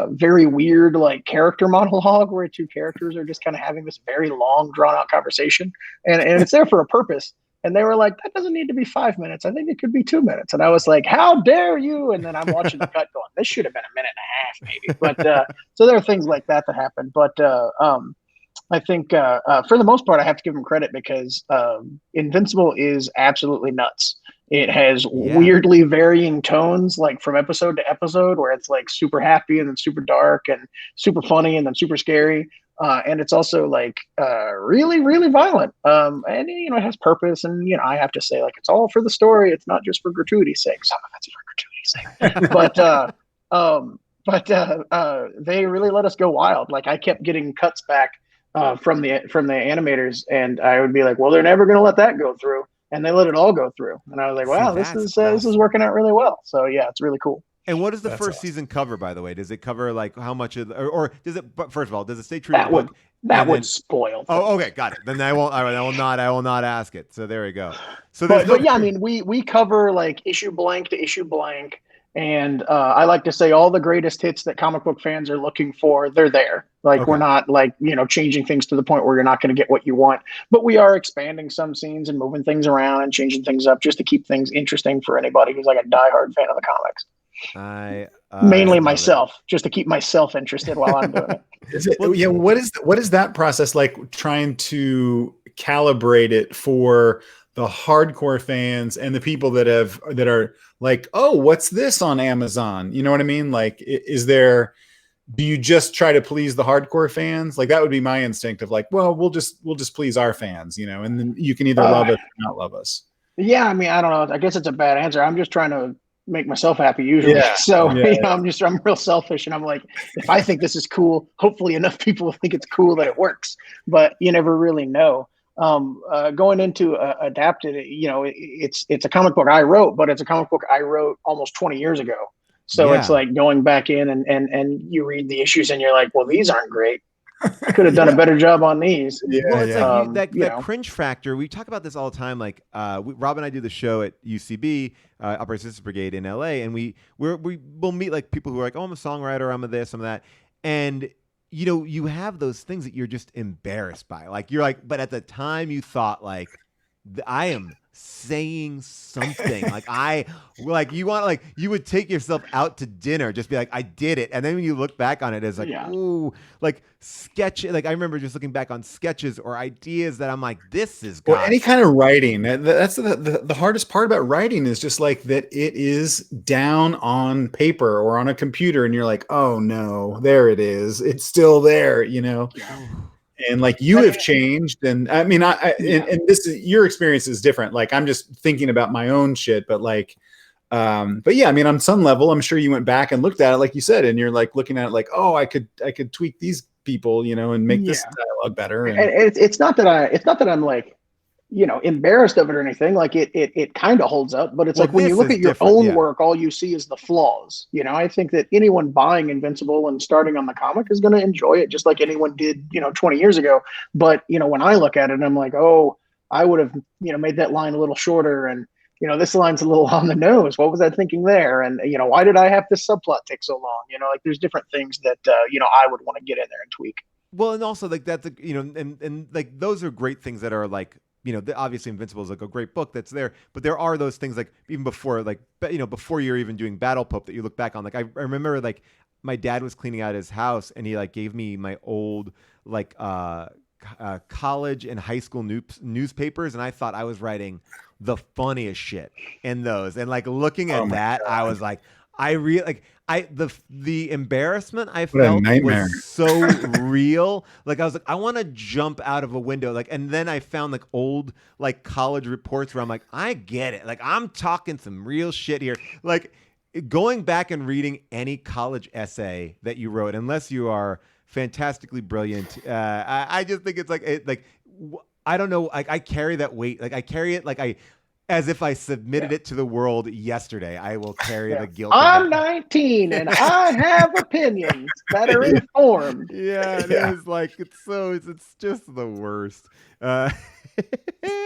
very weird like character monologue where two characters are just kind of having this very long drawn out conversation, and it's there for a purpose. And they were like, that doesn't need to be 5 minutes. I think it could be 2 minutes. And I was like, how dare you? And then I'm watching the cut going, this should have been a minute and a half maybe. But so there are things like that happen. But I think for the most part, I have to give them credit because Invincible is absolutely nuts. It has weirdly varying tones, like from episode to episode, where it's like super happy and then super dark and super funny and then super scary. And it's also like really, really violent. And it has purpose. And I have to say, like, it's all for the story. It's not just for gratuity's sake. Some of it's for gratuity's sake. But they really let us go wild. Like, I kept getting cuts back from the animators, and I would be like, well, they're never going to let that go through. And they let it all go through. And I was like, wow, this is working out really well. So yeah, it's really cool. And what does the first season cover, by the way? Does it cover like how much of, or does it? But first of all, does it stay true to the book? That would spoil. Oh, okay, got it. Then I will not ask it. So there we go. So, but yeah, I mean, we cover like issue blank to issue blank, and I like to say all the greatest hits that comic book fans are looking for, they're there. Like we're not like changing things to the point where you're not going to get what you want, but we are expanding some scenes and moving things around and changing things up just to keep things interesting for anybody who's like a diehard fan of the comics. Mainly myself, just to keep myself interested while I'm doing it. What is that process like, trying to calibrate it for the hardcore fans and the people that are like, oh, what's this on Amazon? You know what I mean? Like, do you just try to please the hardcore fans? Like that would be my instinct of like, well, we'll just please our fans, you know, and then you can either love us or not love us. Yeah, I mean, I don't know. I guess it's a bad answer. I'm just trying to make myself happy usually. Yeah, So yeah, you know, I'm real selfish, and I'm like, if I think this is cool, hopefully enough people will think it's cool that it works. But you never really know. Going into adapted, you know, it's a comic book I wrote, but it's a comic book I wrote almost 20 years ago. So it's like going back in and you read the issues and you're like, well, these aren't great. I could have done a better job on these. Yeah, well, it's like that cringe factor. We talk about this all the time. Like Rob and I do the show at UCB, Upper Assistance Brigade in LA, and we'll meet like people who are like, oh, I'm a songwriter, I'm a this, I'm that, and you know, you have those things that you're just embarrassed by. Like you're like, but at the time you thought like, I am saying something like you would take yourself out to dinner, just be like, I did it. And then when you look back on it as like, ooh, like sketch, like I remember just looking back on sketches or ideas that I'm like, this is or any kind of writing. That's the hardest part about writing is just like that it is down on paper or on a computer and you're like, oh no, there it is. It's still there, you know? And like you have changed, and I mean, and this is your experience is different. Like I'm just thinking about my own shit, but like, but yeah, I mean, on some level, I'm sure you went back and looked at it, like you said, and you're like looking at it, like, oh, I could tweak these people, you know, and make this dialogue better. And it's not that I'm like, you know, embarrassed of it or anything. Like it kind of holds up, but it's like when you look at your own work, all you see is the flaws. You know, I think that anyone buying Invincible and starting on the comic is going to enjoy it just like anyone did, you know, 20 years ago. But, you know, when I look at it, I'm like, oh, I would have, you know, made that line a little shorter. And, you know, this line's a little on the nose. What was I thinking there? And, you know, why did I have this subplot take so long? You know, like there's different things that, you know, I would want to get in there and tweak. Well, and also like that's, you know, and like those are great things that are like, you know, obviously Invincible is like a great book that's there, but there are those things like even before, like, you know, before you're even doing Battle Pope that you look back on. Like I remember like my dad was cleaning out his house and he like gave me my old like college and high school newspapers, and I thought I was writing the funniest shit in those. And like looking at that, God. I was like, I really like the embarrassment I felt was so real. Like I was like, I want to jump out of a window. Like, and then I found like old like college reports where I'm like, I get it. Like I'm talking some real shit here. Like going back and reading any college essay that you wrote, unless you are fantastically brilliant, I just think it's like I don't know. I carry that weight. Like I carry it like as if I submitted it to the world yesterday. I will carry the guilt. I'm 19 and I have opinions that are informed. Yeah, it is like it's just the worst.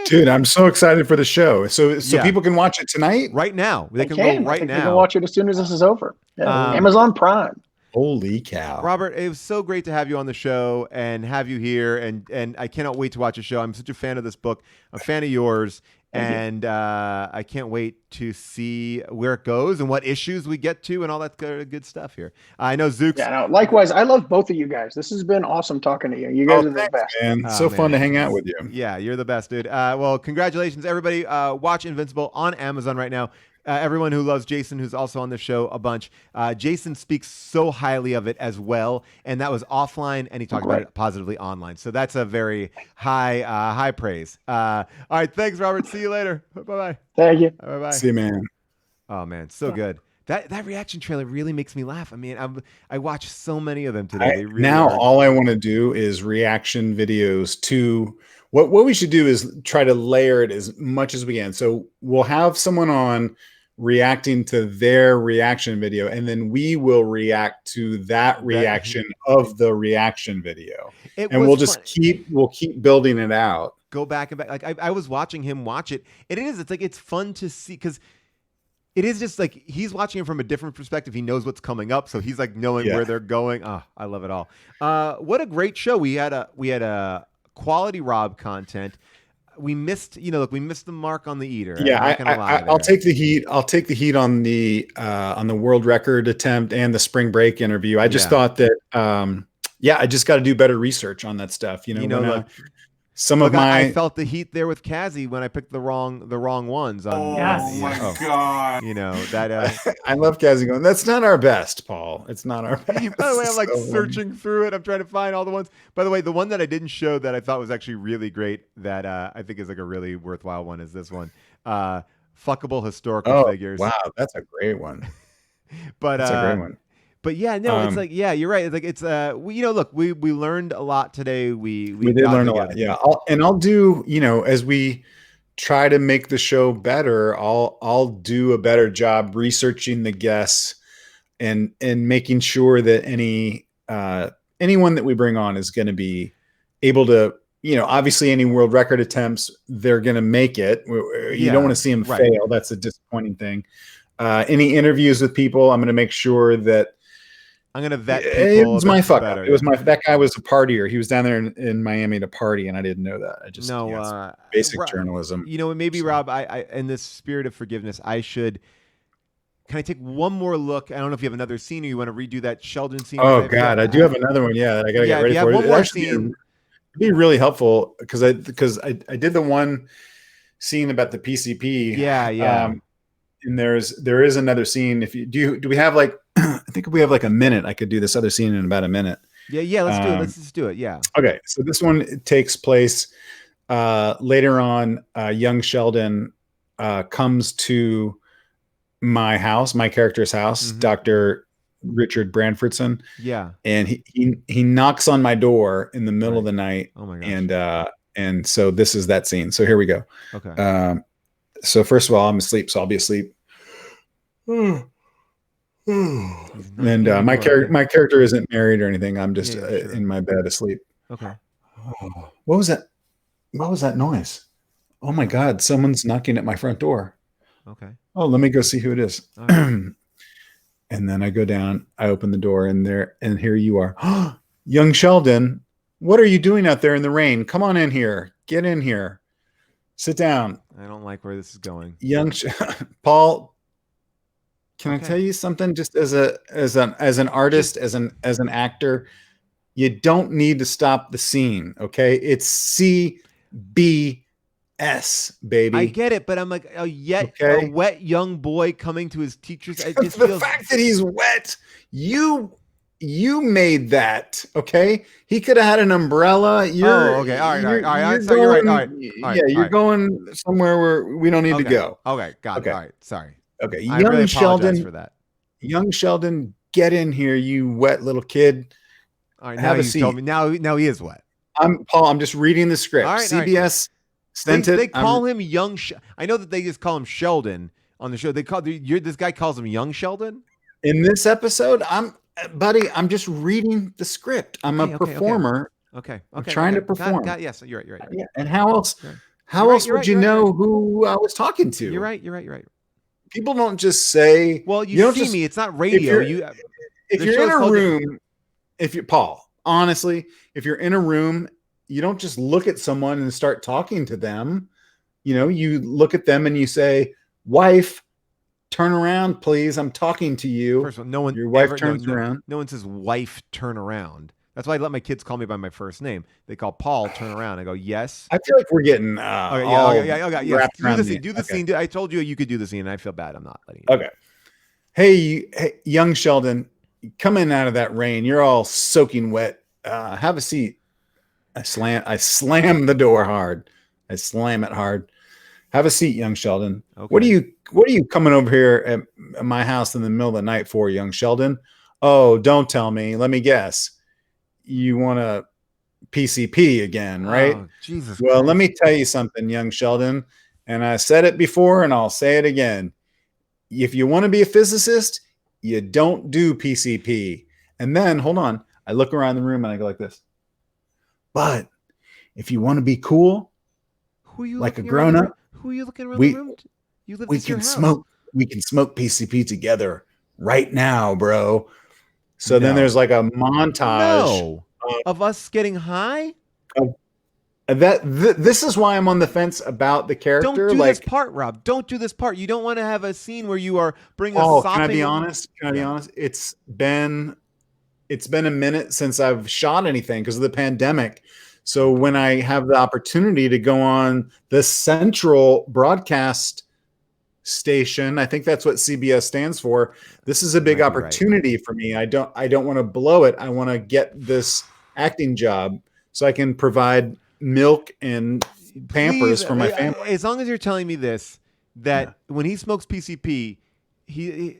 Dude, I'm so excited for the show. So people can watch it tonight? Right now. They can go right now. They can watch it as soon as this is over. Amazon Prime. Holy cow. Robert, it was so great to have you on the show and have you here. And I cannot wait to watch the show. I'm such a fan of this book. I'm a fan of yours. And I can't wait to see where it goes and what issues we get to and all that good stuff here. I know Zooks. Yeah, no, likewise. I love both of you guys. This has been awesome talking to you. You guys are the best. Man. So fun to hang out with you. Yeah, you're the best, dude. Well, congratulations, everybody. Watch Invincible on Amazon right now. Everyone who loves Jason, who's also on the show a bunch. Jason speaks so highly of it as well, and that was offline, and he talked about it positively online. So that's a very high praise. All right, thanks, Robert. See you later. Bye-bye. Thank you. Bye-bye. See you, man. Oh, man, so good. That reaction trailer really makes me laugh. I mean, I watched so many of them today. All I want to do is reaction videos to what we should do is try to layer it as much as we can. So we'll have someone on reacting to their reaction video, and then we will react to that reaction of the reaction video, and we'll just keep building it out. Go back and back. Like I was watching him watch it. It's fun to see because it is just like he's watching it from a different perspective. He knows what's coming up, so he's like knowing where they're going. Oh, I love it all. What a great show. We had a quality Rob content. We missed the mark on the eater. Yeah, I'll take the heat. I'll take the heat on the world record attempt and the spring break interview. I just thought that, I just got to do better research on that stuff. some Look, of my. I felt the heat there with Cazzie when I picked the wrong ones. Yes. God. You know that. I love Cassie going, that's not our best, Paul. It's not our best. By the way, I'm like So searching through it. I'm trying to find all the ones. By the way, the one that I didn't show that I thought was actually really great that I think is like a really worthwhile one is this one. Fuckable historical figures. Wow, that's a great one. But that's a great one. But yeah, no, it's like, yeah, you're right. It's like, it's, look, we learned a lot today. We did learn a lot. Yeah. I'll do, as we try to make the show better, I'll do a better job researching the guests and making sure that anyone that we bring on is going to be able to, obviously any world record attempts, they're going to make it. You don't want to see them fail. That's a disappointing thing. Any interviews with people, I'm going to make sure that I'm going to vet people. It was my fuck up. It was that guy was a partier. He was down there in Miami to party, and I didn't know that. I just basic journalism. Maybe Rob, I in this spirit of forgiveness, can I take one more look? I don't know if you have another scene or you want to redo that Sheldon scene. Oh God, I do have another one. Yeah, I gotta get ready for it. One more scene. It'd be really helpful because I did the one scene about the PCP. Yeah. And there is another scene. If you do we have like I think if we have like a minute, I could do this other scene in about a minute. Yeah, let's do it. Let's just do it. Yeah. Okay, so this one takes place later on. Young Sheldon comes to my house, my character's house, Dr. Richard Branfordson. Yeah. And he knocks on my door in the middle of the night. Oh my gosh. And so this is that scene. So here we go. Okay. So first of all, I'm asleep, so I'll be asleep. And my character isn't married or anything. I'm just in my bed asleep. Okay. Oh, what was that? What was that noise? Oh my God! Someone's knocking at my front door. Okay. Oh, let me go see who it is. Right. And then I go down. I open the door, and here you are, young Sheldon. What are you doing out there in the rain? Come on in here. Get in here. Sit down. I don't like where this is going. Young Paul. Can I tell you something? Just as an artist, as an actor, you don't need to stop the scene. Okay, it's CBS, baby. I get it, but I'm like, a wet young boy coming to his teachers. It just the fact that he's wet, you made that. Okay, he could have had an umbrella. Okay. All right. So you're right. All right. You're going somewhere where we don't need to go. Okay. Got it. All right. Sorry. Okay, I really apologize for that. Young Sheldon, get in here, you wet little kid. All right, have a seat. Told me now he is wet. Paul. I'm just reading the script. All right, CBS sent it. They call him Young. I know that they just call him Sheldon on the show. This guy calls him Young Sheldon. In this episode, I'm just reading the script. I'm a performer. Okay. I'm trying to perform. Yes, you're right. Yeah. And how else? How else would you know who I was talking to? You're right. People don't just say. Well, you see me. It's not radio. If you're in a room, Paul, honestly, if you're in a room, you don't just look at someone and start talking to them. You look at them and you say, "Wife, turn around, please. I'm talking to you." First of all, your wife turns around. No one says, "Wife, turn around." That's why I let my kids call me by my first name. They call Paul, turn around. I go, yes. I feel like we're getting okay. Do the scene. I told you could do the scene, and I feel bad. I'm not letting you. Okay. Hey, young Sheldon, come in out of that rain. You're all soaking wet. Have a seat. I slam the door hard. I slam it hard. Have a seat, young Sheldon. Okay. What are you coming over here at my house in the middle of the night for, young Sheldon? Oh, don't tell me. Let me guess. You want a PCP again, right? Oh, Jesus well, Christ. Let me tell you something, young Sheldon. And I said it before and I'll say it again. If you want to be a physicist, you don't do PCP. And then, hold on, I look around the room and I go like this. But if you want to be cool, like a grown-up, who are you looking around the room? We can smoke PCP together right now, bro. So then there's like a montage of us getting high. This is why I'm on the fence about the character. Don't do this part, Rob. Don't do this part. You don't want to have a scene where you are bringing. Can I be honest? Be honest? It's been a minute since I've shot anything because of the pandemic. So when I have the opportunity to go on the central broadcast station, I think that's what CBS stands for. This is a big opportunity for me. I don't want to blow it. I want to get this acting job so I can provide milk and Pampers for my family. As long as you're telling me this, that when he smokes PCP,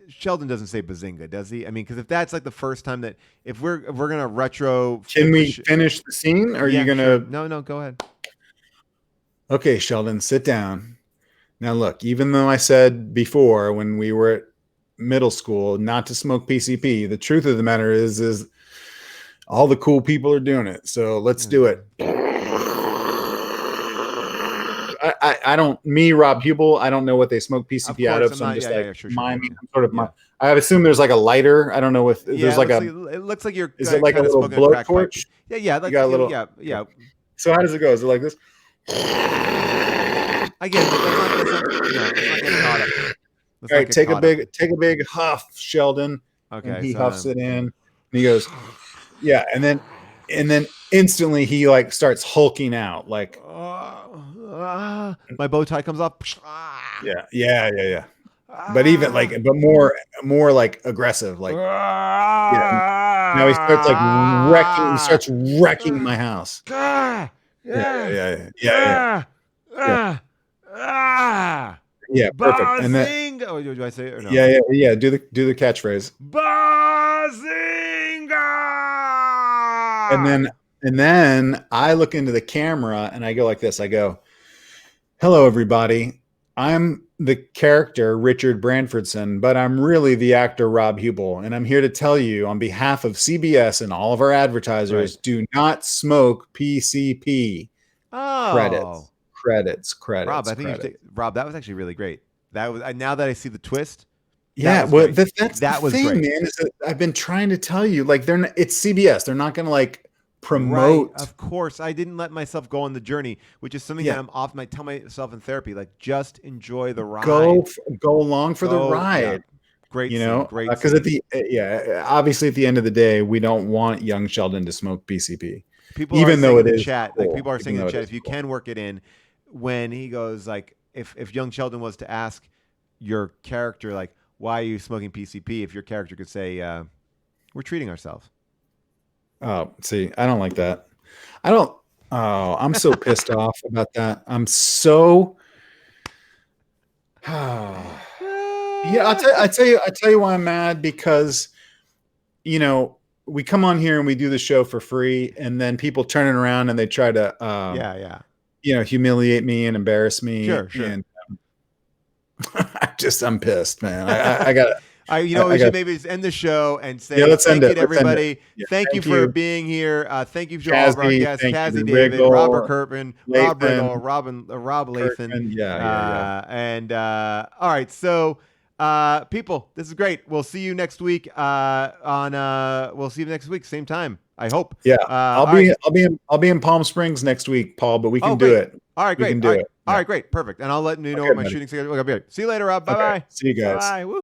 Sheldon doesn't say bazinga, does he? I mean, because if that's like the first time that if we're gonna retro, can we finish the scene? Or are you gonna? Sure. No, go ahead. Okay, Sheldon, sit down. Now, look, even though I said before when we were at middle school not to smoke PCP, the truth of the matter is all the cool people are doing it. So let's do it. I don't, Rob Hubel, I don't know what they smoke PCP out of. So I'm just I assume there's like a lighter. I don't know if there's like it looks like you're. Is it like a little blowtorch? Yeah. Like, a little. Yeah. So how does it go? Is it like this? Again, let's not get caught up. All right, take a big huff, Sheldon. Okay. And he huffs it in, and he goes, yeah, and then instantly he like starts hulking out, like my bow tie comes off. Yeah. But even but more like aggressive, like now he starts like wrecking. He starts wrecking my house. Yeah, perfect. And then, do I say it or no? Yeah. Do the catchphrase. Bazinga! And then I look into the camera and I go like this. I go, "Hello, everybody. I'm the character Richard Branfordson, but I'm really the actor Rob Hubel, and I'm here to tell you on behalf of CBS and all of our advertisers, do not smoke PCP." Oh. Credits. Rob, I think Rob, that was actually really great. That was now that I see the twist. Yeah, well, that's that the was thing, great. man. Is that I've been trying to tell you, like it's CBS. They're not going to like promote. Right, of course, I didn't let myself go on the journey, which is something that I'm often I tell myself in therapy, like just enjoy the ride. Go along for the ride. Yeah. Great, great. Because obviously at the end of the day, we don't want young Sheldon to smoke PCP. People even though it is chat, cool. Like people are saying in the chat, if you can work it in, when he goes like, if young Sheldon was to ask your character like, why are you smoking PCP? If your character could say, we're treating ourselves. Oh, see, I don't like that. I'm so pissed off about that. I'm so. Yeah, I tell you why I'm mad, because, we come on here and we do the show for free, and then people turn it around and they try to, humiliate me and embarrass me. Sure. And I'm pissed, man. I got. We should maybe just end the show and say thank you to everybody. Thank you for being here. Thank you to all of our guests, Cazzie David, Robert Kirkman, Rob Riggle, Rob Latham. And all right, so people, this is great. We'll see you next week. We'll see you next week, same time. I hope. Yeah, I'll be in Palm Springs next week, Paul. But we can do it. All right, great. We can do it. All right, great, perfect. And I'll let you know what my shooting schedule. Okay, see you later, Rob. Bye bye. See you guys. Bye. Woo.